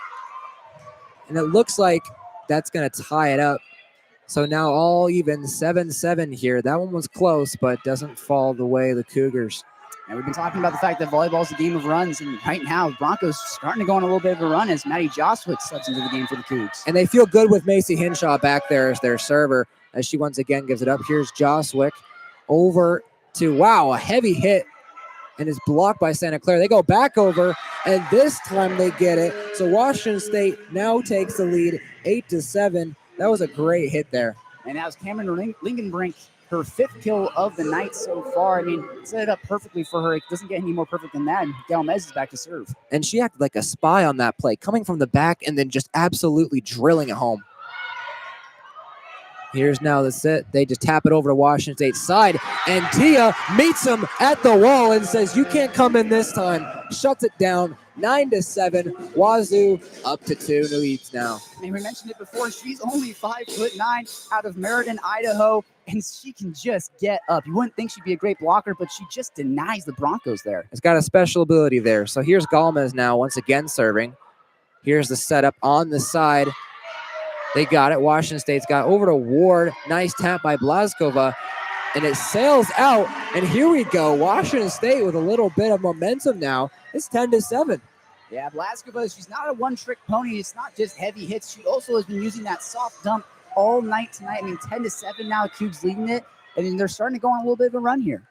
and it looks like that's going to tie it up. So now all even, 7-7 here. That one was close, but doesn't fall the way of the Cougars. And we've been talking about the fact that volleyball is a game of runs, and right now Broncos starting to go on a little bit of a run as Maddie Joswick subs into the game for the Cougs. And they feel good with Macy Hinshaw back there as their server, as she once again gives it up. Here's Joswick over to, wow, a heavy hit, and is blocked by Santa Clara. They go back over, and this time they get it. So Washington State now takes the lead, 8-7. That was a great hit there. And that was Cameron Lingenbrink, her 5th kill of the night so far. I mean, set it up perfectly for her. It doesn't get any more perfect than that. And Galmez is back to serve. And she acted like a spy on that play, coming from the back and then just absolutely drilling it home. Here's now the set. They just tap it over to Washington State's side, and Tia meets him at the wall and says, "You can't come in this time." Shuts it down, 9-7. Wazoo up to 2 leads now. I mean, we mentioned it before. She's only 5'9" out of Meriden, Idaho, and she can just get up. You wouldn't think she'd be a great blocker, but she just denies the Broncos there. It's got a special ability there. So here's Galmez now once again serving. Here's the setup on the side. They got it. Washington State's got over to Ward. Nice tap by Blazkova. And it sails out. And here we go. Washington State with a little bit of momentum now. It's 10-7. Yeah, Blazkova, she's not a one-trick pony. It's not just heavy hits. She also has been using that soft dump all night tonight. I mean, 10-7 now. Cougs leading it. I mean, they're starting to go on a little bit of a run here.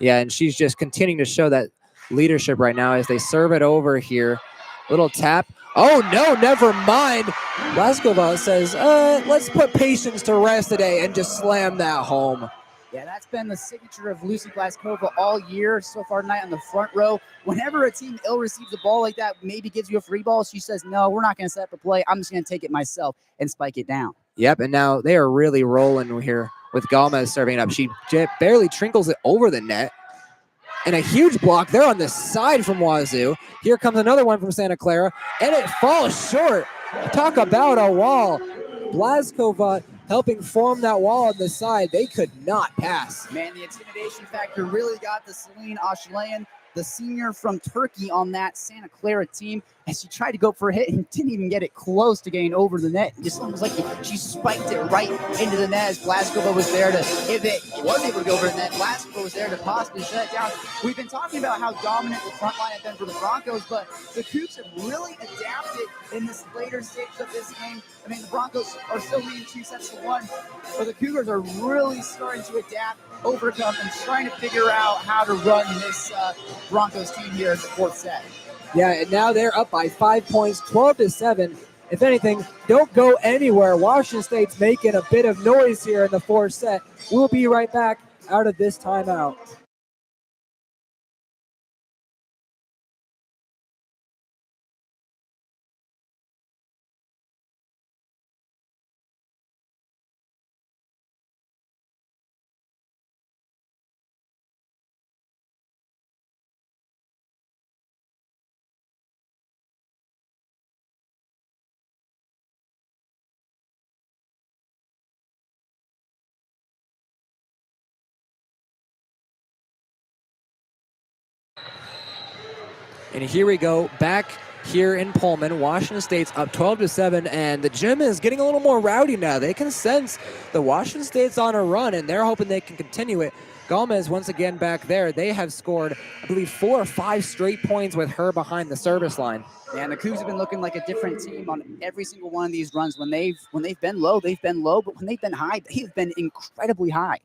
Yeah, and she's just continuing to show that leadership right now as they serve it over here. Little tap. Oh, no, never mind. Blazkova says, let's put patience to rest today, and just slam that home. Yeah, that's been the signature of Lucy Blazkova all year so far tonight on the front row. Whenever a team ill-receives a ball like that, maybe gives you a free ball, she says, no, we're not going to set up a play. I'm just going to take it myself and spike it down. Yep, and now they are really rolling here with Galmez serving it up. She barely trinkles it over the net. And a huge block there on the side from Wazoo. Here comes another one from Santa Clara, and it falls short. Talk about a wall. Blazkova helping form that wall on the side. They could not pass. Man, the intimidation factor really got the Celine Ashleyan, the senior from Turkey, on that Santa Clara team, as she tried to go for a hit and didn't even get it close to getting over the net. It just almost like she spiked it right into the net as Blazkova was there to, if it was able to go over the net, Blazkova was there to possibly shut it down. We've been talking about how dominant the front line has been for the Broncos, but the Cougs have really adapted in this later stage of this game. I mean, the Broncos are still leading 2-1, but the Cougars are really starting to adapt, overcome, and trying to figure out how to run this Broncos team here in the 4th set. Yeah, and now they're up by 5 points, 12-7. If anything, don't go anywhere. Washington State's making a bit of noise here in the 4th set. We'll be right back out of this timeout. And here we go, back here in Pullman. Washington State's up 12-7, and the gym is getting a little more rowdy now. They can sense the Washington State's on a run, and they're hoping they can continue it. Gomez once again back there. They have scored, I believe, 4 or 5 straight points with her behind the service line. Yeah, and the Cougs have been looking like a different team on every single one of these runs. When they've been low, they've been low, but when they've been high, they've been incredibly high.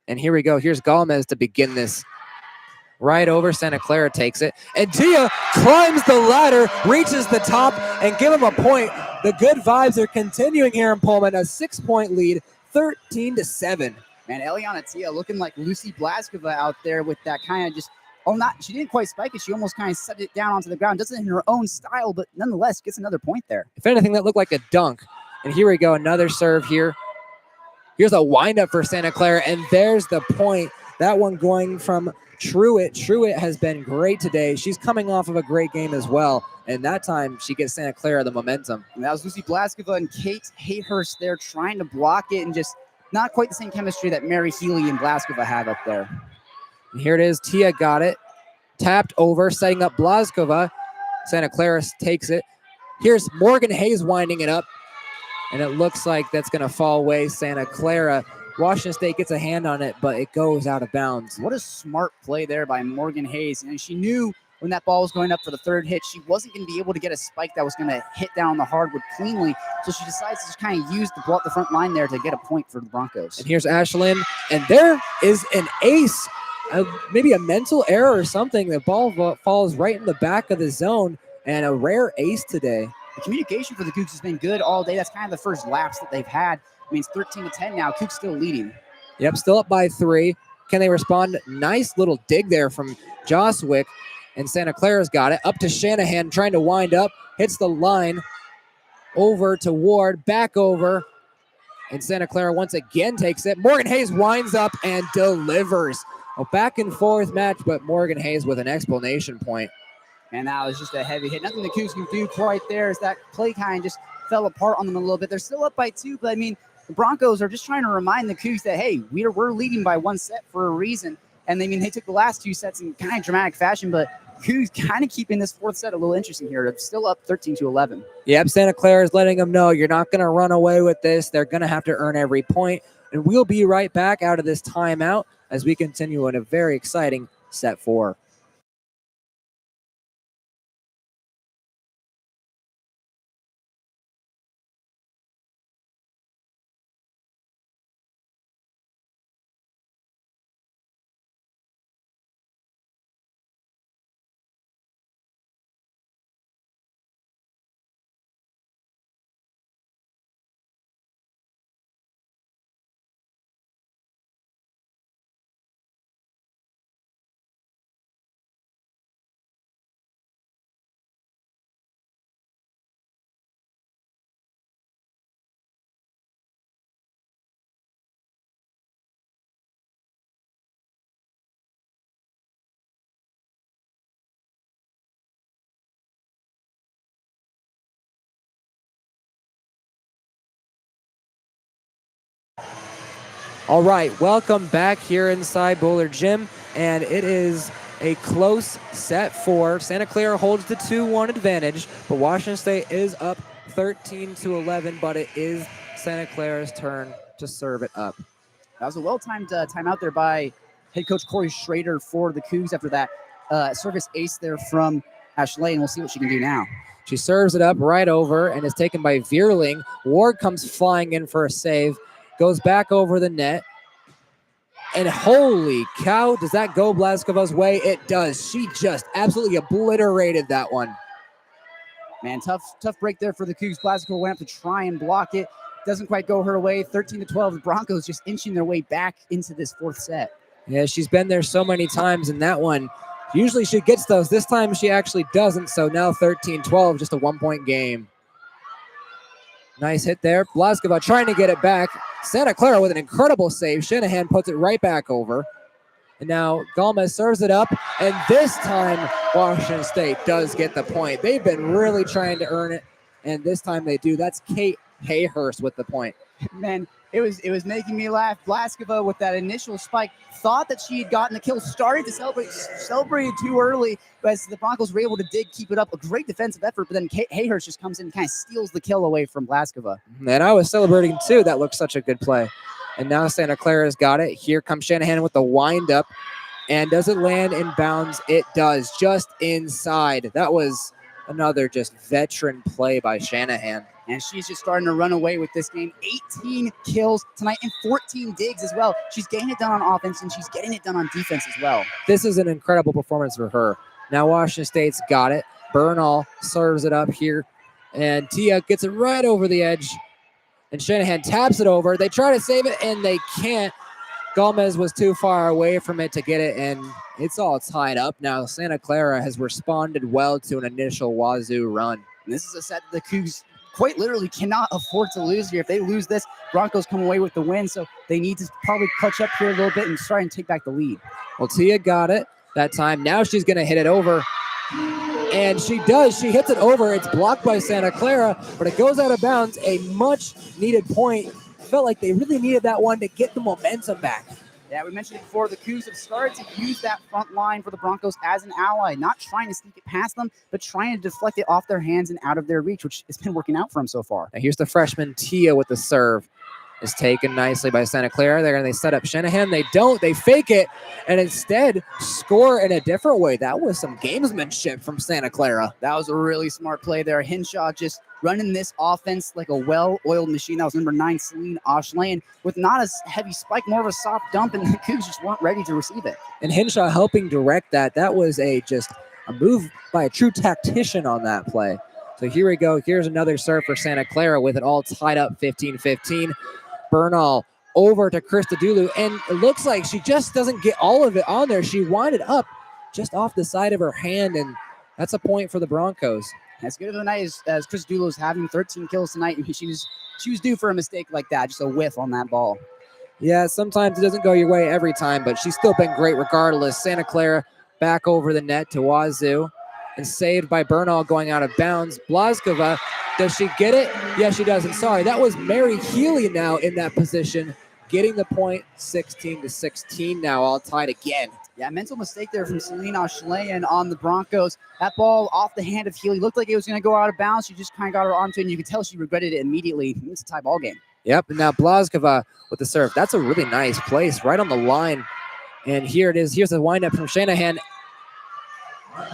And here we go. Here's Gomez to begin this. Right over, Santa Clara takes it. And Tia climbs the ladder, reaches the top, and give him a point. The good vibes are continuing here in Pullman. A 6-point lead, 13-7. Man, Eliana Tia looking like Lucy Blaskova out there with that kind of just, she didn't quite spike it. She almost kind of set it down onto the ground. Does it in her own style, but nonetheless gets another point there. If anything, that looked like a dunk. And here we go, another serve here. Here's a windup for Santa Clara, and there's the point. That one going from Truitt. Truitt has been great today. She's coming off of a great game as well. And that time she gets Santa Clara the momentum. And that was Lucy Blaskova and Kate Hayhurst there trying to block it, and just not quite the same chemistry that Mary Healy and Blaskova have up there. And here it is. Tia got it. Tapped over, setting up Blaskova. Santa Clara takes it. Here's Morgan Hayes winding it up. And it looks like that's going to fall away. Santa Clara. Washington State gets a hand on it, but it goes out of bounds. What a smart play there by Morgan Hayes. And she knew when that ball was going up for the third hit, she wasn't going to be able to get a spike that was going to hit down the hardwood cleanly. So she decides to just kind of use the front line there to get a point for the Broncos. And here's Ashlyn. And there is an ace. Maybe a mental error or something. The ball falls right in the back of the zone, and a rare ace today. The communication for the Cougs has been good all day. That's kind of the first lapse that they've had. I mean, it's 13-10 now. Cougs still leading. Yep, still up by 3. Can they respond? Nice little dig there from Joswick. And Santa Clara's got it. Up to Shanahan, trying to wind up. Hits the line. Over to Ward. Back over. And Santa Clara once again takes it. Morgan Hayes winds up and delivers. A back and forth match, but Morgan Hayes with an explanation point. And that was just a heavy hit. Nothing the Cougs can do right there is that play kind of just fell apart on them a little bit. They're still up by 2, but I mean, the Broncos are just trying to remind the Cougs that, hey, we're leading by 1 set for a reason. And I mean, they took the last 2 sets in kind of dramatic fashion, but Cougs kind of keeping this 4th set a little interesting here. They're still up 13-11. Yep, Santa Clara is letting them know you're not going to run away with this. They're going to have to earn every point. And we'll be right back out of this timeout as we continue in a very exciting set 4. All right, welcome back here inside Bowler Gym, and it is a close set 4. Santa Clara holds the 2-1 advantage, but Washington State is up 13-11, but it is Santa Clara's turn to serve it up. That was a well-timed timeout there by head coach Corey Schrader for the Cougs after that service ace there from Ashley, and we'll see what she can do now. She serves it up right over and is taken by Vierling. Ward comes flying in for a save. Goes back over the net. And holy cow, does that go Blaskova's way? It does. She just absolutely obliterated that one. Man, tough break there for the Cougs. Blaskova went up to try and block it. Doesn't quite go her way. 13-12. The Broncos just inching their way back into this 4th set. Yeah, she's been there so many times in that one. Usually she gets those. This time she actually doesn't. So now 13-12, just a 1-point game. Nice hit there. Blaskova trying to get it back. Santa Clara with an incredible save. Shanahan puts it right back over. And now Gomez serves it up. And this time, Washington State does get the point. They've been really trying to earn it. And this time they do. That's Kate Hayhurst with the point. Man, It was making me laugh. Blaskova with that initial spike thought that she had gotten the kill, started to celebrated too early, but as the Broncos were able to keep it up. A great defensive effort, but then Hayhurst just comes in and kind of steals the kill away from Blaskova. And I was celebrating too. That looked such a good play. And now Santa Clara's got it. Here comes Shanahan with the windup. And does it land in bounds? It does, just inside. That was another just veteran play by Shanahan. And she's just starting to run away with this game. 18 kills tonight and 14 digs as well. She's getting it done on offense, and she's getting it done on defense as well. This is an incredible performance for her. Now Washington State's got it. Bernal serves it up here, and Tia gets it right over the edge. And Shanahan taps it over. They try to save it, and they can't. Gomez was too far away from it to get it, and it's all tied up now. Santa Clara has responded well to an initial Wazoo run. And this is a set that the Cougs quite literally cannot afford to lose here. If they lose this, Broncos come away with the win, so they need to probably clutch up here a little bit and try and take back the lead. Well, Tia got it that time. Now she's going to hit it over. And she does. She hits it over. It's blocked by Santa Clara, but it goes out of bounds. A much-needed point. Felt like they really needed that one to get the momentum back. Yeah, we mentioned it before. The Cougs have started to use that front line for the Broncos as an ally, not trying to sneak it past them, but trying to deflect it off their hands and out of their reach, which has been working out for them so far. Now here's the freshman Tia with the serve. Is taken nicely by Santa Clara. They set up Shanahan. They don't. They fake it and instead score in a different way. That was some gamesmanship from Santa Clara. That was a really smart play there. Hinshaw just running this offense like a well-oiled machine. That was number 9, Slye with not a heavy spike, more of a soft dump, and the Cougs just weren't ready to receive it. And Hinshaw helping direct that. That was just a move by a true tactician on that play. So here we go. Here's another serve for Santa Clara with it all tied up 15-15. Bernal over to Christodoulou, and it looks like she just doesn't get all of it on there. She winded up just off the side of her hand, and that's a point for the Broncos. As good of a night as Christodoulou is having, 13 kills tonight, and she was due for a mistake like that, just a whiff on that ball. Yeah, sometimes it doesn't go your way every time, but she's still been great regardless. Santa Clara back over the net to Wazoo, and saved by Bernal going out of bounds. Blaskova, does she get it? Yeah, she does. And sorry, that was Mary Healy now in that position, getting the point. 16-16 now, all tied again. Yeah, mental mistake there from Slye on the Broncos. That ball off the hand of Healy looked like it was going to go out of bounds. She just kind of got her arm to it, and you could tell she regretted it immediately. It's a tie ball game. Yep, and now Blaskova with the serve. That's a really nice place, right on the line. And here it is. Here's the windup from Shanahan.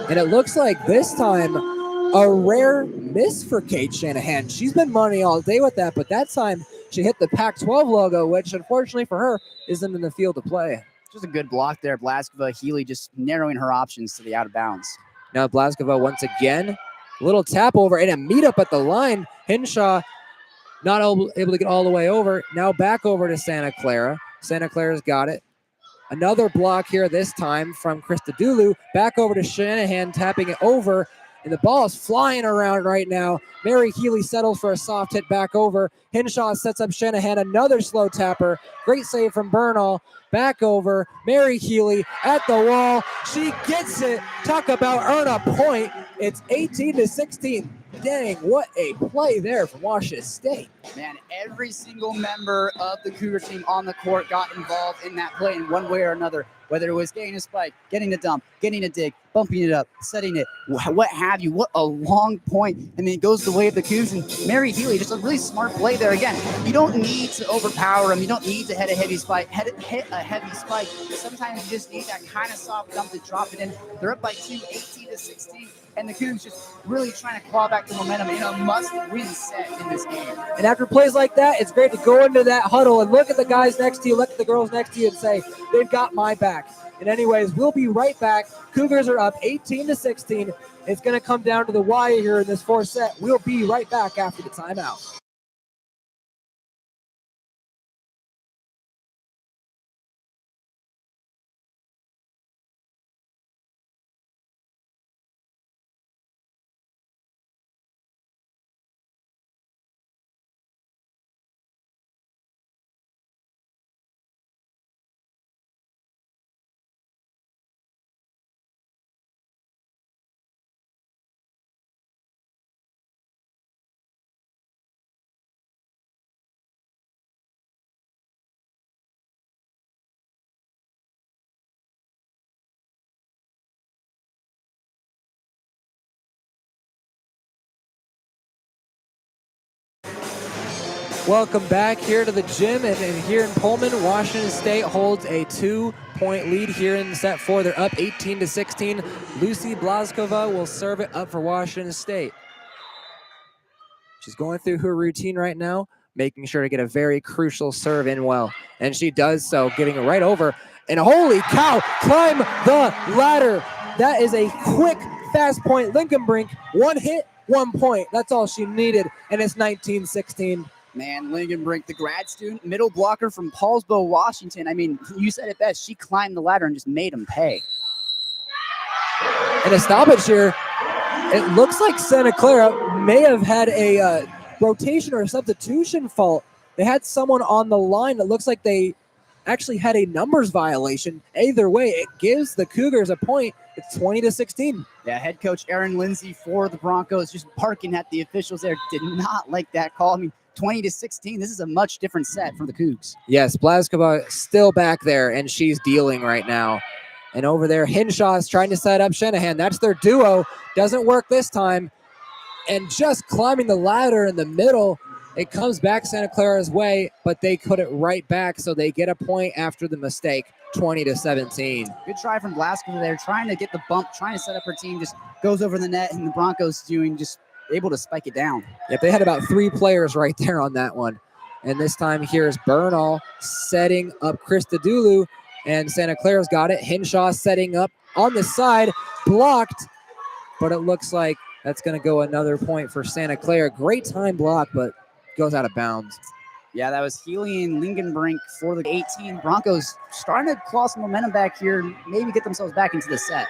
And it looks like this time a rare miss for Kate Shanahan. She's been money all day with that, but that time she hit the Pac-12 logo, which unfortunately for her isn't in the field to play. Just a good block there. Blaskova, Healy just narrowing her options to the out of bounds. Now Blaskova once again, little tap over and a meetup at the line. Hinshaw not able to get all the way over. Now back over to Santa Clara. Santa Clara's got it. Another block here this time from Christodoulou. Back over to Shanahan, tapping it over. And the ball is flying around right now. Mary Healy settles for a soft hit back over. Hinshaw sets up Shanahan, another slow tapper. Great save from Bernal. Back over. Mary Healy at the wall. She gets it. Talk about earn a point. It's 18-16. Dang, what a play there from Washington State. Man, every single member of the Cougar team on the court got involved in that play in one way or another, whether it was getting a spike, getting a dump, getting a dig, bumping it up, setting it, what have you. What a long point. I mean, it goes the way of the Cougs, and Mary Healy, just a really smart play there. Again, you don't need to overpower them. You don't need to hit a heavy spike. Sometimes you just need that kind of soft dump to drop it in. They're up by 2, 18-16. And the Cougs just really trying to claw back the momentum in a must-win set in this game. And after plays like that, it's great to go into that huddle and look at the guys next to you, look at the girls next to you and say, they've got my back. And anyways, we'll be right back. Cougars are up 18-16. It's going to come down to the wire here in this fourth set. We'll be right back after the timeout. Welcome back here to the gym, and here in Pullman, Washington State holds a 2-point lead here in set 4. They're up 18-16. Lucy Blazkova will serve it up for Washington State. She's going through her routine right now, making sure to get a very crucial serve in well, and she does so, getting it right over. And holy cow, climb the ladder. That is a quick, fast point. Lincoln Brink, 1 hit, 1 point. That's all she needed, and it's 19-16. Man, Lincoln Brink, the grad student, middle blocker from Paulsbo, Washington. I mean, you said it best. She climbed the ladder and just made them pay. And a stoppage here. It looks like Santa Clara may have had a rotation or a substitution fault. They had someone on the line that looks like they actually had a numbers violation. Either way, it gives the Cougars a point. It's 20-16. Yeah, head coach Aaron Lindsay for the Broncos just barking at the officials there. Did not like that call. I mean, 20-16. This is a much different set for the Cougs. Yes, Blazkova still back there, and she's dealing right now. And over there, Hinshaw is trying to set up Shanahan. That's their duo. Doesn't work this time. And just climbing the ladder in the middle, it comes back Santa Clara's way, but they put it right back, so they get a point after the mistake, 20-17. Good try from Blazkova there, trying to get the bump, trying to set up her team, just goes over the net, and the Broncos doing just able to spike it down. Yep, they had about 3 players right there on that one. And this time here's Bernal setting up Christodoulou, and Santa Clara's got it. Hinshaw setting up on the side, blocked, but it looks like that's going to go another point for Santa Clara. Great time block, but goes out of bounds. Yeah, that was Healy and Lingenbrink for the 18. Broncos starting to claw some momentum back here, maybe get themselves back into the set.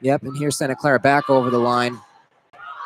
Yep, and here's Santa Clara back over the line.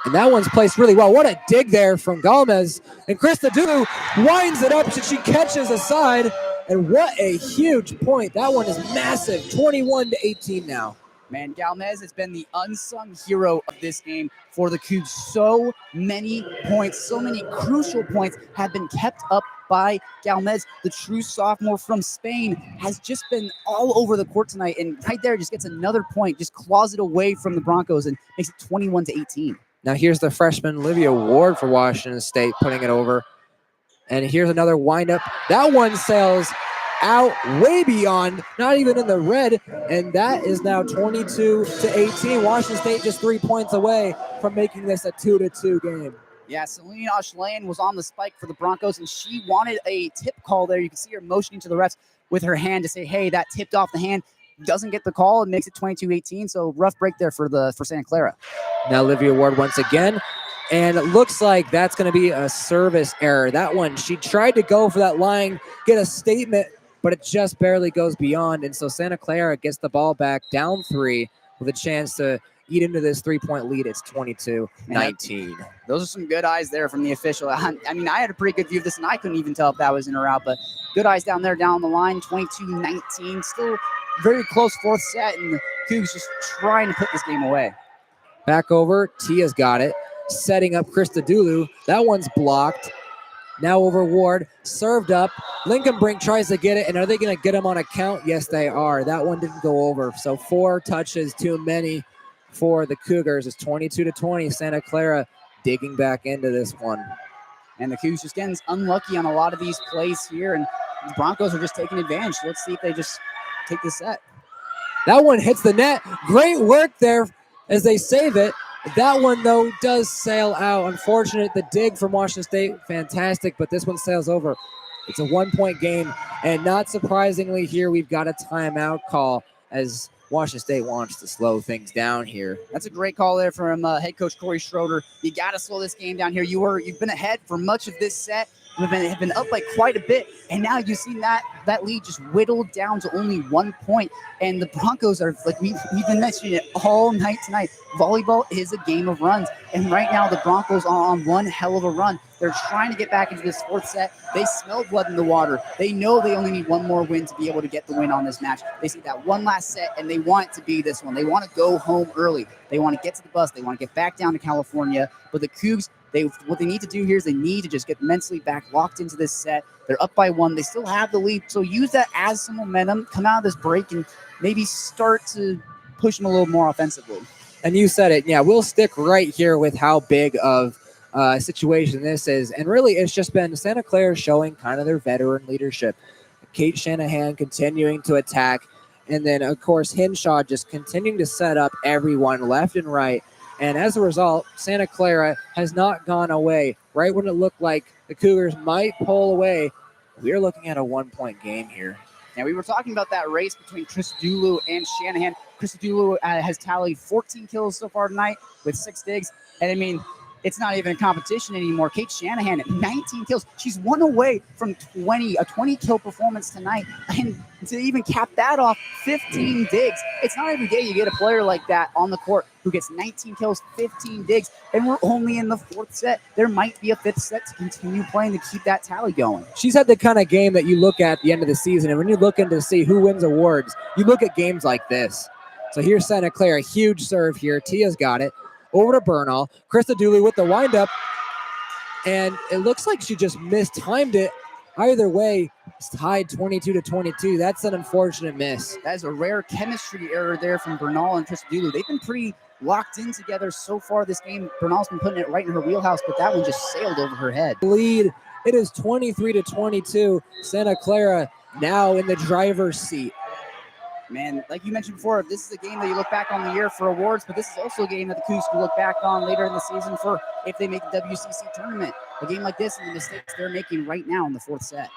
And that one's placed really well. What a dig there from Galmez. And Christodoulou winds it up. She catches aside. And what a huge point. That one is massive. 21-18 now. Man, Galmez has been the unsung hero of this game for the Cougs. So many points, so many crucial points have been kept up by Galmez. The true sophomore from Spain has just been all over the court tonight. And right there just gets another point, just claws it away from the Broncos and makes it 21-18. Now here's the freshman Olivia Ward for Washington State putting it over. And here's another windup. That one sails out way beyond, not even in the red. And that is now 22-18. Washington State just 3 points away from making this a 2-2 game. Yeah, Celine Auchlain was on the spike for the Broncos, and she wanted a tip call there. You can see her motioning to the refs with her hand to say, hey, that tipped off the hand. Doesn't get the call. It makes it 22-18. So rough break there for Santa Clara. Now Olivia Ward once again. And it looks like that's going to be a service error. That one, she tried to go for that line, get a statement, but it just barely goes beyond. And so Santa Clara gets the ball back down 3 with a chance to eat into this 3-point lead. It's 22-19. Those are some good eyes there from the official. I mean, I had a pretty good view of this, and I couldn't even tell if that was in or out, but good eyes down there, down the line, 22-19. Still very close fourth set, and the Cougs just trying to put this game away. Back over, Tia's got it. Setting up Christodoulou. That one's blocked. Now over Ward, served up. Lincoln Brink tries to get it, and are they going to get him on a count? Yes, they are. That one didn't go over. So 4 touches too many for the Cougars. It's 22-20. Santa Clara digging back into this one. And the Cougs just getting unlucky on a lot of these plays here, and the Broncos are just taking advantage. Let's see if they just take the set. That one hits the net. Great work there as they save it. That one, though, does sail out. Unfortunate, the dig from Washington State, fantastic, but this one sails over. It's a 1-point game, and not surprisingly here, we've got a timeout call as Washington State wants to slow things down here. That's a great call there from head coach Corey Schroeder. You got to slow this game down here. You've been ahead for much of this set. Have been up by quite a bit, and now you've seen that lead just whittled down to only 1 point. And the Broncos are, like we've been mentioning it all night tonight, volleyball is a game of runs. And right now the Broncos are on one hell of a run. They're trying to get back into this fourth set. They smell blood in the water. They know they only need one more win to be able to get the win on this match. They see that one last set, and they want it to be this one. They want to go home early. They want to get to the bus. They want to get back down to California. But the Cougs, what they need to do here is they need to just get mentally back locked into this set. They're up by 1. They still have the lead. So use that as some momentum. Come out of this break and maybe start to push them a little more offensively. And you said it. Yeah, we'll stick right here with how big of situation this is. And really, it's just been Santa Clara showing kind of their veteran leadership. Kate Shanahan continuing to attack. And then, of course, Hinshaw just continuing to set up everyone left and right. And as a result, Santa Clara has not gone away. Right when it looked like the Cougars might pull away, we're looking at a 1-point game here. Now, we were talking about that race between Christodoulou and Shanahan. Christodoulou has tallied 14 kills so far tonight with 6 digs. And I mean, it's not even a competition anymore. Kate Shanahan at 19 kills. She's 1 away from a 20-kill performance tonight. And to even cap that off, 15 digs. It's not every day you get a player like that on the court who gets 19 kills, 15 digs, and we're only in the 4th set. There might be a 5th set to continue playing to keep that tally going. She's had the kind of game that you look at the end of the season, and when you're looking to see who wins awards, you look at games like this. So here's Santa Clara, huge serve here. Tia's got it. Over to Bernal. Christodoulou with the windup. And it looks like she just mistimed it. Either way, it's tied 22-22. That's an unfortunate miss. That is a rare chemistry error there from Bernal and Christodoulou. They've been pretty locked in together so far this game. Bernal's been putting it right in her wheelhouse, but that one just sailed over her head. Lead. It is 23-22. Santa Clara now in the driver's seat. Man, like you mentioned before, this is a game that you look back on the year for awards, but this is also a game that the Cougs can look back on later in the season for if they make the WCC tournament. A game like this and the mistakes they're making right now in the 4th set.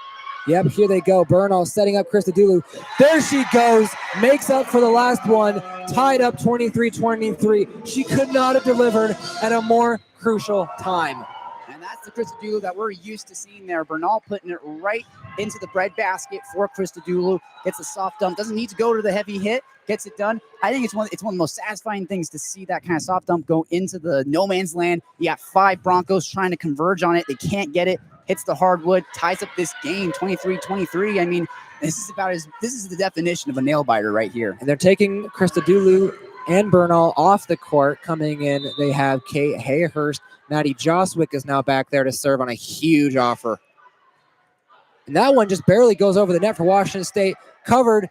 Yep, here they go. Bernal setting up Christodoulou. There she goes. Makes up for the last one. Tied up 23-23. She could not have delivered at a more crucial time. And that's the Christodoulou that we're used to seeing there. Bernal putting it right into the breadbasket for Christodoulou. Gets a soft dump. Doesn't need to go to the heavy hit. Gets it done. I think it's one of the most satisfying things to see that kind of soft dump go into the no man's land. You got 5 Broncos trying to converge on it. They can't get it. Hits the hardwood. Ties up this game 23-23. I mean, this is the definition of a nail biter right here. And they're taking Christodoulou and Bernal off the court. Coming in, they have Kate Hayhurst. Maddie Joswick is now back there to serve on a huge offer. And that one just barely goes over the net for Washington State. Covered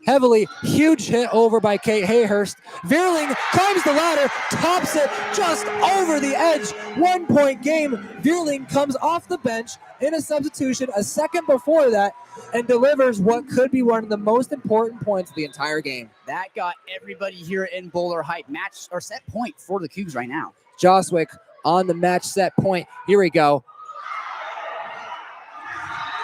heavily. Huge hit over by Kate Hayhurst. Veerling climbs the ladder, tops it just over the edge. 1-point game. Veerling comes off the bench in a substitution a second before that and delivers what could be one of the most important points of the entire game. That got everybody here in Bowler hype. Match or set point for the Cougs right now. Joswick on the match set point. Here we go.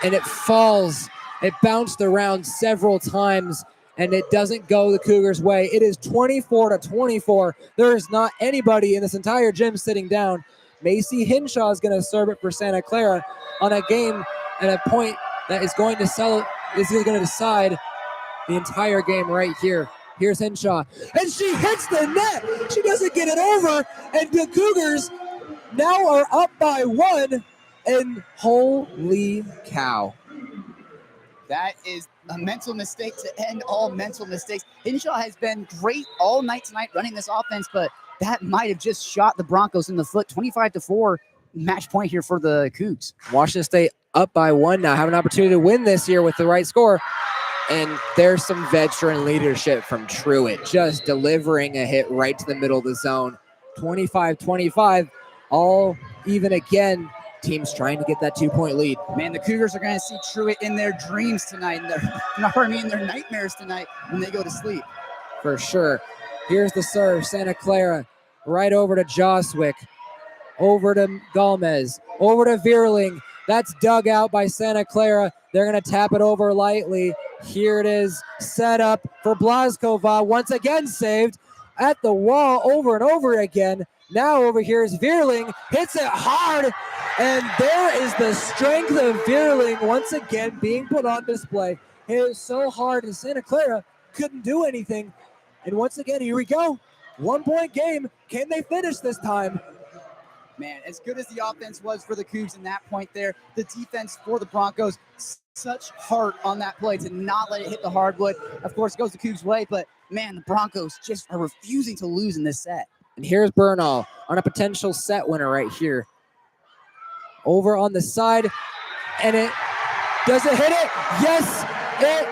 And it falls. It bounced around several times, and it doesn't go the Cougars' way. It is 24-24. There is not anybody in this entire gym sitting down. Macy Hinshaw is going to serve it for Santa Clara on a game at a point that is going to decide the entire game right here. Here's Hinshaw, and she hits the net. She doesn't get it over, and the Cougars now are up by 1, and holy cow. That is a mental mistake to end all mental mistakes. Hinshaw has been great all night tonight running this offense, but that might have just shot the Broncos in the foot. 25-4 match point here for the Cougs. Washington State up by 1 now, have an opportunity to win this year with the right score. And there's some veteran leadership from Truitt, just delivering a hit right to the middle of the zone. 25-25, all even again. Teams trying to get that 2-point lead. Man, the Cougars are going to see Truitt in their dreams tonight, in their nightmares tonight when they go to sleep. For sure. Here's the serve, Santa Clara, right over to Joswick, over to Gomez, over to Veerling. That's dug out by Santa Clara. They're going to tap it over lightly. Here it is, set up for Blazkova, once again saved at the wall over and over again. Now over here is Veerling, hits it hard, and there is the strength of Veerling once again being put on display. It was so hard, and Santa Clara couldn't do anything. And once again, here we go. 1-point game. Can they finish this time? Man, as good as the offense was for the Cougs in that point there, the defense for the Broncos, such heart on that play to not let it hit the hardwood. Of course, it goes the Cougs' way, but man, the Broncos just are refusing to lose in this set. And here's Bernal on a potential set winner right here. Over on the side, and it does it hit it? Yes, it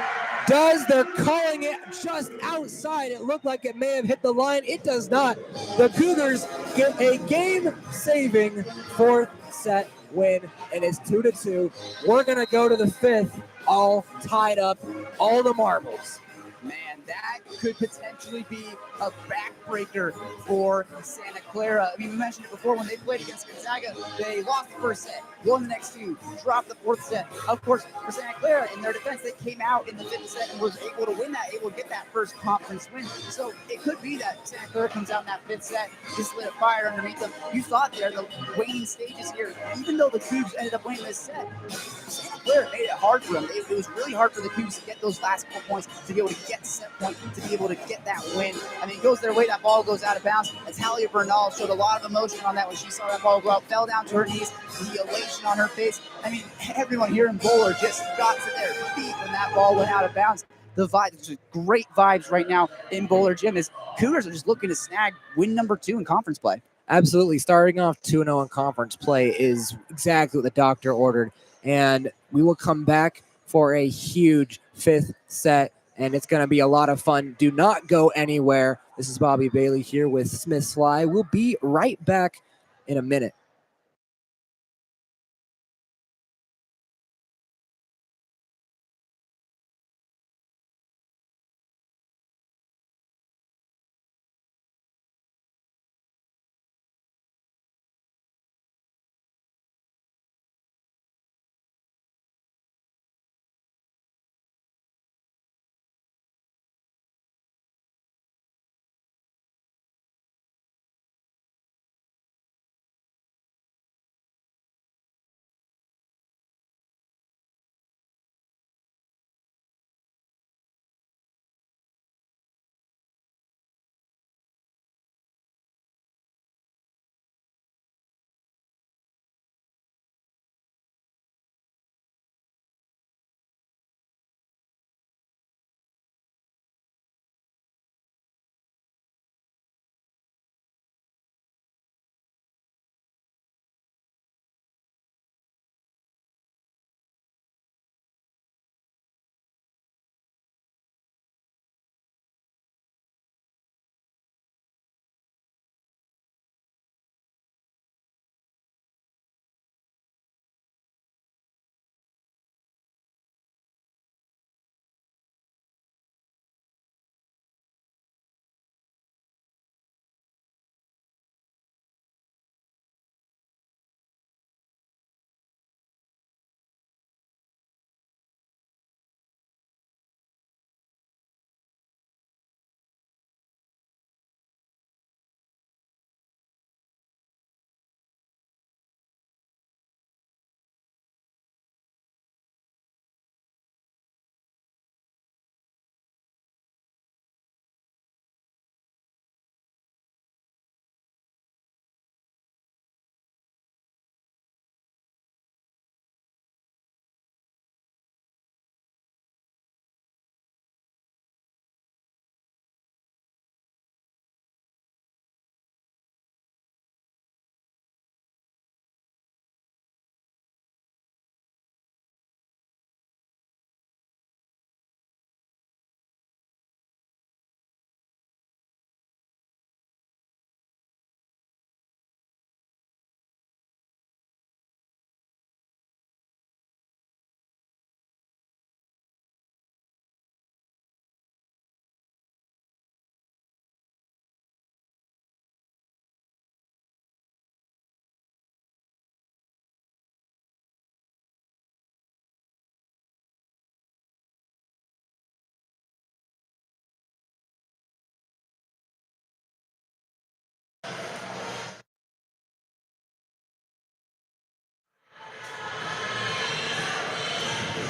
does. They're calling it just outside. It looked like it may have hit the line. It does not. The Cougars get a game-saving fourth set win, and it's 2-2. We're going to go to the fifth, all tied up, all the marbles. Man, that could potentially be a backbreaker for Santa Clara. I mean, we mentioned it before when they played against Gonzaga. They lost the first set, won the next two, dropped the fourth set. Of course, for Santa Clara, in their defense, they came out in the fifth set and was able to win that, able to get that first conference win. So it could be that Santa Clara comes out in that fifth set, just lit a fire underneath them. You thought there, the waning stages here, even though the Cougs ended up winning this set, Santa Clara made it hard for them. It was really hard for the Cougs to get those last couple points, to be able to get set point, to be able to get that win. I mean, it goes their way, that ball goes out of bounds. Talia Bernal showed a lot of emotion on that when she saw that ball go out, fell down to her knees, the elation on her face. I mean, everyone here in Bowler just got to their feet when that ball went out of bounds. The vibes, great vibes right now in Bowler Gym as Cougars are just looking to snag win number 2 in conference play. Absolutely. Starting off 2-0 in conference play is exactly what the doctor ordered. And we will come back for a huge fifth set, and it's going to be a lot of fun. Do not go anywhere. This is Bobby Bailey here with Smith Slye. We'll be right back in a minute.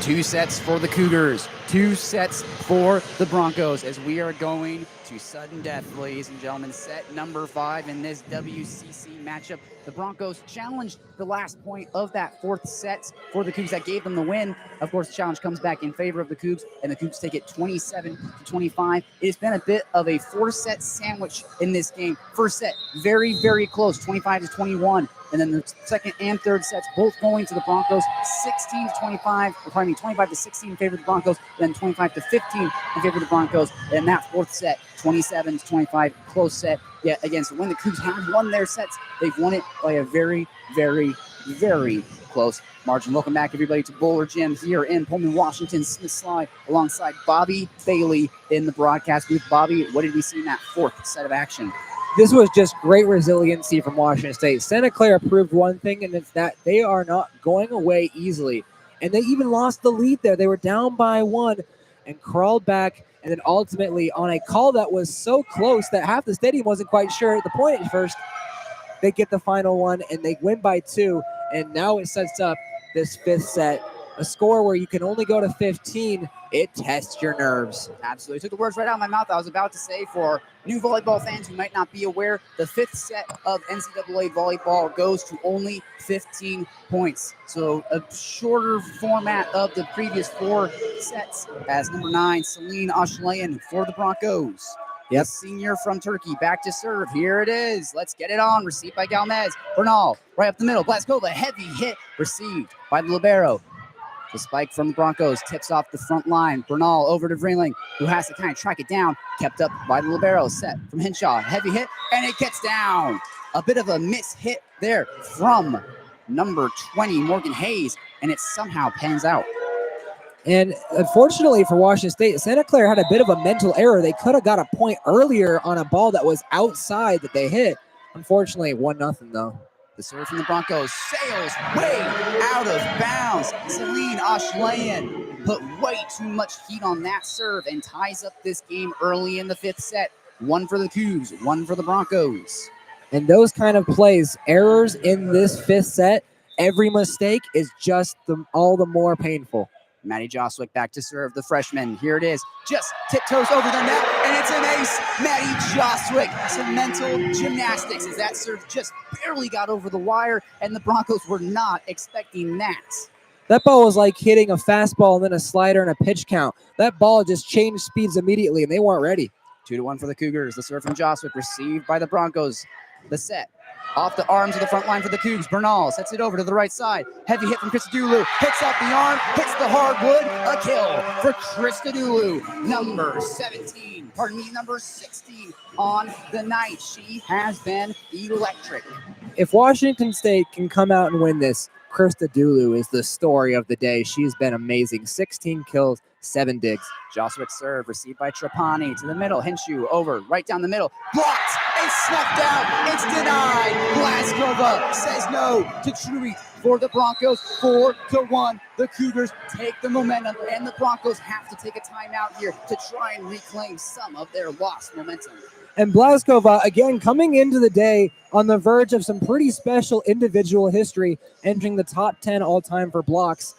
Two sets for the Cougars, 2 sets for the Broncos as we are going to sudden death, ladies and gentlemen. Set number 5 in this WCC matchup. The Broncos challenged the last point of that 4th set for the Cougs that gave them the win. Of course, the challenge comes back in favor of the Cougs, and the Cougs take it 27-25. It's been a bit of a 4-set sandwich in this game. First set, very, very close, 25-21. And then the second and third sets both going to the Broncos, 25 to 16 in favor of the Broncos, then 25 to 15 in favor of the Broncos. And that fourth set, 27 to 25, close set yet again. So when the Cougs have won their sets, they've won it by a very, very, very close margin. Welcome back, everybody, to Bowler Gym here in Pullman, Washington. Smith Slye alongside Bobby Bailey in the broadcast booth. Bobby, what did we see in that fourth set of action? This was just great resiliency from Washington State. Santa Clara proved one thing, and it's that they are not going away easily. And they even lost the lead there. They were down by 1 and crawled back. And then ultimately, on a call that was so close that half the stadium wasn't quite sure at the point at first, they get the final one, and they win by 2. And now it sets up this fifth set, a score where you can only go to 15. It tests your nerves. Absolutely. Took the words right out of my mouth. I was about to say, for new volleyball fans who might not be aware, the fifth set of NCAA volleyball goes to only 15 points. So a shorter format of the previous 4 sets, as number 9, Slye and for the Broncos. Yep. The senior from Turkey, back to serve. Here it is. Let's get it on. Received by Galmez. Bernal, right up the middle. Blaskova, heavy hit. Received by the libero. The spike from the Broncos tips off the front line. Bernal over to Vreenling, who has to kind of track it down. Kept up by the libero. Set from Hinshaw. Heavy hit, and it gets down. A bit of a miss hit there from number 20, Morgan Hayes, and it somehow pans out. And unfortunately for Washington State, Santa Clara had a bit of a mental error. They could have got a point earlier on a ball that was outside that they hit. Unfortunately, 1-0 though. The serve from the Broncos sails way out of bounds. Slye put way too much heat on that serve and ties up this game early in the fifth set. 1 for the Cougs, 1 for the Broncos. And those kind of plays, errors in this fifth set, every mistake is just all the more painful. Maddie Joswick back to serve the freshman. Here it is. Just tiptoes over the net, and it's an ace. Maddie Joswick, some mental gymnastics as that serve just barely got over the wire, and the Broncos were not expecting that. That ball was like hitting a fastball and then a slider and a pitch count. That ball just changed speeds immediately, and they weren't ready. 2-1 for the Cougars. The serve from Joswick received by the Broncos. The set. Off the arms of the front line for the Cougs. Bernal sets it over to the right side. Heavy hit from Christodoulou. Hits off the arm. Hits the hardwood. A kill for Christodoulou. Number 16 on the night. She has been electric. If Washington State can come out and win this, Christodoulou is the story of the day. She's been amazing. 16 kills, 7 digs. Joswick serve received by Trapani to the middle. Hinshaw over right down the middle. Blocked. It's snuffed out. It's denied. Blaskova says no to Truitt for the Broncos. 4-1. The Cougars take the momentum, and the Broncos have to take a timeout here to try and reclaim some of their lost momentum. And Blaskova, again, coming into the day on the verge of some pretty special individual history, entering the top 10 all-time for blocks.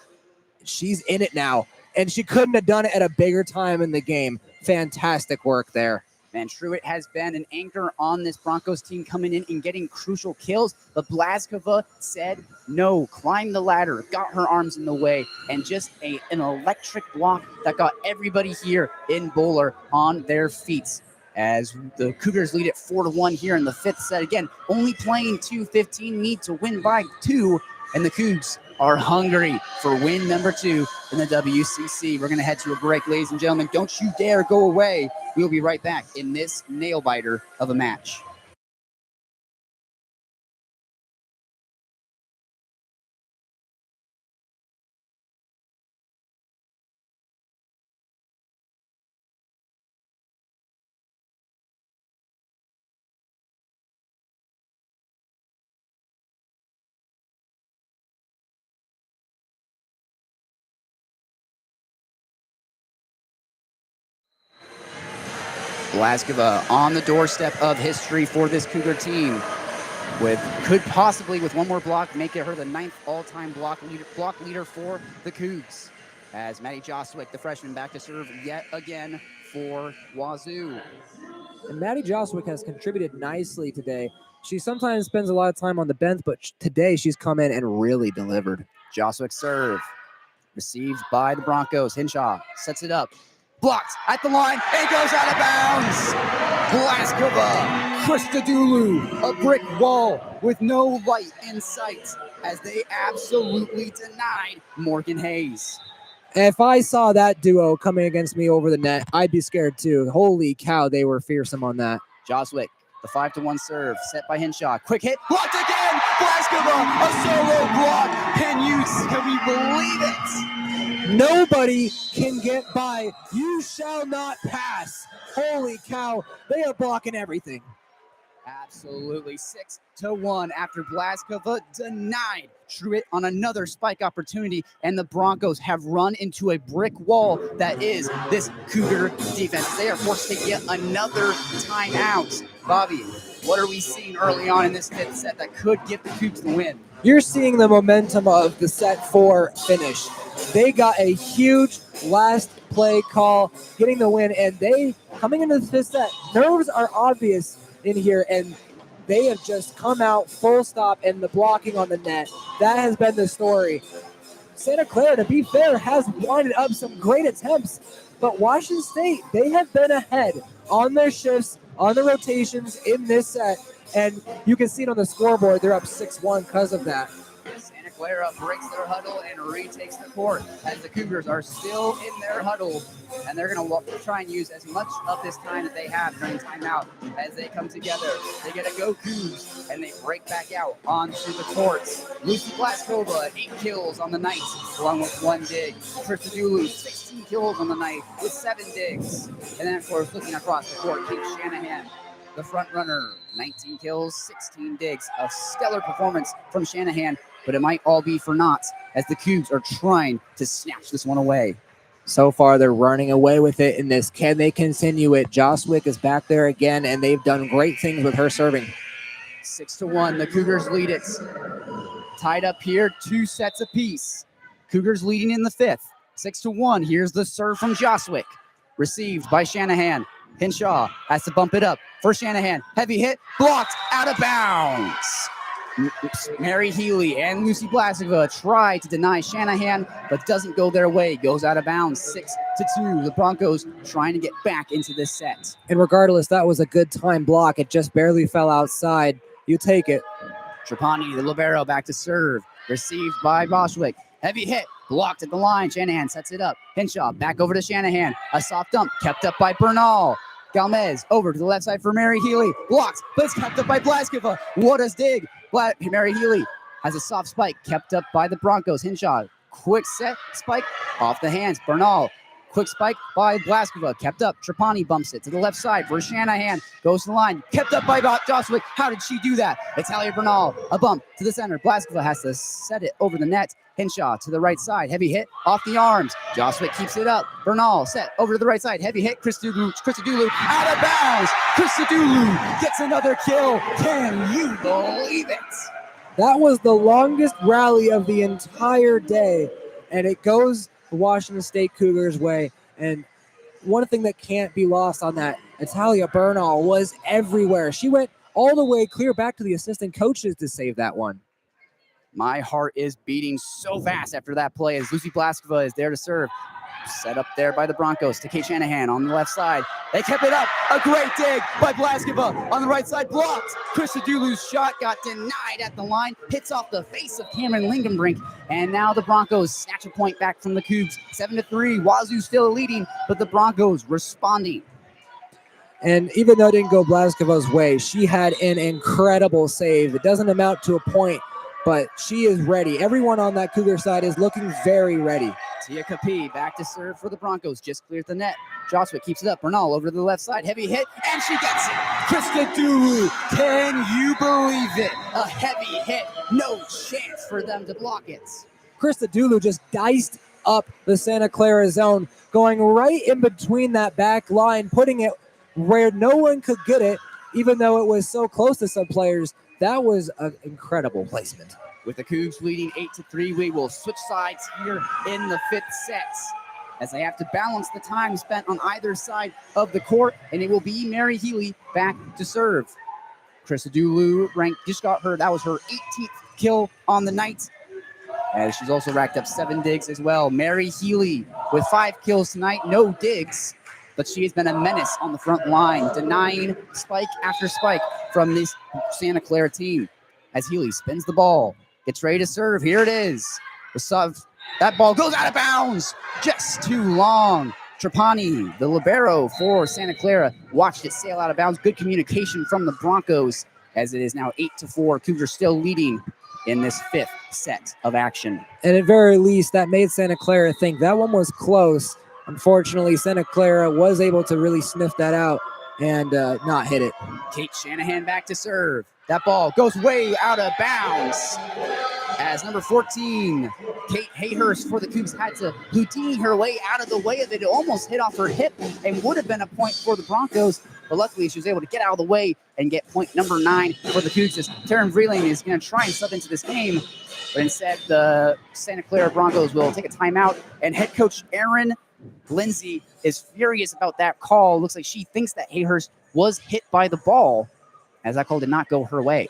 She's in it now, and she couldn't have done it at a bigger time in the game. Fantastic work there. Man, Truitt has been an anchor on this Broncos team, coming in and getting crucial kills. But Blaskova said no, climbed the ladder, got her arms in the way, and just an electric block that got everybody here in Bowler on their feet. As the Cougars lead at 4-1 here in the fifth set. Again, only playing 2-15, need to win by 2, and the Cougs are hungry for win number 2 in the WCC. We're going to head to a break, ladies and gentlemen. Don't you dare go away. We'll be right back in this nail-biter of a match. Blaskova on the doorstep of history for this Cougar team. Could possibly, with one more block, make it her the 9th all-time block leader for the Cougs. As Maddie Joswick, the freshman, back to serve yet again for Wazoo. And Maddie Joswick has contributed nicely today. She sometimes spends a lot of time on the bench, but today she's come in and really delivered. Joswick serve. Received by the Broncos. Hinshaw sets it up. Blocked at the line, and goes out of bounds. Blaskova, Christodoulou, a brick wall with no light in sight as they absolutely denied Morgan Hayes. If I saw that duo coming against me over the net, I'd be scared too. Holy cow, they were fearsome on that. Joswick, the 5-1 serve, set by Henshaw. Quick hit, blocked again! Blaskova, a solo block! Can we believe it? Nobody can get by. You shall not pass. Holy cow, they are blocking everything. Absolutely, 6-1 after Blaskova denied Truitt on another spike opportunity, and the Broncos have run into a brick wall that is this Cougar defense. They are forced to take yet another timeout. Bobby, what are we seeing early on in this fifth set that could give the Cougs the win? You're seeing the momentum of the set 4 finish. They got a huge last play call, getting the win, and they, coming into the fifth set, nerves are obvious in here, and they have just come out full stop, and the blocking on the net, that has been the story. Santa Clara, to be fair, has winded up some great attempts, but Washington State, they have been ahead on their shifts, on the rotations in this set, and you can see it on the scoreboard. They're up 6-1 because of that. Santa Clara breaks their huddle and retakes the court as the Cougars are still in their huddle, and they're going to try and use as much of this time that they have during timeout as they come together. They get a go Cougs, and they break back out onto the courts. Lucy Blaskova, 8 kills on the night, along with 1 dig. Christodoulou, 16 kills on the night with 7 digs. And then, of course, looking across the court, Kate Shanahan, the front runner, 19 kills, 16 digs. A stellar performance from Shanahan, but it might all be for naught as the Cougs are trying to snatch this one away. So far, they're running away with it in this. Can they continue it? Joswick is back there again, and they've done great things with her serving. 6-1, the Cougars lead it. Tied up here, 2 sets apiece. Cougars leading in the 5th. 6-1, here's the serve from Joswick. Received by Shanahan. Henshaw has to bump it up for Shanahan. Heavy hit, blocked, out of bounds. Mary Healy and Lucy Blaskova try to deny Shanahan, but doesn't go their way. Goes out of bounds, 6-2. The Broncos trying to get back into this set. And regardless, that was a good time block. It just barely fell outside. You take it. Trapani, the libero, back to serve. Received by Boschwick. Heavy hit, blocked at the line. Shanahan sets it up. Henshaw back over to Shanahan. A soft dump kept up by Bernal. Galmez over to the left side for Mary Healy. Blocked, but it's kept up by Blaskova. What a dig. Mary Healy has a soft spike kept up by the Broncos. Henshaw, quick set spike off the hands. Bernal, quick spike by Blaskova, kept up. Trapani bumps it to the left side for Shanahan. Goes to the line, kept up by Joswick. How did she do that? Italia Bernal, a bump to the center. Blaskova has to set it over the net. Henshaw to the right side, heavy hit off the arms. Joswick keeps it up. Bernal set over to the right side, heavy hit. Christodoulou out of bounds. Christodoulou gets another kill. Can you believe it? That was the longest rally of the entire day, and it goes the Washington State Cougars' way. And one thing that can't be lost on that, Italia Bernal was everywhere. She went all the way clear back to the assistant coaches to save that one. My heart is beating so fast after that play as Lucy Blaskova is there to serve. Set up there by the Broncos to Kate Shanahan on the left side. They kept it up. A great dig by Blaskova on the right side. Blocked. Christodoulou's shot got denied at the line. Hits off the face of Cameron Lingenbrink. And now the Broncos snatch a point back from the Cougs. 7-3. Wazoo still leading, but the Broncos responding. And even though it didn't go Blaskova's way, she had an incredible save. It doesn't amount to a point, but she is ready. Everyone on that Cougar side is looking very ready. Tia Capi back to serve for the Broncos. Just clears the net. Joshua keeps it up. Bernal over to the left side. Heavy hit, and she gets it. Christodoulou, can you believe it? A heavy hit. No chance for them to block it. Christodoulou just diced up the Santa Clara zone, going right in between that back line, putting it where no one could get it, even though it was so close to some players. That was an incredible placement. With the Cougs leading 8-3, we will switch sides here in the fifth set as they have to balance the time spent on either side of the court, and it will be Mary Healy back to serve. Christodoulou just got her, that was her 18th kill on the night, as she's also racked up 7 digs as well. Mary Healy with 5 kills tonight, no digs, but she has been a menace on the front line, denying spike after spike from this Santa Clara team. as Healy spins the ball. Gets ready to serve. Here it is. That ball goes out of bounds. Just too long. Trapani, the libero for Santa Clara, watched it sail out of bounds. Good communication from the Broncos as it is now 8-4. Cougars still leading in this fifth set of action. And at very least, that made Santa Clara think that one was close. Unfortunately, Santa Clara was able to really sniff that out and not hit it. Kate Shanahan back to serve. That ball goes way out of bounds as number 14, Kate Hayhurst for the Cougs, had to Houdini her way out of the way of it. It almost hit off her hip and would have been a point for the Broncos, but luckily she was able to get out of the way and get point number 9 for the Cougs. As Taryn Vreeling is going to try and sub into this game, but instead the Santa Clara Broncos will take a timeout, and head coach Erin Lindsay is furious about that call. Looks like she thinks that Hayhurst was hit by the ball, as that call did not go her way.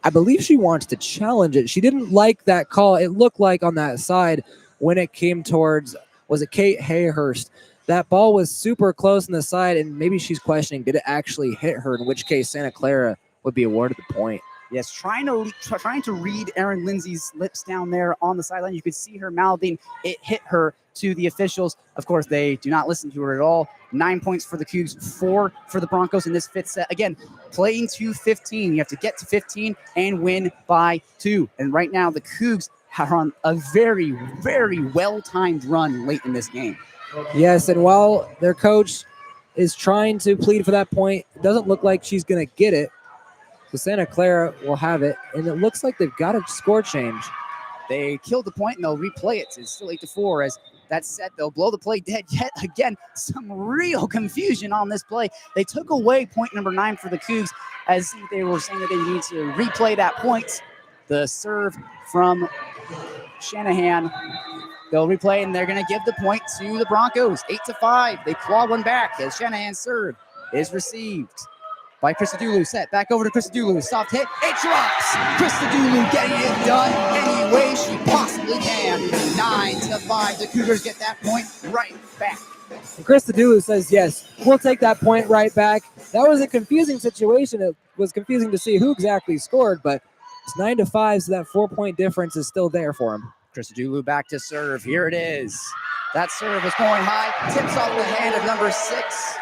I believe she wants to challenge it. She didn't like that call. It looked like on that side when it came towards, was it Kate Hayhurst? That ball was super close on the side, and maybe she's questioning, did it actually hit her, in which case Santa Clara would be awarded the point. Yes, trying to read Erin Lindsay's lips down there on the sideline. You could see her mouthing, it hit her to the officials. Of course, they do not listen to her at all. 9 points for the Cougs, 4 for the Broncos in this fifth set. Again, playing to 15. You have to get to 15 and win by 2. And right now, the Cougs are on a very, very well-timed run late in this game. Yes, and while their coach is trying to plead for that point, it doesn't look like she's going to get it. So Santa Clara will have it, and it looks like they've got a score change. They killed the point, and they'll replay it. It's still 8-4 as that's set. They'll blow the play dead. Yet again, some real confusion on this play. They took away point number 9 for the Cougs, as they were saying that they need to replay that point. The serve from Shanahan. They'll replay, and they're going to give the point to the Broncos. 8-5. They claw one back as Shanahan's serve is received by Christodoulou. Set back over to Christodoulou. Soft hit. It drops. Christodoulou getting it done any way she possibly can. 9-5. The Cougars get that point right back. And Christodoulou says, yes, we'll take that point right back. That was a confusing situation. It was confusing to see who exactly scored, but it's 9-5, so that 4-point difference is still there for him. Christodoulou back to serve. Here it is. That serve is going high. Tips off the hand of number 6.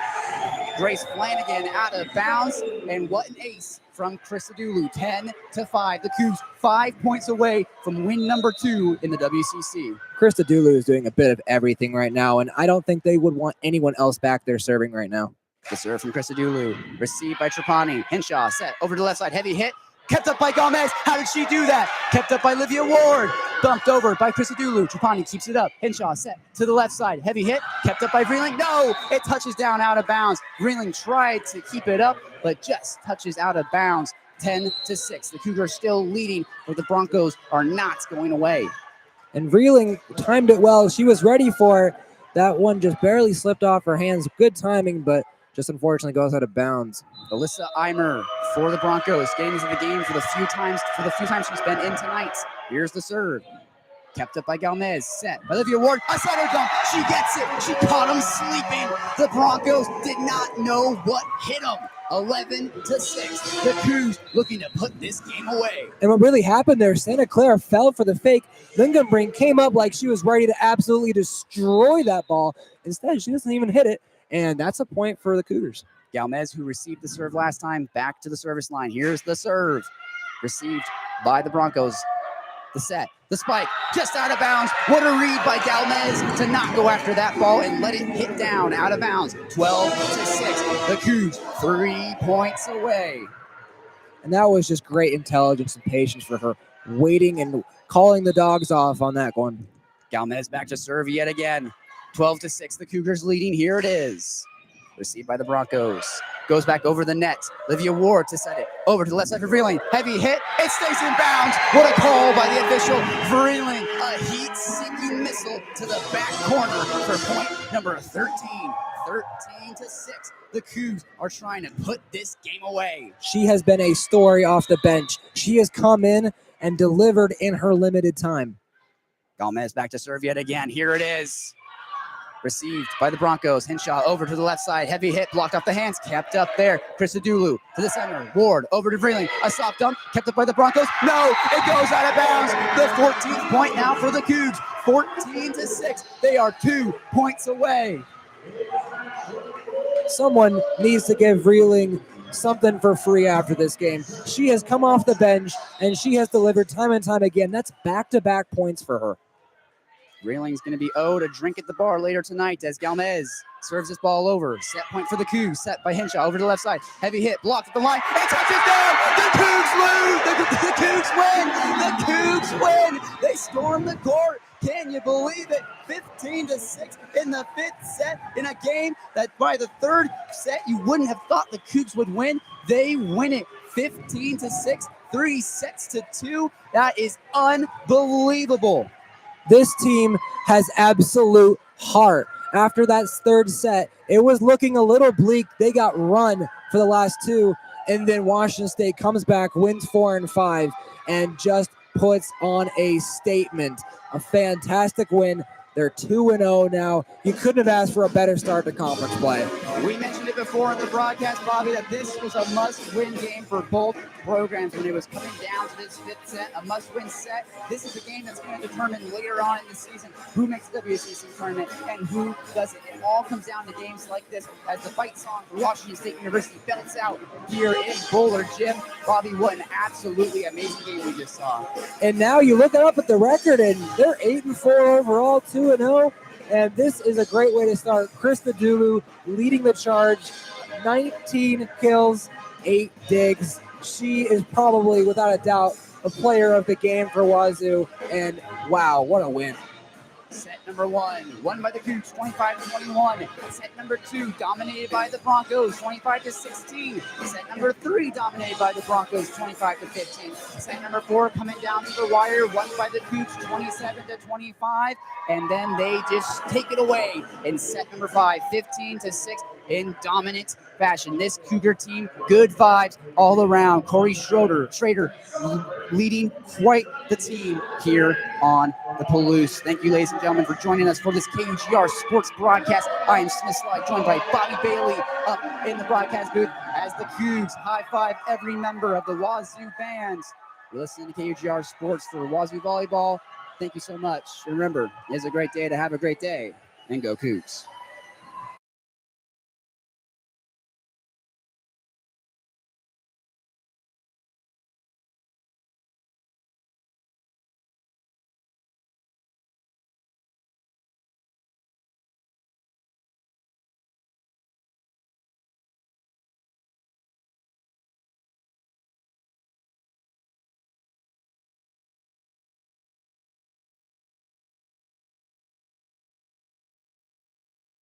Grace Flanagan out of bounds, and what an ace from Christodoulou. 10-5. The Cougs 5 points away from win number 2 in the WCC. Christodoulou is doing a bit of everything right now, and I don't think they would want anyone else back there serving right now. The serve from Christodoulou, received by Trapani. Henshaw set over to the left side, heavy hit. Kept up by Gomez. How did she do that? Kept up by Olivia Ward. Bumped over by Christodoulou. Trapani keeps it up. Henshaw set to the left side. Heavy hit. Kept up by Vreeling. No! It touches down out of bounds. Vreeling tried to keep it up, but just touches out of bounds. 10-6. The Cougars still leading, but the Broncos are not going away. And Vreeling timed it well. She was ready for it. That one just barely slipped off her hands. Good timing, but just unfortunately goes out of bounds. Alyssa Eimer for the Broncos, getting into the game for the few times she's been in tonight. Here's the serve. Kept up by Galmez. Set. Olivia Ward. A center dump. She gets it. She caught him sleeping. The Broncos did not know what hit them. 11-6. The Cougs looking to put this game away. And what really happened there, Santa Clara fell for the fake. Lingenbrink came up like she was ready to absolutely destroy that ball. Instead, she doesn't even hit it. And that's a point for the Cougars. Galmez, who received the serve last time, back to the service line. Here's the serve. Received by the Broncos. The set. The spike. Just out of bounds. What a read by Galmez to not go after that ball and let it hit down out of bounds. 12-6. The Cougs 3 points away. And that was just great intelligence and patience for her, waiting and calling the dogs off on that one. Galmez back to serve yet again. 12-6. The Cougars leading. Here it is. Received by the Broncos. Goes back over the net. Olivia Ward to set it over to the left side for Vreeling. Heavy hit. It stays in bounds. What a call by the official. Vreeling, a heat-seeking missile to the back corner for point number 13. 13-6. The Cougs are trying to put this game away. She has been a story off the bench. She has come in and delivered in her limited time. Galmez back to serve yet again. Here it is. Received by the Broncos. Henshaw over to the left side. Heavy hit, blocked off the hands, kept up there. Christodoulou to the center. Ward over to Vreeling. A soft dump, kept up by the Broncos. No, it goes out of bounds. The 14th point now for the Cougs. 14-6. They are 2 points away. Someone needs to give Vreeling something for free after this game. She has come off the bench and she has delivered time and time again. That's back-to-back points for her. Vreeling's going to be owed a drink at the bar later tonight as Galmez serves this ball over. Set point for the Cougs, set by Henshaw over to the left side. Heavy hit, blocked at the line. It touches down. The Cougs lose. The Cougs win. The Cougs win. They storm the court. Can you believe it? 15-6 in the 5th set in a game that by the 3rd set you wouldn't have thought the Cougs would win. They win it 15-6, 3 sets to 2. That is unbelievable. This team has absolute heart. After that 3rd set, it was looking a little bleak. They got run for the last 2, and then Washington State comes back, wins 4 and 5, and just puts on a statement. A fantastic win. They're 2-0 now. You couldn't have asked for a better start to conference play. We mentioned it before in the broadcast, Bobby, that this was a must-win game for both programs when it was coming down to this 5th set, a must-win set. This is a game that's going to determine later on in the season who makes the WSU tournament and who doesn't. It all comes down to games like this as the fight song for Washington State University belts out here in Bowler Gym. Bobby, what an absolutely amazing game we just saw. And now you look up at the record, and they're 8-4 overall, 2-0. And this is a great way to start. Christodoulou leading the charge, 19 kills, 8 digs. She is probably, without a doubt, a player of the game for Wazoo. And wow, what a win. Set number 1, won by the Cougs, 25-21. Set number 2, dominated by the Broncos, 25-16. Set number 3, dominated by the Broncos, 25-15. Set number 4, coming down to the wire, won by the Cougs, 27-25. And then they just take it away in set number 5, 15-6 in dominant fashion. This Cougar team, good vibes all around. Corey Schrader leading quite the team here on the Palouse. Thank you, ladies and gentlemen, for joining us for this KUGR Sports broadcast. I am Slye, joined by Bobby Bailey up in the broadcast booth as the Cougs high-five every member of the Wazoo bands. You're listening to KUGR Sports for Wazoo Volleyball. Thank you so much. Remember, it's a great day to have a great day, and go Cougs.